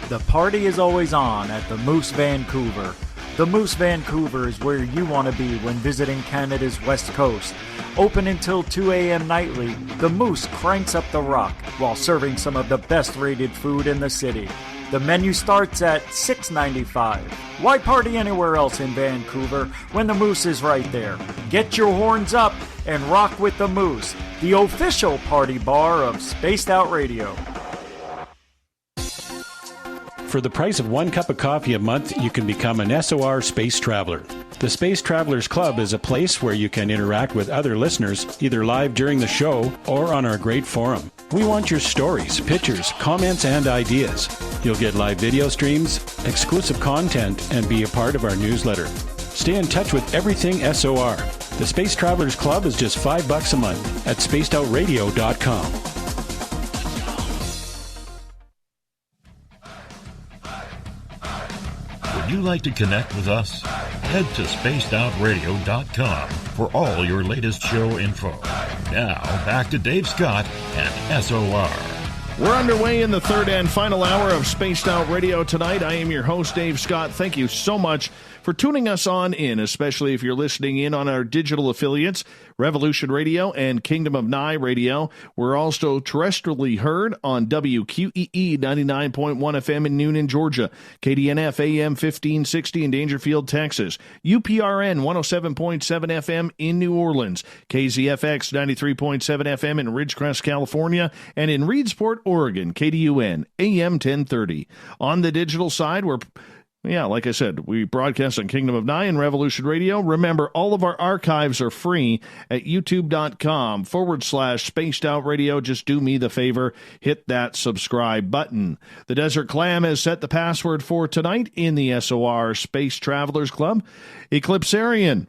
The party is always on at the Moose Vancouver. The Moose Vancouver is where you want to be when visiting Canada's West Coast. Open until 2 a.m. nightly, the Moose cranks up the rock while serving some of the best rated food in the city. The menu starts at $6.95. Why party anywhere else in Vancouver when the Moose is right there? Get your horns up and rock with the Moose, the official party bar of Spaced Out Radio. For the price of 1 cup of coffee a month, you can become an SOR Space Traveler. The Space Travelers Club is a place where you can interact with other listeners, either live during the show or on our great forum. We want your stories, pictures, comments, and ideas. You'll get live video streams, exclusive content, and be a part of our newsletter. Stay in touch with everything SOR. The Space Travelers Club is just $5 a month at spacedoutradio.com. Would you like to connect with us? Head to spacedoutradio.com for all your latest show info. Now, back to Dave Scott and SOR. We're underway in the third and final hour of Spaced Out Radio tonight. I am your host, Dave Scott. Thank you so much for tuning us on in, especially if you're listening in on our digital affiliates, Revolution Radio and Kingdom of Nye Radio. We're also terrestrially heard on WQEE 99.1 FM in Noonan, Georgia, KDNF AM 1560 in Dangerfield, Texas, UPRN 107.7 FM in New Orleans, KZFX 93.7 FM in Ridgecrest, California, and in Reedsport, Oregon, KDUN AM 1030. On the digital side, like I said, we broadcast on Kingdom of Nye and Revolution Radio. Remember, all of our archives are free at youtube.com/Spaced Out Radio. Just do me the favor, hit that subscribe button. The Desert Clam has set the password for tonight in the SOR Space Travelers Club. Eclipsarian.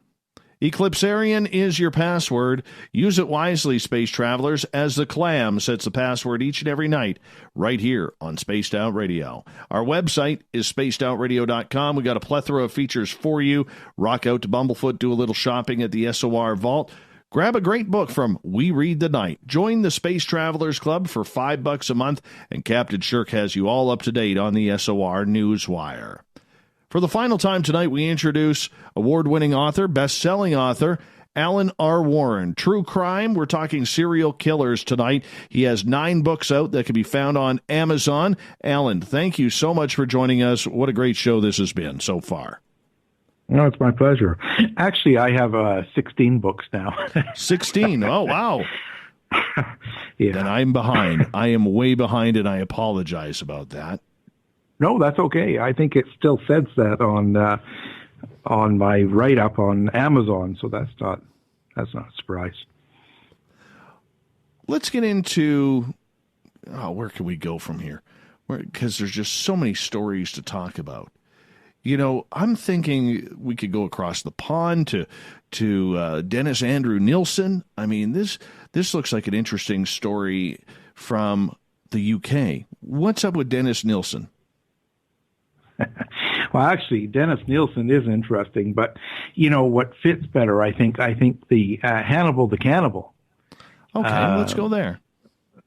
Eclipsarian is your password. Use it wisely, Space Travelers, as the Clam sets the password each and every night right here on Spaced Out Radio. Our website is spacedoutradio.com. We got a plethora of features for you. Rock out to Bumblefoot, do a little shopping at the SOR Vault. Grab a great book from We Read the Night. Join the Space Travelers Club for $5 a month, and Captain Shirk has you all up to date on the SOR Newswire. For the final time tonight, we introduce award-winning author, best-selling author, Alan R. Warren. True crime, we're talking serial killers tonight. He has 9 books out that can be found on Amazon. Alan, thank you so much for joining us. What a great show this has been so far. No, it's my pleasure. Actually, I have 16 books now. 16? Oh, wow. Yeah. Then I'm behind. I am way behind, and I apologize about that. No, that's okay. I think it still says that on my write-up on Amazon, so that's not a surprise. Let's get into where can we go from here? Because there's just so many stories to talk about. You know, I'm thinking we could go across the pond to Dennis Andrew Nilsen. I mean, this looks like an interesting story from the UK. What's up with Dennis Nilsen? Well, actually, Dennis Nilsen is interesting, but you know what fits better? I think the Hannibal the Cannibal. Okay, let's go there.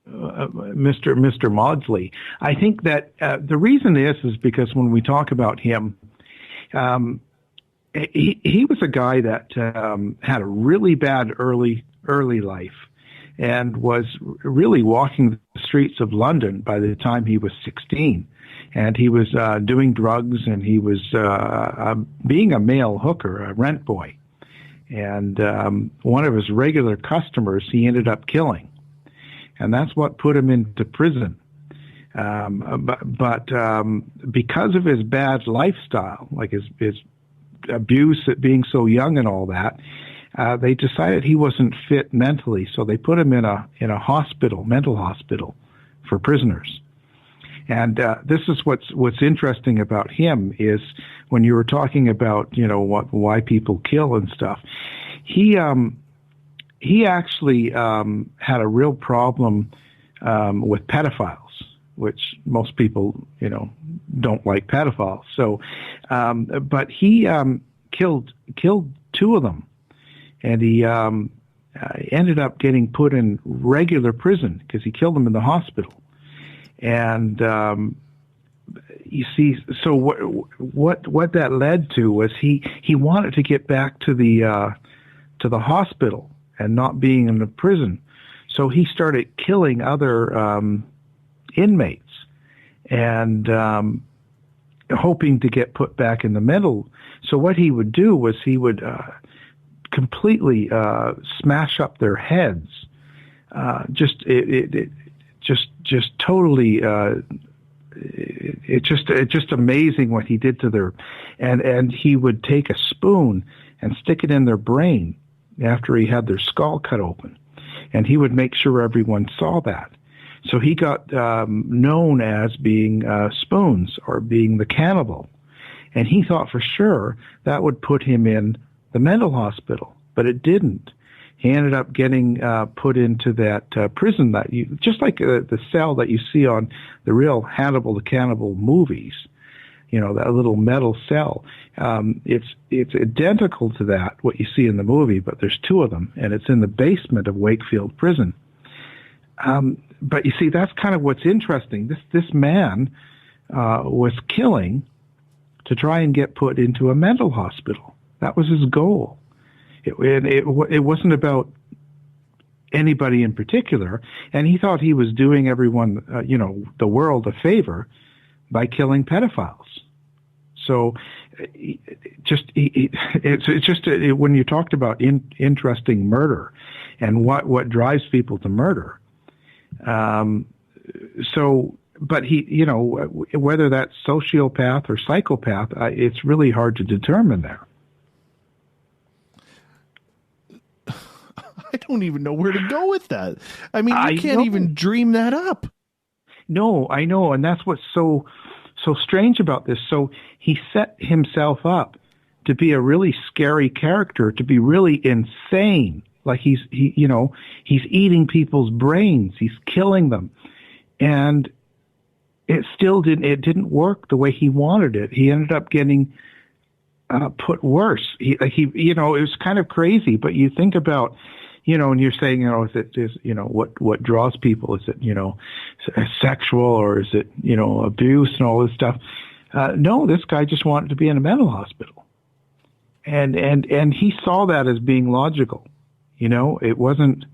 Mr. Maudsley. I think that the reason is because when we talk about him, he was a guy that had a really bad early life and was really walking the streets of London by the time he was 16. and he was doing drugs, and he was being a male hooker, a rent boy. And one of his regular customers he ended up killing. And that's what put him into prison. But because of his bad lifestyle, like his abuse at being so young and all that, they decided he wasn't fit mentally, so they put him in a hospital, mental hospital for prisoners. And this is what's interesting about him is when you were talking about why people kill and stuff. He actually had a real problem with pedophiles, which most people don't like pedophiles. So, but he killed 2 of them, and he ended up getting put in regular prison because he killed them in the hospital. And you see, so what that led to was he wanted to get back to the hospital and not being in the prison, so he started killing other inmates and hoping to get put back in the mental. So what he would do was he would completely smash up their heads. Just totally. It's just amazing what he did to their, and he would take a spoon and stick it in their brain after he had their skull cut open, and he would make sure everyone saw that. So he got known as being Spoons, or being the cannibal, and he thought for sure that would put him in the mental hospital, but it didn't. He ended up getting put into that prison that you, just like the cell that you see on the real Hannibal the Cannibal movies, that little metal cell. It's identical to that, what you see in the movie, but there's 2 of them, and it's in the basement of Wakefield Prison. But you see, that's kind of what's interesting. This man was killing to try and get put into a mental hospital. That was his goal. It wasn't about anybody in particular, and he thought he was doing everyone, the world a favor by killing pedophiles. So, when you talked about interesting murder and what drives people to murder. But he, whether that's sociopath or psychopath, it's really hard to determine there. I don't even know where to go with that. I mean, you can't even dream that up. No, I know, and that's what's so strange about this. So he set himself up to be a really scary character, to be really insane. Like he's eating people's brains, he's killing them, and it still didn't work the way he wanted it. He ended up getting put worse. He it was kind of crazy. But you think about, and you're saying, what draws people? Is it, sexual, or is it, abuse and all this stuff? No, this guy just wanted to be in a mental hospital. And he saw that as being logical. It wasn't,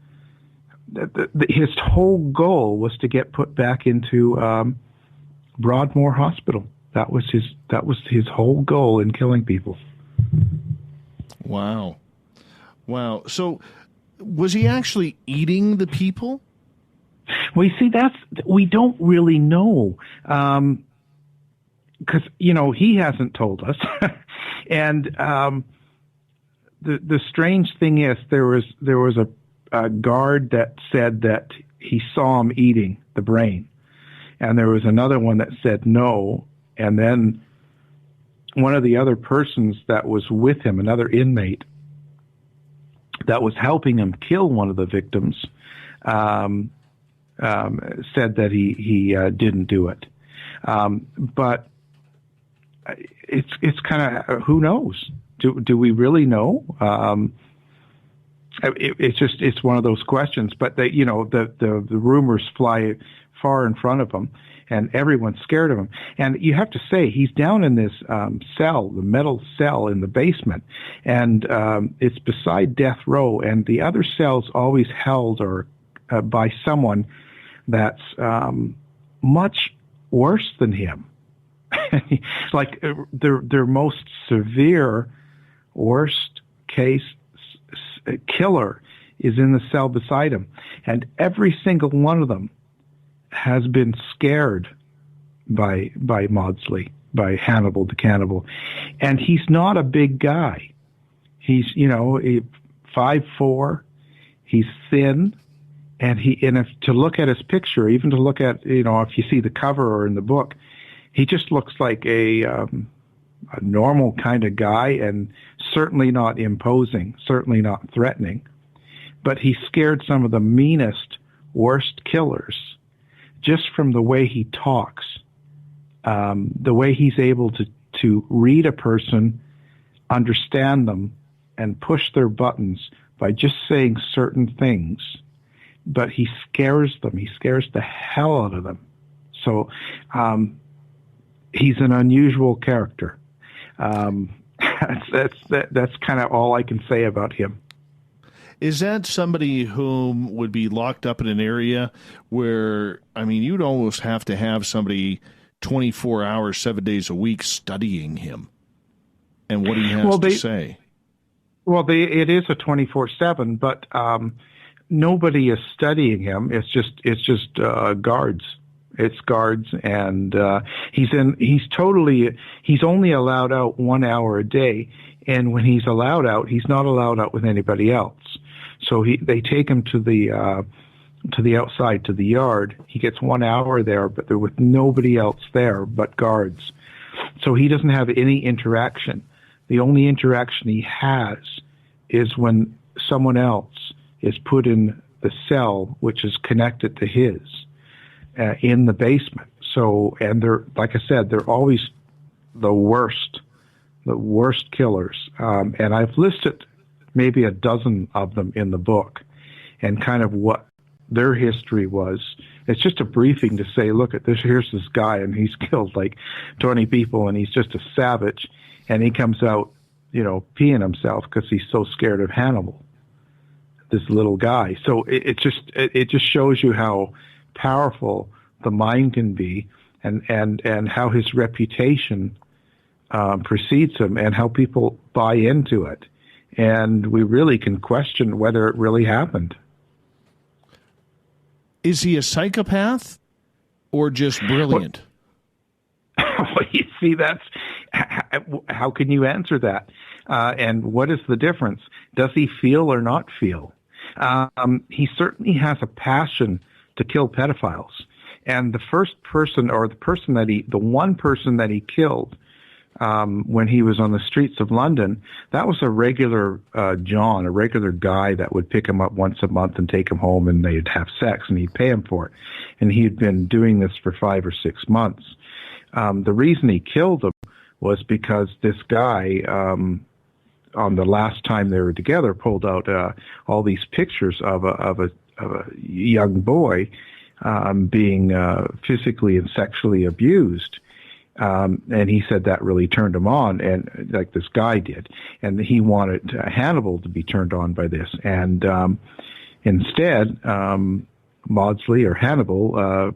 his whole goal was to get put back into, Broadmoor Hospital. That was his whole goal in killing people. Wow. So, was he actually eating the people? Well, you see, we don't really know, because he hasn't told us. And the strange thing is, there was a guard that said that he saw him eating the brain, and there was another one that said no, and then one of the other persons that was with him, another inmate that was helping him kill one of the victims, said that he didn't do it. But it's kind of, who knows? Do we really know? It's one of those questions. But the rumors fly far in front of him, and everyone's scared of him. And you have to say, he's down in this cell, the metal cell in the basement, and it's beside death row, and the other cells always held by someone that's much worse than him. like their most severe, worst case killer is in the cell beside him, and every single one of them has been scared by Maudsley, by Hannibal the cannibal, and he's not a big guy. He's 5'4", he's thin, and if to look at his picture, even to look at if you see the cover or in the book, he just looks like a normal kind of guy, and certainly not imposing, certainly not threatening. But he scared some of the meanest, worst killers just from the way he talks, the way he's able to read a person, understand them, and push their buttons by just saying certain things. But he scares them. He scares the hell out of them. So he's an unusual character. That's kind of all I can say about him. Is that somebody whom would be locked up in an area where, you'd almost have to have somebody 24 hours, 7 days a week studying him and what he has to say? Well, it is a 24/7, but nobody is studying him. It's just guards. It's guards, and he's only allowed out 1 hour a day, and when he's allowed out, he's not allowed out with anybody else. So they take him to the outside, to the yard. He gets 1 hour there, but they're with nobody else there but guards. So he doesn't have any interaction. The only interaction he has is when someone else is put in the cell, which is connected to his, in the basement. So, and they're, like I said, they're always the worst killers. And I've listed maybe a dozen of them in the book, and kind of what their history was. It's just a briefing to say, look at this, here's this guy, and he's killed like 20 people, and he's just a savage, and he comes out, peeing himself because he's so scared of Hannibal, this little guy. So it just shows you how powerful the mind can be, and how his reputation precedes him, and how people buy into it. And we really can question whether it really happened. Is he a psychopath or just brilliant? Well, you see, that's how can you answer that? And what is the difference? Does he feel or not feel? He certainly has a passion to kill pedophiles. And the first person, or the one person that he killed when he was on the streets of London, that was a regular John, a regular guy that would pick him up once a month and take him home, and they'd have sex, and he'd pay him for it. And he had been doing this for 5 or 6 months. The reason he killed him was because this guy, on the last time they were together, pulled out all these pictures of a young boy being physically and sexually abused. And he said that really turned him on, and like this guy did. And he wanted Hannibal to be turned on by this. And instead, Maudsley, or Hannibal,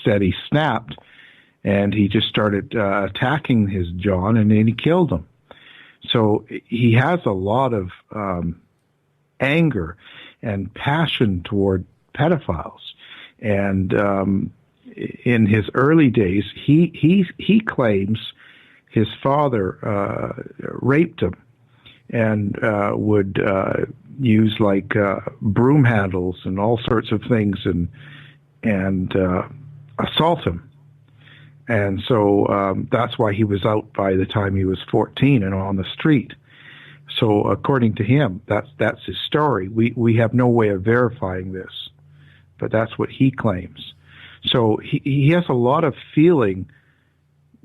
said he snapped, and he just started attacking his John, and then he killed him. So he has a lot of anger and passion toward pedophiles. And in his early days, he claims his father raped him, and would use like broom handles and all sorts of things, and assault him. And so that's why he was out by the time he was 14 and on the street. So according to him, that's his story. We have no way of verifying this, but that's what he claims. So he has a lot of feeling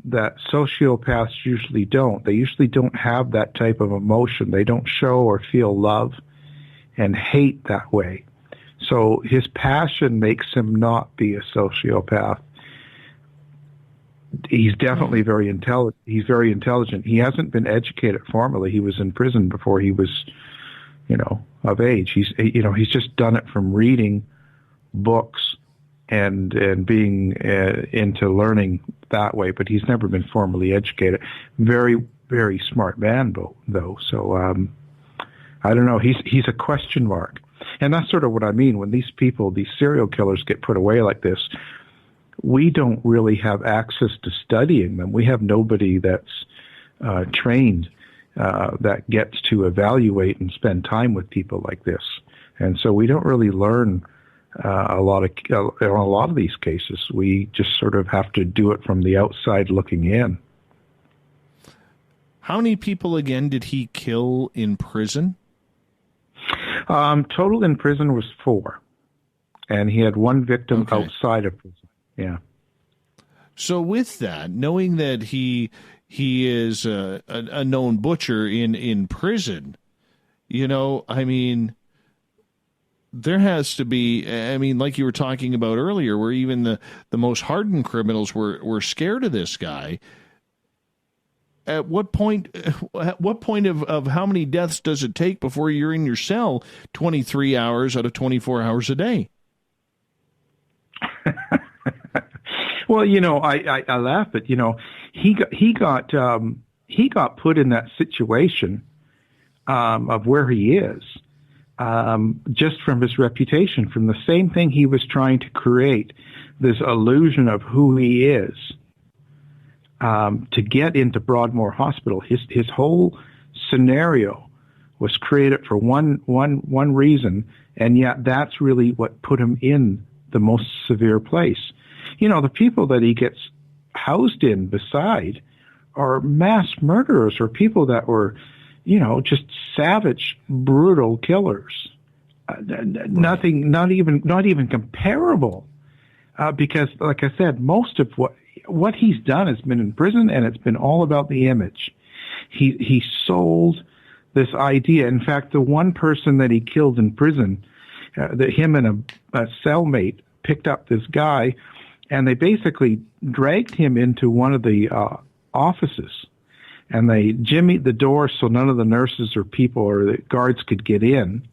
that sociopaths usually don't. They usually don't have that type of emotion. They don't show or feel love and hate that way. So his passion makes him not be a sociopath. He's definitely very intelligent. He's very intelligent. He hasn't been educated formally. He was in prison before he was, of age. He's just done it from reading books and being into learning that way, but he's never been formally educated. Very, very smart man, though. So I don't know. He's a question mark, and that's sort of what I mean when these serial killers, get put away like this. We don't really have access to studying them. We have nobody that's trained that gets to evaluate and spend time with people like this, and so we don't really learn a lot of these cases. We just sort of have to do it from the outside looking in. How many people again did he kill in prison? Total in prison was 4, and he had 1 victim outside of prison. Yeah. So with that, knowing that he is a known butcher in prison, I mean, there has to be, like you were talking about earlier, where even the most hardened criminals were scared of this guy. At what point of how many deaths does it take before you're in your cell 23 hours out of 24 hours a day? Well, I laugh, but he got put in that situation of where he is. Just from his reputation, from the same thing he was trying to create, this illusion of who he is, to get into Broadmoor Hospital. His whole scenario was created for one reason, and yet that's really what put him in the most severe place. The people that he gets housed in beside are mass murderers, or people that were just savage, brutal killers. Nothing, not even comparable. Because, like I said, most of what he's done has been in prison, and it's been all about the image. He sold this idea. In fact, the one person that he killed in prison, him and a cellmate picked up this guy, and they basically dragged him into one of the offices. And they jimmied the door so none of the nurses or people or the guards could get in.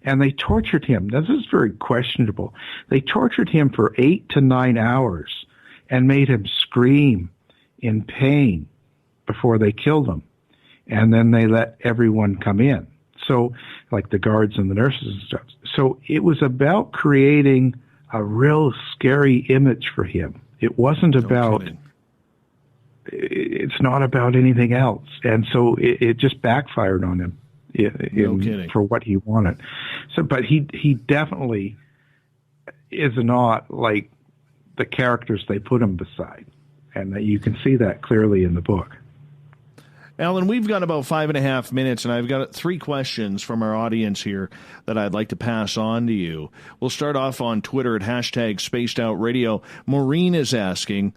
And they tortured him. Now, this is very questionable. They tortured him for 8 to 9 hours and made him scream in pain before they killed him. And then they let everyone come in. So, like the guards and the nurses and stuff. So it was about creating a real scary image for him. It wasn't about... It's not about anything else. And so it just backfired on him for what he wanted. So, but he definitely is not like the characters they put him beside. And that you can see that clearly in the book. Alan, we've got about 5.5 minutes, and I've got 3 questions from our audience here that I'd like to pass on to you. We'll start off on Twitter at #SpacedOutRadio. Maureen is asking,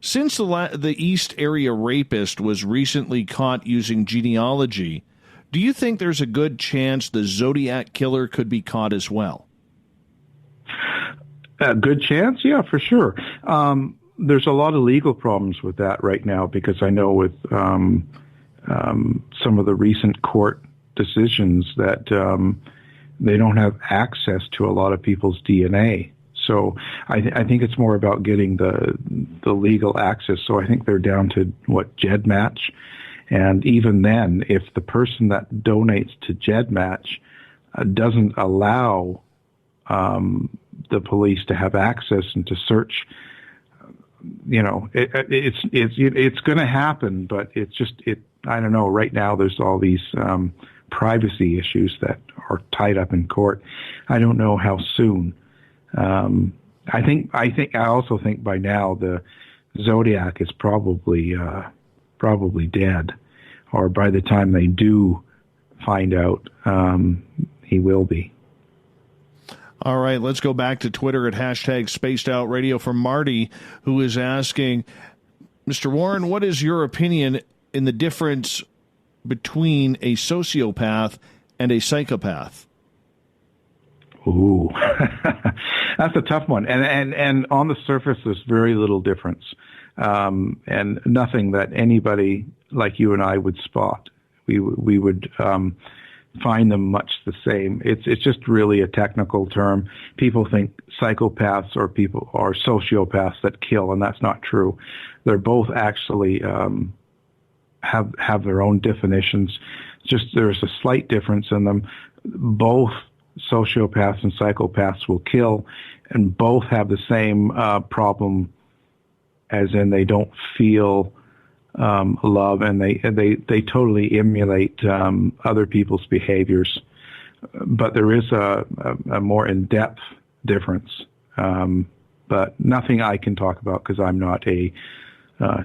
since the East Area rapist was recently caught using genealogy, do you think there's a good chance the Zodiac killer could be caught as well? A good chance? Yeah, for sure. There's a lot of legal problems with that right now, because I know with some of the recent court decisions that they don't have access to a lot of people's DNA. So I think it's more about getting the legal access. So I think they're down to GEDmatch, and even then, if the person that donates to GEDmatch doesn't allow the police to have access and to search, it's going to happen. But I don't know. Right now, there's all these privacy issues that are tied up in court. I don't know how soon. I also think by now the Zodiac is probably dead, or by the time they do find out, he will be. All right, let's go back to Twitter at #SpacedOutRadio from Marty, who is asking, Mr. Warren, what is your opinion in the difference between a sociopath and a psychopath? Ooh, that's a tough one. And on the surface, there's very little difference, and nothing that anybody like you and I would spot. We would find them much the same. It's just really a technical term. People think psychopaths or sociopaths that kill, and that's not true. They're both actually have their own definitions. Just there's a slight difference in them. Both sociopaths and psychopaths will kill, and both have the same problem, as in they don't feel love, and they totally emulate other people's behaviors. But there is a more in-depth difference, but nothing I can talk about because I'm not a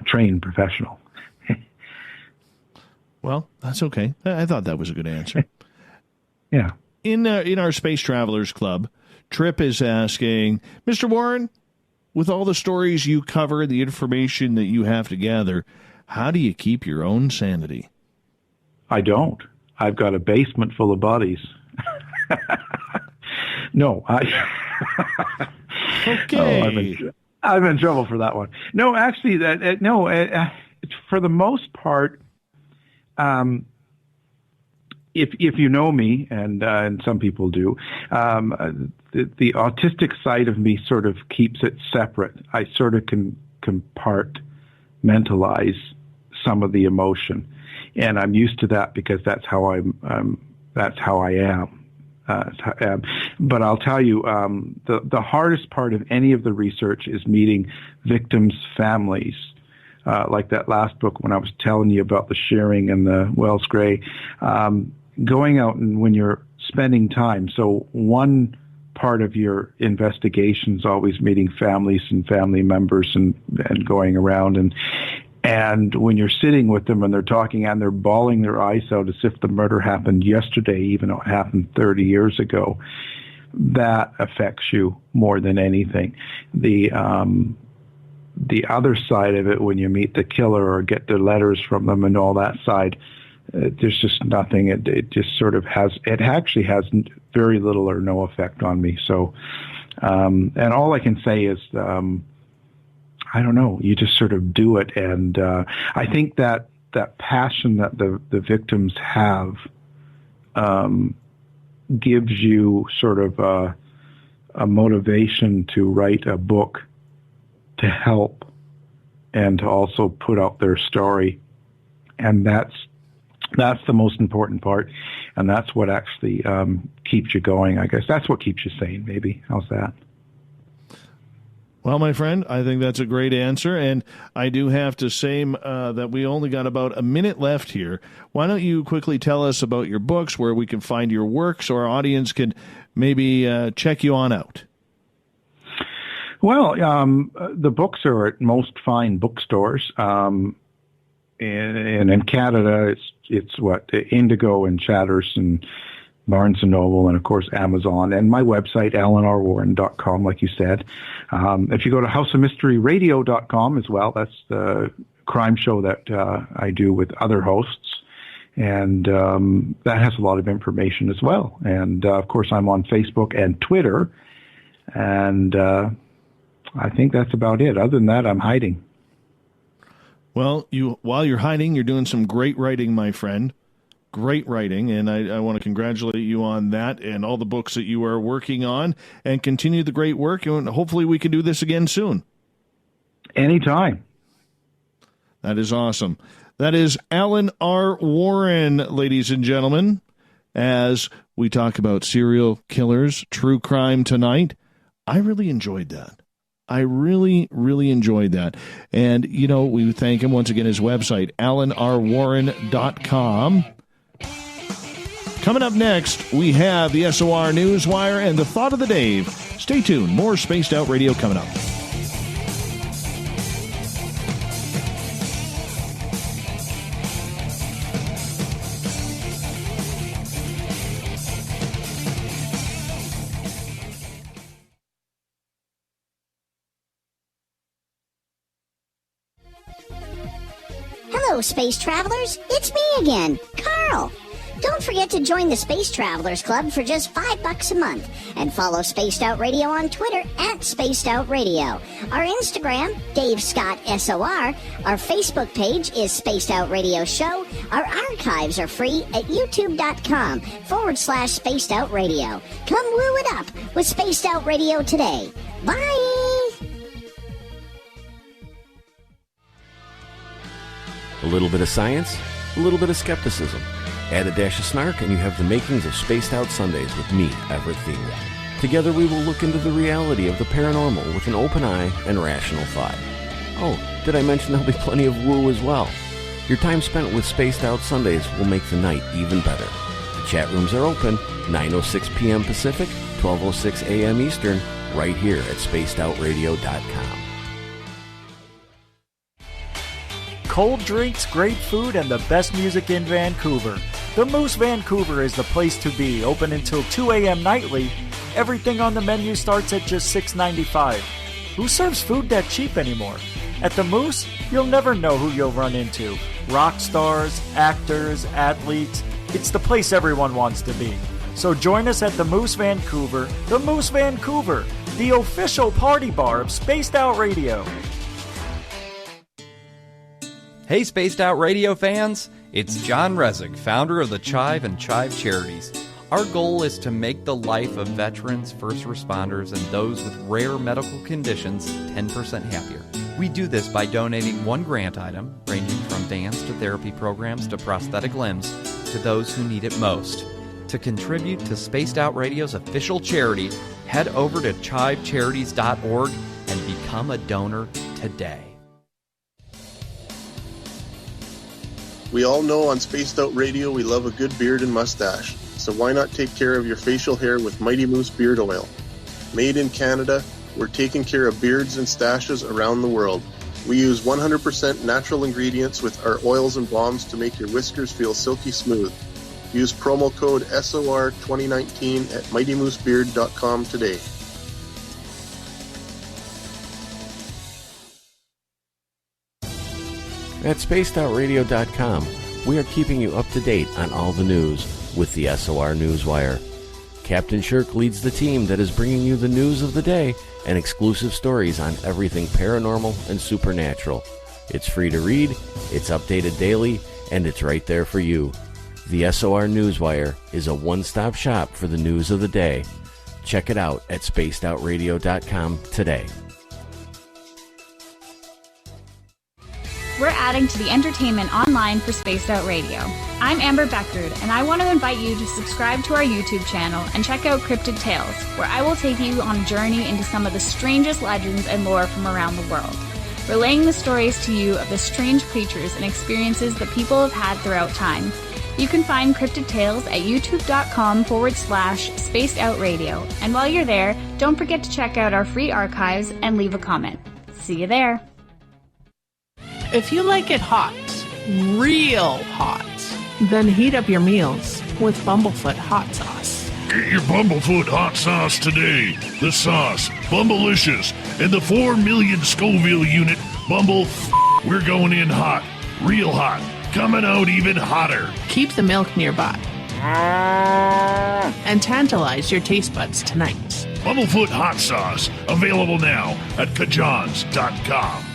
trained professional. Well, that's okay. I thought that was a good answer. Yeah. In our Space Travelers Club, Trip is asking, Mr. Warren, with all the stories you cover, the information that you have to gather, how do you keep your own sanity? I don't. I've got a basement full of bodies. No, Okay. I'm in trouble for that one. No, actually, for the most part, if you know me, and some people do, the autistic side of me sort of keeps it separate. I sort of can compartmentalize some of the emotion, and I'm used to that because that's how I am. But I'll tell you, the hardest part of any of the research is meeting victims' families. Like that last book when I was telling you about the shearing and the Wells Gray, going out and when you're spending time. So one part of your investigation is always meeting families and family members and going around. And when you're sitting with them and they're talking and they're bawling their eyes out as if the murder happened yesterday, even though it happened 30 years ago, that affects you more than anything. The other side of it, when you meet the killer or get their letters from them and all that side, there's just nothing. It just sort of actually has very little or no effect on me. So, and all I can say is, I don't know, you just sort of do it. And I think that passion that the victims have gives you sort of a motivation to write a book to help and to also put out their story. And that's the most important part. And that's what actually keeps you going, I guess. That's what keeps you sane, maybe. How's that? Well, my friend, I think that's a great answer. And I do have to say that we only got about a minute left here. Why don't you quickly tell us about your books, where we can find your work so our audience can maybe check you on out? Well, the books are at most fine bookstores. And in Canada, it's what, Indigo and Chatters and Barnes & Noble and, of course, Amazon. And my website, alanrwarren.com, like you said. If you go to houseofmysteryradio.com as well, that's the crime show that I do with other hosts. And that has a lot of information as well. And, of course, I'm on Facebook and Twitter. And I think that's about it. Other than that, I'm hiding. Well, while you're hiding, you're doing some great writing, my friend. Great writing, and I want to congratulate you on that and all the books that you are working on, and continue the great work, and hopefully we can do this again soon. Anytime. That is awesome. That is Alan R. Warren, ladies and gentlemen, as we talk about serial killers, true crime tonight. I really enjoyed that. I really, really enjoyed that. And, we thank him once again, his website, alanrwarren.com. Coming up next, we have the SOR Newswire and the Thought of the Dave. Stay tuned. More Spaced Out Radio coming up. Hello, space travelers. It's me again, Carl. Don't forget to join the Space Travelers Club for just $5 a month and follow Spaced Out Radio on Twitter at Spaced Out Radio. Our Instagram, Dave Scott SOR. Our Facebook page is Spaced Out Radio Show. Our archives are free at youtube.com/Spaced Out Radio. Come woo it up with Spaced Out Radio today. Bye! A little bit of science, a little bit of skepticism. Add a dash of snark and you have the makings of Spaced Out Sundays with me, Everett Thielen. Together we will look into the reality of the paranormal with an open eye and rational thought. Oh, did I mention there'll be plenty of woo as well? Your time spent with Spaced Out Sundays will make the night even better. The chat rooms are open, 9:06 p.m. Pacific, 12:06 a.m. Eastern, right here at spacedoutradio.com. Cold drinks, great food, and the best music in Vancouver. The Moose Vancouver is the place to be, open until 2 a.m. nightly. Everything on the menu starts at just $6.95. Who serves food that cheap anymore? At the Moose, you'll never know who you'll run into. Rock stars, actors, athletes. It's the place everyone wants to be. So join us at the Moose Vancouver, the official party bar of Spaced Out Radio. Hey Spaced Out Radio fans, it's John Resig, founder of the CHIVE and CHIVE Charities. Our goal is to make the life of veterans, first responders, and those with rare medical conditions 10% happier. We do this by donating one grant item, ranging from dance to therapy programs to prosthetic limbs, to those who need it most. To contribute to Spaced Out Radio's official charity, head over to chivecharities.org and become a donor today. We all know on Spaced Out Radio we love a good beard and mustache, so why not take care of your facial hair with Mighty Moose Beard Oil? Made in Canada, we're taking care of beards and stashes around the world. We use 100% natural ingredients with our oils and balms to make your whiskers feel silky smooth. Use promo code SOR2019 at MightyMooseBeard.com today. At spacedoutradio.com, we are keeping you up to date on all the news with the SOR Newswire. Captain Shirk leads the team that is bringing you the news of the day and exclusive stories on everything paranormal and supernatural. It's free to read, it's updated daily, and it's right there for you. The SOR Newswire is a one-stop shop for the news of the day. Check it out at spacedoutradio.com today. We're adding to the entertainment online for Spaced Out Radio. I'm Amber Beckard, and I want to invite you to subscribe to our YouTube channel and check out Cryptid Tales, where I will take you on a journey into some of the strangest legends and lore from around the world, relaying the stories to you of the strange creatures and experiences that people have had throughout time. You can find Cryptid Tales at youtube.com/Spaced Out Radio, and while you're there, don't forget to check out our free archives and leave a comment. See you there. If you like it hot, real hot, then heat up your meals with Bumblefoot hot sauce. Get your Bumblefoot hot sauce today. The sauce, Bumblelicious, and the 4 million Scoville unit We're going in hot, real hot, coming out even hotter. Keep the milk nearby and tantalize your taste buds tonight. Bumblefoot hot sauce, available now at kajans.com.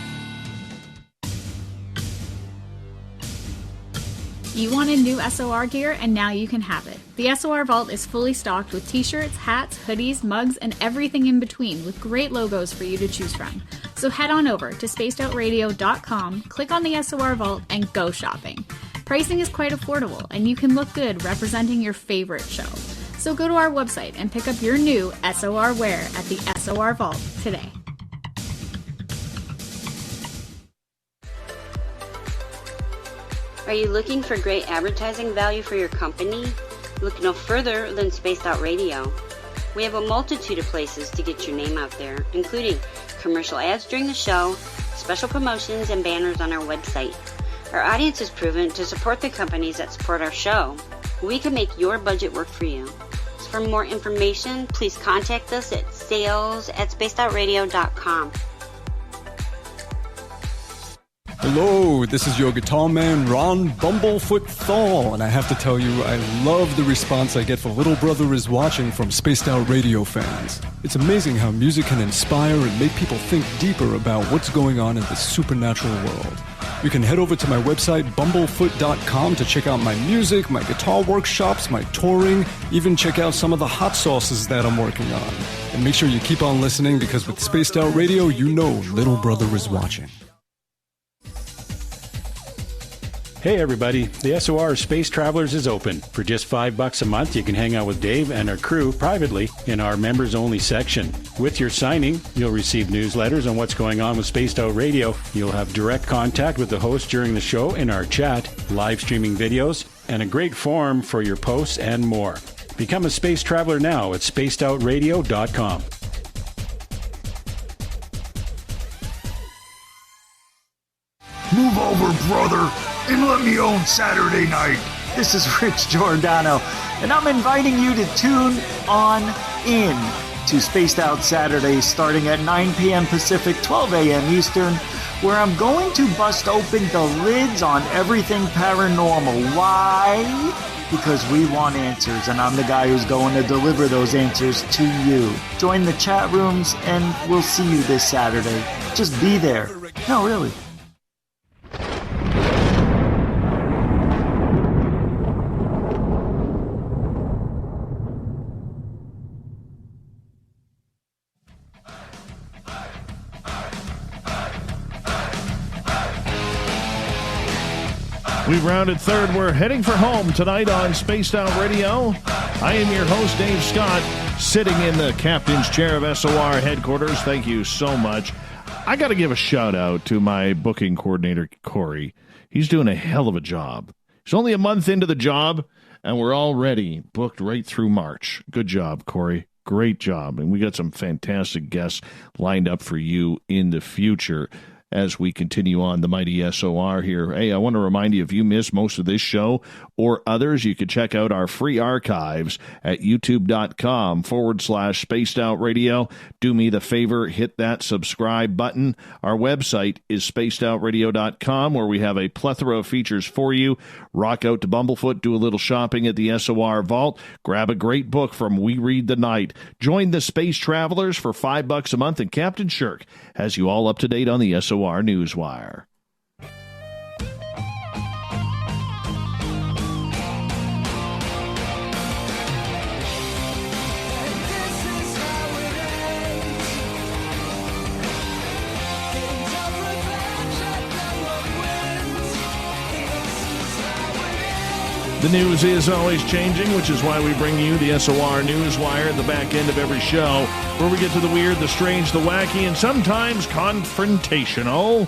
You wanted new SOR gear, and now you can have it. The SOR Vault is fully stocked with t-shirts, hats, hoodies, mugs, and everything in between, with great logos for you to choose from. So head on over to spacedoutradio.com, click on the SOR Vault, and go shopping. Pricing is quite affordable, and you can look good representing your favorite show. So go to our website and pick up your new SOR wear at the SOR Vault today. Are you looking for great advertising value for your company? Look no further than Spaced Out Radio. We have a multitude of places to get your name out there, including commercial ads during the show, special promotions, and banners on our website. Our audience is proven to support the companies that support our show. We can make your budget work for you. So for more information, please contact us at sales@spacedoutradio.com. Hello, this is your guitar man, Ron Bumblefoot THAL, and I have to tell you, I love the response I get for Little Brother is Watching from Spaced Out Radio fans. It's amazing how music can inspire and make people think deeper about what's going on in the supernatural world. You can head over to my website, bumblefoot.com, to check out my music, my guitar workshops, my touring, even check out some of the hot sauces that I'm working on. And make sure you keep on listening, because with Spaced Out Radio, you know Little Brother is watching. Hey everybody, the SOR Space Travelers is open. For just $5 a month, you can hang out with Dave and our crew privately in our members-only section. With your signing, you'll receive newsletters on what's going on with Spaced Out Radio. You'll have direct contact with the host during the show in our chat, live streaming videos, and a great forum for your posts and more. Become a space traveler now at spacedoutradio.com. Move over, brother, and let me own Saturday night. This is Rich Giordano, and I'm inviting you to tune on in to Spaced Out Saturdays starting at 9 p.m. Pacific, 12 a.m. Eastern, where I'm going to bust open the lids on everything paranormal. Why? Because we want answers, and I'm the guy who's going to deliver those answers to you. Join the chat rooms, and we'll see you this Saturday. Just be there. No, really. We've rounded third. We're heading for home tonight on Spaced Out Radio. I am your host, Dave Scott, sitting in the captain's chair of SOR headquarters. Thank you so much. I got to give a shout out to my booking coordinator, Corey. He's doing a hell of a job. He's only a month into the job, and we're already booked right through March. Good job, Corey. Great job. And we got some fantastic guests lined up for you in the future as we continue on the mighty SOR here. Hey, I want to remind you, if you missed most of this show or others, you can check out our free archives at youtube.com/Spaced Out Radio. Do me the favor, hit that subscribe button. Our website is spacedoutradio.com, where we have a plethora of features for you. Rock out to Bumblefoot, do a little shopping at the SOR Vault, grab a great book from We Read the Night. Join the Space Travelers for $5 a month, and Captain Shirk has you all up to date on the SOR Newswire. The news is always changing, which is why we bring you the SOR Newswire at the back end of every show, where we get to the weird, the strange, the wacky, and sometimes confrontational.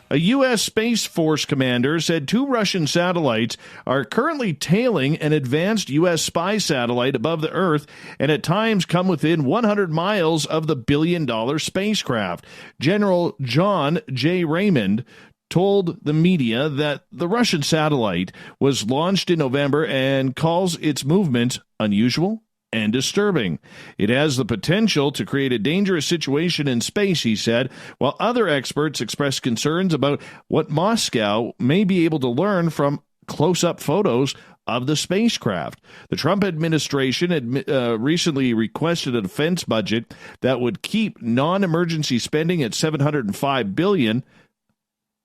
A U.S. Space Force commander said 2 Russian satellites are currently tailing an advanced U.S. spy satellite above the Earth and at times come within 100 miles of the billion-dollar spacecraft. General John J. Raymond told the media that the Russian satellite was launched in November and calls its movement unusual and disturbing. It has the potential to create a dangerous situation in space, he said, while other experts expressed concerns about what Moscow may be able to learn from close-up photos of the spacecraft. The Trump administration had recently requested a defense budget that would keep non-emergency spending at $705 billion.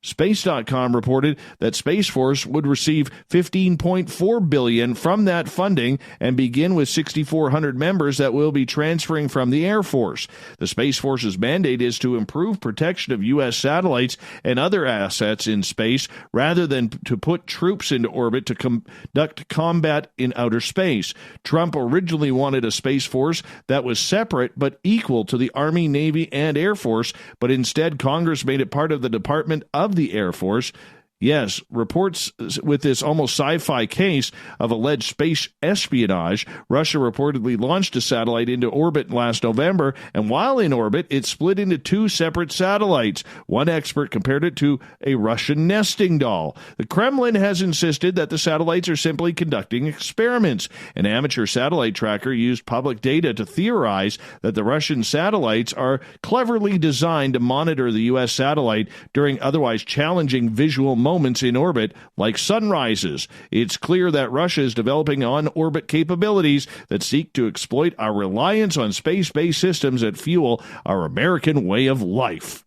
Space.com reported that Space Force would receive $15.4 billion from that funding and begin with 6,400 members that will be transferring from the Air Force. The Space Force's mandate is to improve protection of U.S. satellites and other assets in space rather than to put troops into orbit to conduct combat in outer space. Trump originally wanted a Space Force that was separate but equal to the Army, Navy, and Air Force, but instead Congress made it part of the Department of the Air Force. Yes, reports with this almost sci-fi case of alleged space espionage. Russia reportedly launched a satellite into orbit last November, and while in orbit, it split into two separate satellites. One expert compared it to a Russian nesting doll. The Kremlin has insisted that the satellites are simply conducting experiments. An amateur satellite tracker used public data to theorize that the Russian satellites are cleverly designed to monitor the U.S. satellite during otherwise challenging visual moments in orbit, like sunrises. It's clear that Russia is developing on-orbit capabilities that seek to exploit our reliance on space-based systems that fuel our American way of life.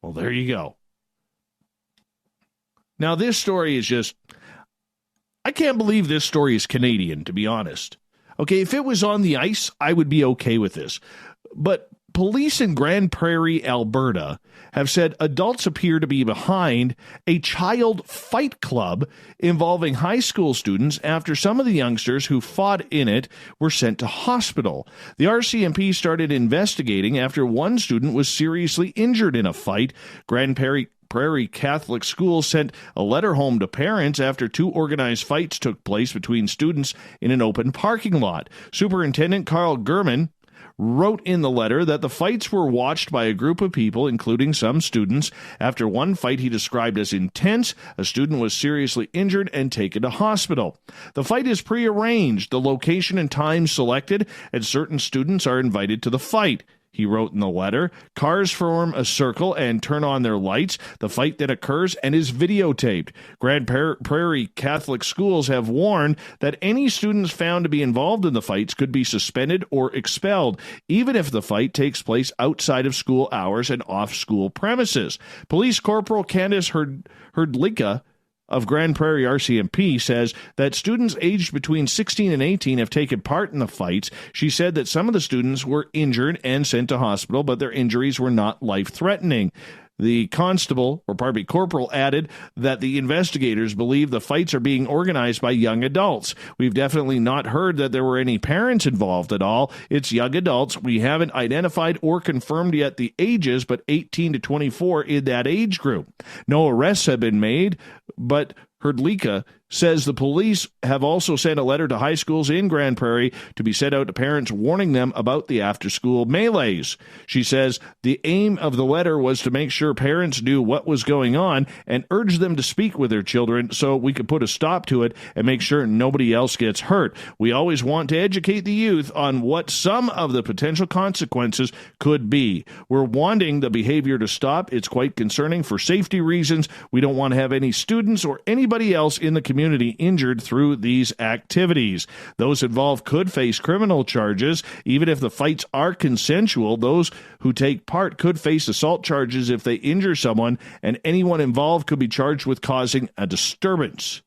Well, there you go. Now, this story is just... I can't believe this story is Canadian, to be honest. Okay, if it was on the ice, I would be okay with this. But police in Grand Prairie, Alberta, have said adults appear to be behind a child fight club involving high school students after some of the youngsters who fought in it were sent to hospital. The RCMP started investigating after one student was seriously injured in a fight. Grand Prairie Catholic School sent a letter home to parents after two organized fights took place between students in an open parking lot. Superintendent Carl Gurman wrote in the letter that the fights were watched by a group of people, including some students. After one fight he described as intense, a student was seriously injured and taken to hospital. The fight is prearranged, the location and time selected, and certain students are invited to the fight. He wrote in the letter, cars form a circle and turn on their lights. The fight then occurs and is videotaped. Grand Prairie Catholic schools have warned that any students found to be involved in the fights could be suspended or expelled, even if the fight takes place outside of school hours and off school premises. Police Corporal Candace Herdlicka of Grand Prairie RCMP says that students aged between 16 and 18 have taken part in the fights. She said that some of the students were injured and sent to hospital, but their injuries were not life-threatening. The corporal added that the investigators believe the fights are being organized by young adults. We've definitely not heard that there were any parents involved at all. It's young adults. We haven't identified or confirmed yet the ages, but 18 to 24 in that age group. No arrests have been made, but Herdlicka says the police have also sent a letter to high schools in Grand Prairie to be sent out to parents warning them about the after-school melees. She says the aim of the letter was to make sure parents knew what was going on and urge them to speak with their children so we could put a stop to it and make sure nobody else gets hurt. We always want to educate the youth on what some of the potential consequences could be. We're wanting the behavior to stop. It's quite concerning for safety reasons. We don't want to have any students or anybody else in the community injured through these activities. Those involved could face criminal charges. Even if the fights are consensual, those who take part could face assault charges if they injure someone, and anyone involved could be charged with causing a disturbance.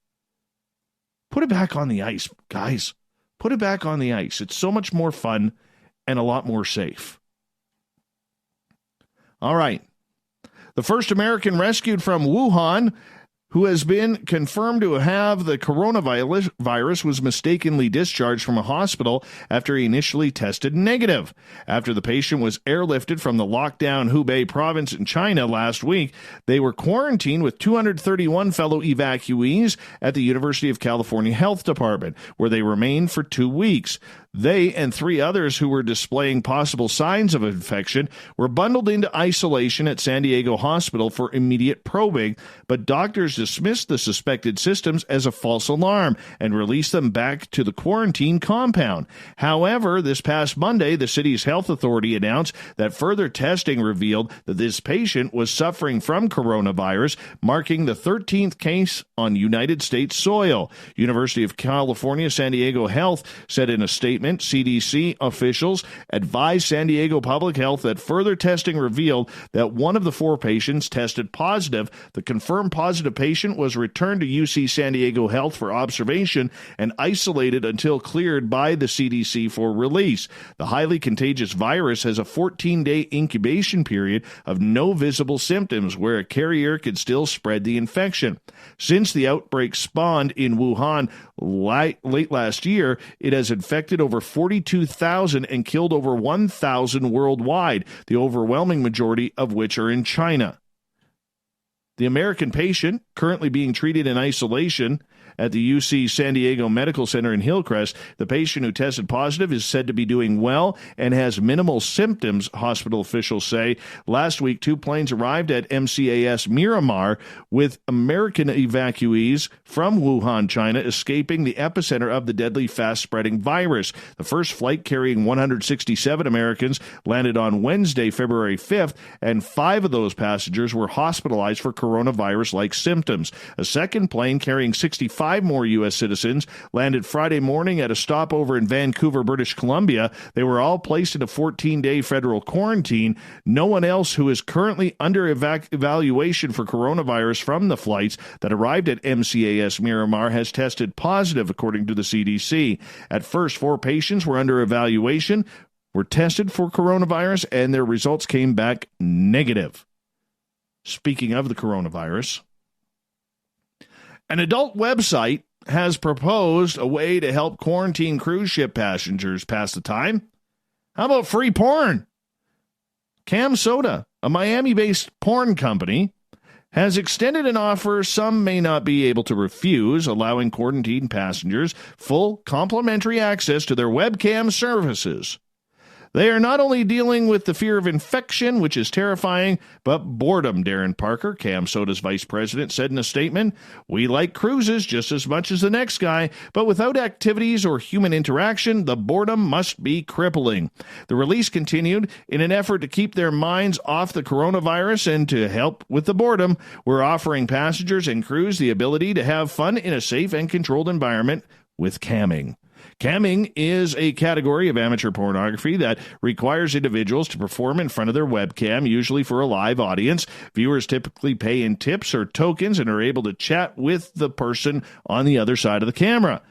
Put it back on the ice, guys. Put it back on the ice. It's so much more fun and a lot more safe. All right. The first American rescued from Wuhan, who has been confirmed to have the coronavirus, was mistakenly discharged from a hospital after he initially tested negative. After the patient was airlifted from the lockdown Hubei province in China last week, they were quarantined with 231 fellow evacuees at the University of California Health Department, where they remained for 2 weeks. They and 3 others who were displaying possible signs of infection were bundled into isolation at San Diego Hospital for immediate probing, but doctors dismissed the suspected symptoms as a false alarm and released them back to the quarantine compound. However, this past Monday, the city's health authority announced that further testing revealed that this patient was suffering from coronavirus, marking the 13th case on United States soil. University of California San Diego Health said in a statement, CDC officials advised San Diego Public Health that further testing revealed that one of the 4 patients tested positive. The confirmed positive patient was returned to UC San Diego Health for observation and isolated until cleared by the CDC for release. The highly contagious virus has a 14-day incubation period of no visible symptoms where a carrier could still spread the infection. Since the outbreak spawned in Wuhan late last year, it has infected over 42,000 and killed over 1,000 worldwide, the overwhelming majority of which are in China. The American patient, currently being treated in isolation at the UC San Diego Medical Center in Hillcrest, the patient who tested positive is said to be doing well and has minimal symptoms, hospital officials say. Last week, 2 planes arrived at MCAS Miramar with American evacuees from Wuhan, China, escaping the epicenter of the deadly, fast-spreading virus. The first flight carrying 167 Americans landed on Wednesday, February 5th, and 5 of those passengers were hospitalized for coronavirus-like symptoms. A second plane carrying 65 more U.S. citizens landed Friday morning at a stopover in Vancouver, British Columbia. They were all placed in a 14-day federal quarantine. No one else who is currently under evaluation for coronavirus from the flights that arrived at MCAS Miramar has tested positive, according to the CDC. At first, 4 patients were under evaluation, were tested for coronavirus, and their results came back negative. Speaking of the coronavirus, an adult website has proposed a way to help quarantine cruise ship passengers pass the time. How about free porn? Cam Soda, a Miami-based porn company, has extended an offer some may not be able to refuse, allowing quarantine passengers full complimentary access to their webcam services. They are not only dealing with the fear of infection, which is terrifying, but boredom, Darren Parker, Cam Soda's vice president, said in a statement. We like cruises just as much as the next guy, but without activities or human interaction, the boredom must be crippling. The release continued, in an effort to keep their minds off the coronavirus and to help with the boredom, we're offering passengers and crews the ability to have fun in a safe and controlled environment with camming. Camming is a category of amateur pornography that requires individuals to perform in front of their webcam, usually for a live audience. Viewers typically pay in tips or tokens and are able to chat with the person on the other side of the camera.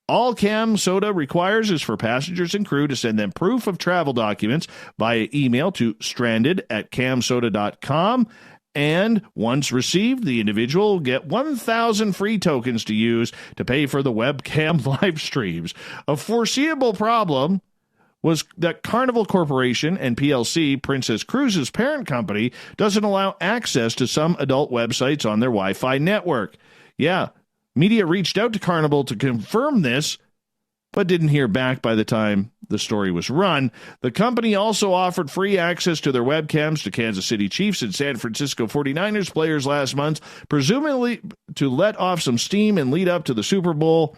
All Cam Soda requires is for passengers and crew to send them proof of travel documents via email to stranded@camsoda.com. And once received, the individual will get 1,000 free tokens to use to pay for the webcam live streams. A foreseeable problem was that Carnival Corporation and PLC, Princess Cruises' parent company, doesn't allow access to some adult websites on their Wi-Fi network. Yeah, media reached out to Carnival to confirm this, but didn't hear back by the time the story was run. The company also offered free access to their webcams to Kansas City Chiefs and San Francisco 49ers players last month, presumably to let off some steam and lead up to the Super Bowl.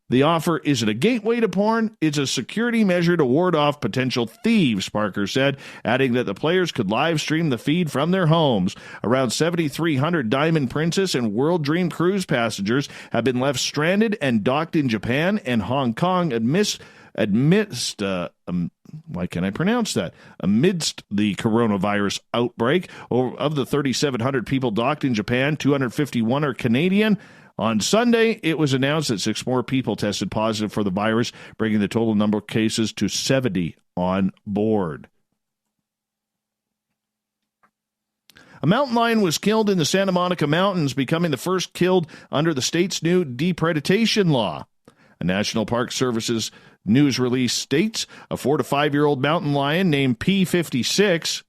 The offer isn't a gateway to porn, it's a security measure to ward off potential thieves, Parker said, adding that the players could live stream the feed from their homes. Around 7,300 Diamond Princess and World Dream Cruise passengers have been left stranded and docked in Japan and Hong Kong amidst the coronavirus outbreak. Of the 3,700 people docked in Japan, 251 are Canadian. On Sunday, it was announced that 6 more people tested positive for the virus, bringing the total number of cases to 70 on board. A mountain lion was killed in the Santa Monica Mountains, becoming the first killed under the state's new depredation law. A National Park Service's news release states a 4 to 5-year-old mountain lion named P56,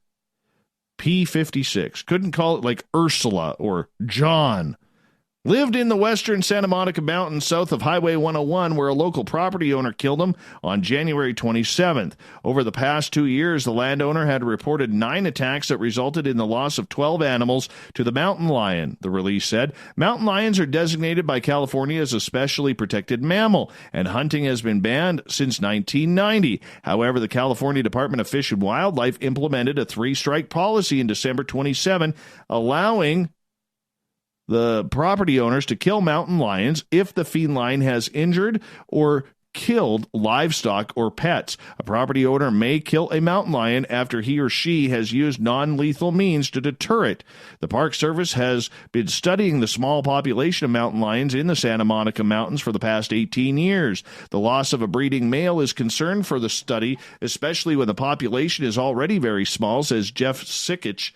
couldn't call it like Ursula or John, lived in the western Santa Monica Mountains south of Highway 101, where a local property owner killed him on January 27th. Over the past 2 years, the landowner had reported 9 attacks that resulted in the loss of 12 animals to the mountain lion, the release said. Mountain lions are designated by California as a specially protected mammal, and hunting has been banned since 1990. However, the California Department of Fish and Wildlife implemented a 3-strike policy in December 27, allowing the property owners to kill mountain lions if the feline has injured or killed livestock or pets. A property owner may kill a mountain lion after he or she has used non-lethal means to deter it. The Park Service has been studying the small population of mountain lions in the Santa Monica Mountains for the past 18 years. The loss of a breeding male is concern for the study, especially when the population is already very small, says Jeff Sikich,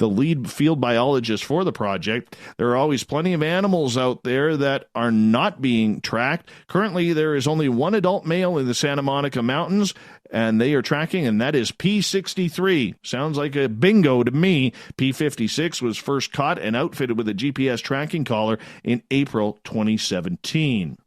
the lead field biologist for the project. There are always plenty of animals out there that are not being tracked. Currently, there is only one adult male in the Santa Monica Mountains, and they are tracking, and that is P63. Sounds like a bingo to me. P56 was first caught and outfitted with a GPS tracking collar in April 2017.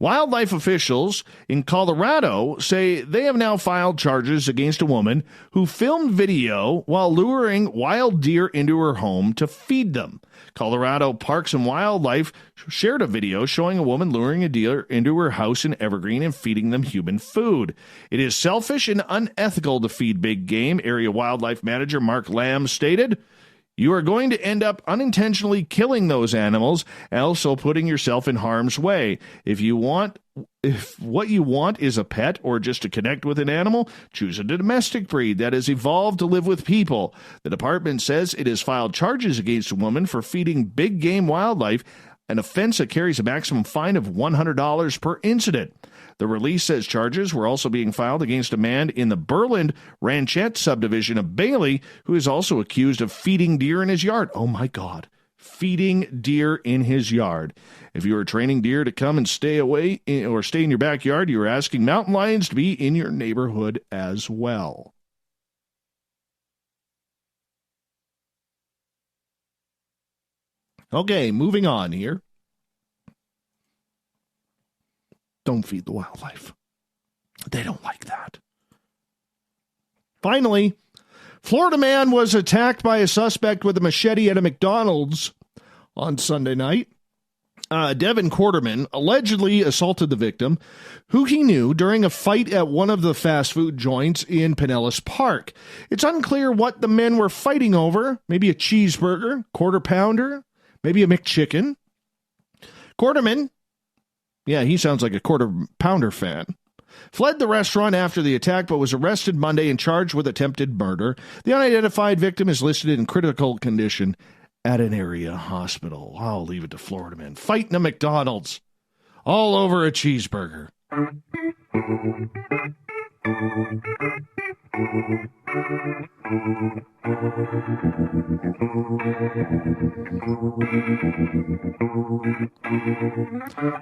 Wildlife officials in Colorado say they have now filed charges against a woman who filmed video while luring wild deer into her home to feed them. Colorado Parks and Wildlife shared a video showing a woman luring a deer into her house in Evergreen and feeding them human food. It is selfish and unethical to feed big game, area wildlife manager Mark Lamb stated. You are going to end up unintentionally killing those animals and also putting yourself in harm's way. If what you want is a pet or just to connect with an animal, choose a domestic breed that has evolved to live with people. The department says it has filed charges against a woman for feeding big game wildlife, an offense that carries a maximum fine of $100 per incident. The release says charges were also being filed against a man in the Berland Ranchette subdivision of Bailey, who is also accused of feeding deer in his yard. Oh, my God. Feeding deer in his yard. If you are training deer to come and stay away or stay in your backyard, you are asking mountain lions to be in your neighborhood as well. Okay, moving on here. Don't feed the wildlife. They don't like that. Finally, Florida man was attacked by a suspect with a machete at a McDonald's on Sunday night. Devin Quarterman allegedly assaulted the victim, who he knew, during a fight at one of the fast food joints in Pinellas Park. It's unclear what the men were fighting over. Maybe a cheeseburger, quarter pounder, maybe a McChicken. Quarterman, yeah, he sounds like a quarter pounder fan, fled the restaurant after the attack but was arrested Monday and charged with attempted murder. The unidentified victim is listed in critical condition at an area hospital. I'll leave it to Florida man. Fighting a McDonald's all over a cheeseburger.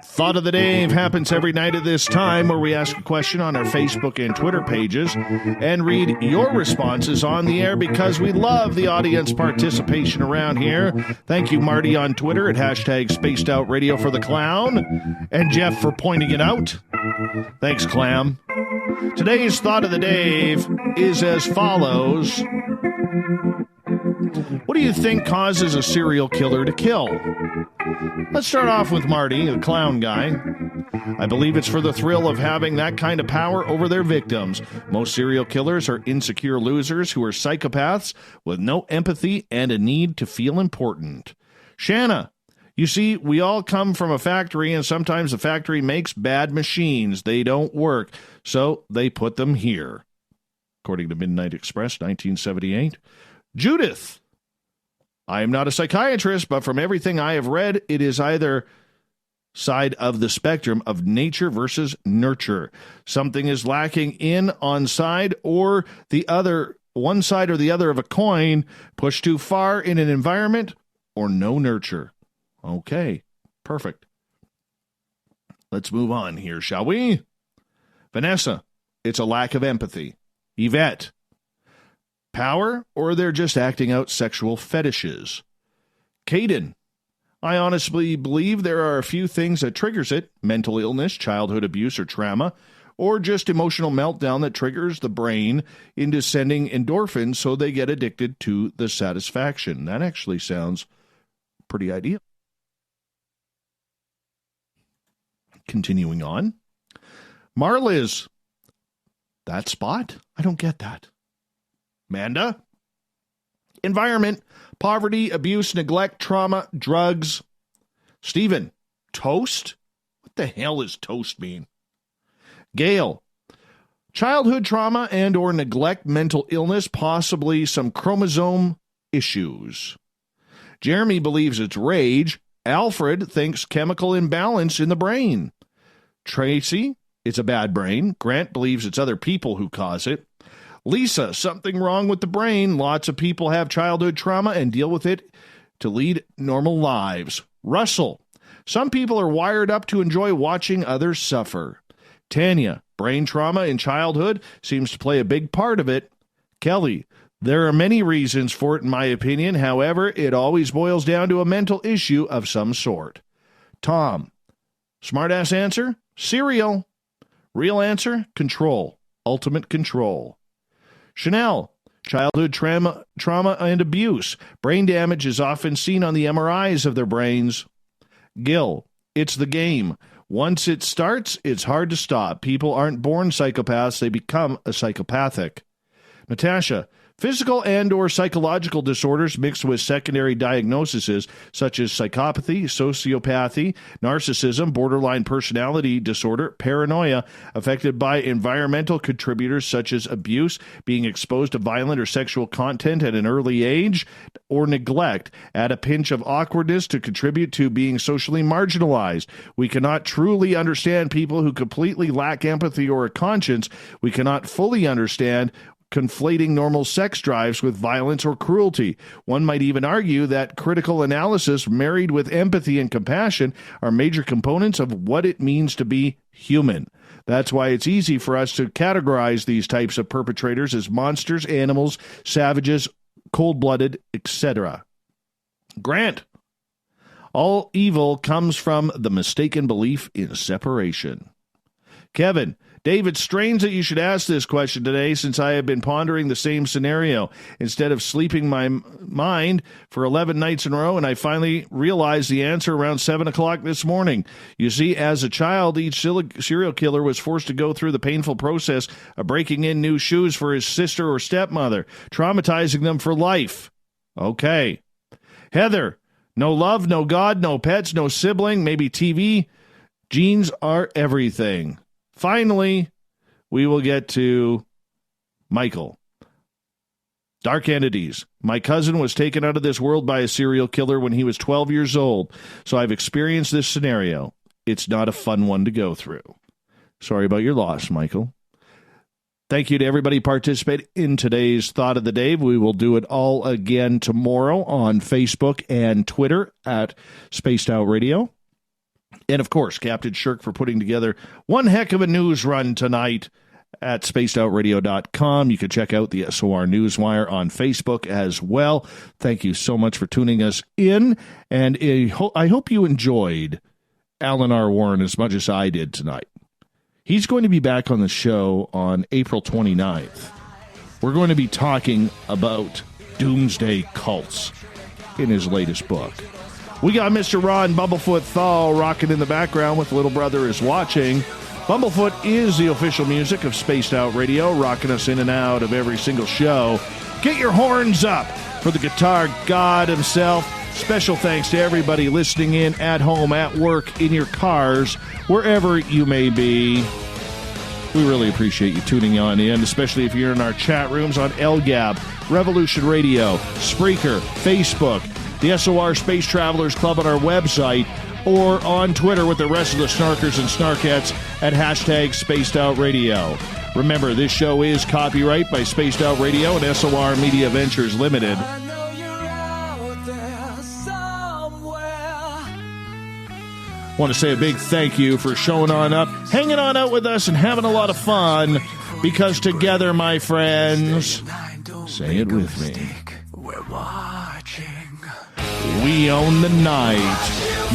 Thought of the Day happens every night at this time, where we ask a question on our Facebook and Twitter pages and read your responses on the air because we love the audience participation around here. Thank you, Marty, on Twitter at hashtag Spaced Out Radio for the Clown, and Jeff for pointing it out. Thanks, Clam. Today's Thought of the Day is as follows. What do you think causes a serial killer to kill? Let's start off with Marty, the clown guy. I believe it's for the thrill of having that kind of power over their victims. Most serial killers are insecure losers who are psychopaths with no empathy and a need to feel important. Shanna, you see, we all come from a factory, and sometimes the factory makes bad machines. They don't work, so they put them here. According to Midnight Express, 1978. Judith, I am not a psychiatrist, but from everything I have read, it is either side of the spectrum of nature versus nurture. Something is lacking on side or the other, one side or the other of a coin, pushed too far in an environment, or no nurture. Okay, perfect. Let's move on here, shall we? Vanessa, it's a lack of empathy. Yvette, power, or they're just acting out sexual fetishes. Caden, I honestly believe there are a few things that triggers it: mental illness, childhood abuse or trauma, or just emotional meltdown that triggers the brain into sending endorphins so they get addicted to the satisfaction. That actually sounds pretty ideal. Continuing on. Marliz, that spot? I don't get that. Manda, environment, poverty, abuse, neglect, trauma, drugs. Stephen, toast? What the hell does toast mean? Gail, childhood trauma and or neglect, mental illness, possibly some chromosome issues. Jeremy believes it's rage. Alfred thinks chemical imbalance in the brain. Tracy, it's a bad brain. Grant believes it's other people who cause it. Lisa, something wrong with the brain. Lots of people have childhood trauma and deal with it to lead normal lives. Russell, some people are wired up to enjoy watching others suffer. Tanya, brain trauma in childhood seems to play a big part of it. Kelly, there are many reasons for it in my opinion. However, it always boils down to a mental issue of some sort. Tom, smartass answer, cereal. Real answer, control. Ultimate control. Chanel, childhood trauma and abuse. Brain damage is often seen on the MRIs of their brains. Gil, it's the game. Once it starts, it's hard to stop. People aren't born psychopaths, they become psychopathic. Natasha, physical and or psychological disorders mixed with secondary diagnoses such as psychopathy, sociopathy, narcissism, borderline personality disorder, paranoia, affected by environmental contributors such as abuse, being exposed to violent or sexual content at an early age, or neglect, add a pinch of awkwardness to contribute to being socially marginalized. We cannot truly understand people who completely lack empathy or a conscience. We cannot fully understand conflating normal sex drives with violence or cruelty. One might even argue that critical analysis married with empathy and compassion are major components of what it means to be human. That's why it's easy for us to categorize these types of perpetrators as monsters, animals, savages, cold-blooded, etc. Grant, all evil comes from the mistaken belief in separation. Kevin, Dave, it's strange that you should ask this question today since I have been pondering the same scenario. Instead of sleeping my mind for 11 nights in a row, and I finally realized the answer around 7 o'clock this morning. You see, as a child, each serial killer was forced to go through the painful process of breaking in new shoes for his sister or stepmother, traumatizing them for life. Okay. Heather, no love, no God, no pets, no sibling, maybe TV. Genes are everything. Finally, we will get to Michael. Dark entities. My cousin was taken out of this world by a serial killer when he was 12 years old, so I've experienced this scenario. It's not a fun one to go through. Sorry about your loss, Michael. Thank you to everybody participating in today's Thought of the Day. We will do it all again tomorrow on Facebook and Twitter at Spaced Out Radio. And, of course, Captain Shirk for putting together one heck of a news run tonight at spacedoutradio.com. You can check out the SOR Newswire on Facebook as well. Thank you so much for tuning us in. And I hope you enjoyed Alan R. Warren as much as I did tonight. He's going to be back on the show on April 29th. We're going to be talking about doomsday cults in his latest book. We got Mr. Ron Bumblefoot THAL rocking in the background with Little Brother is Watching. Bumblefoot is the official music of Spaced Out Radio, rocking us in and out of every single show. Get your horns up for the guitar god himself. Special thanks to everybody listening in at home, at work, in your cars, wherever you may be. We really appreciate you tuning on in, especially if you're in our chat rooms on LGAB, Revolution Radio, Spreaker, Facebook, the SOR Space Travelers Club on our website, or on Twitter with the rest of the snarkers and snarkettes at hashtag Spaced Out Radio. Remember, this show is copyright by Spaced Out Radio and SOR Media Ventures Limited. Want to say a big thank you for showing on up, hanging on out with us, and having a lot of fun, because together, my friends, say it with me, we own the night.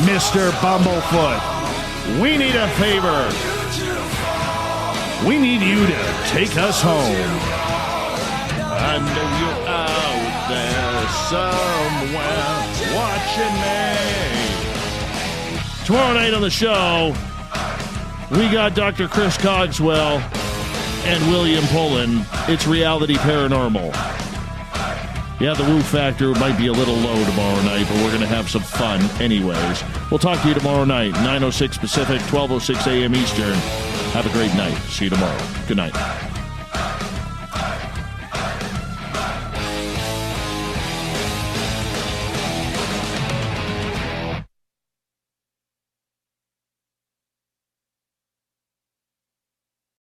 Mr. Bumblefoot, we need a favor. We need you to take us home. I know you're out there somewhere watching me. Tomorrow night on the show, we got Dr. Chris Cogswell and William Pullen. It's Reality Paranormal. Yeah, the woo factor might be a little low tomorrow night, but we're going to have some fun anyways. We'll talk to you tomorrow night, 9:06 Pacific, 12:06 a.m. Eastern. Have a great night. See you tomorrow. Good night.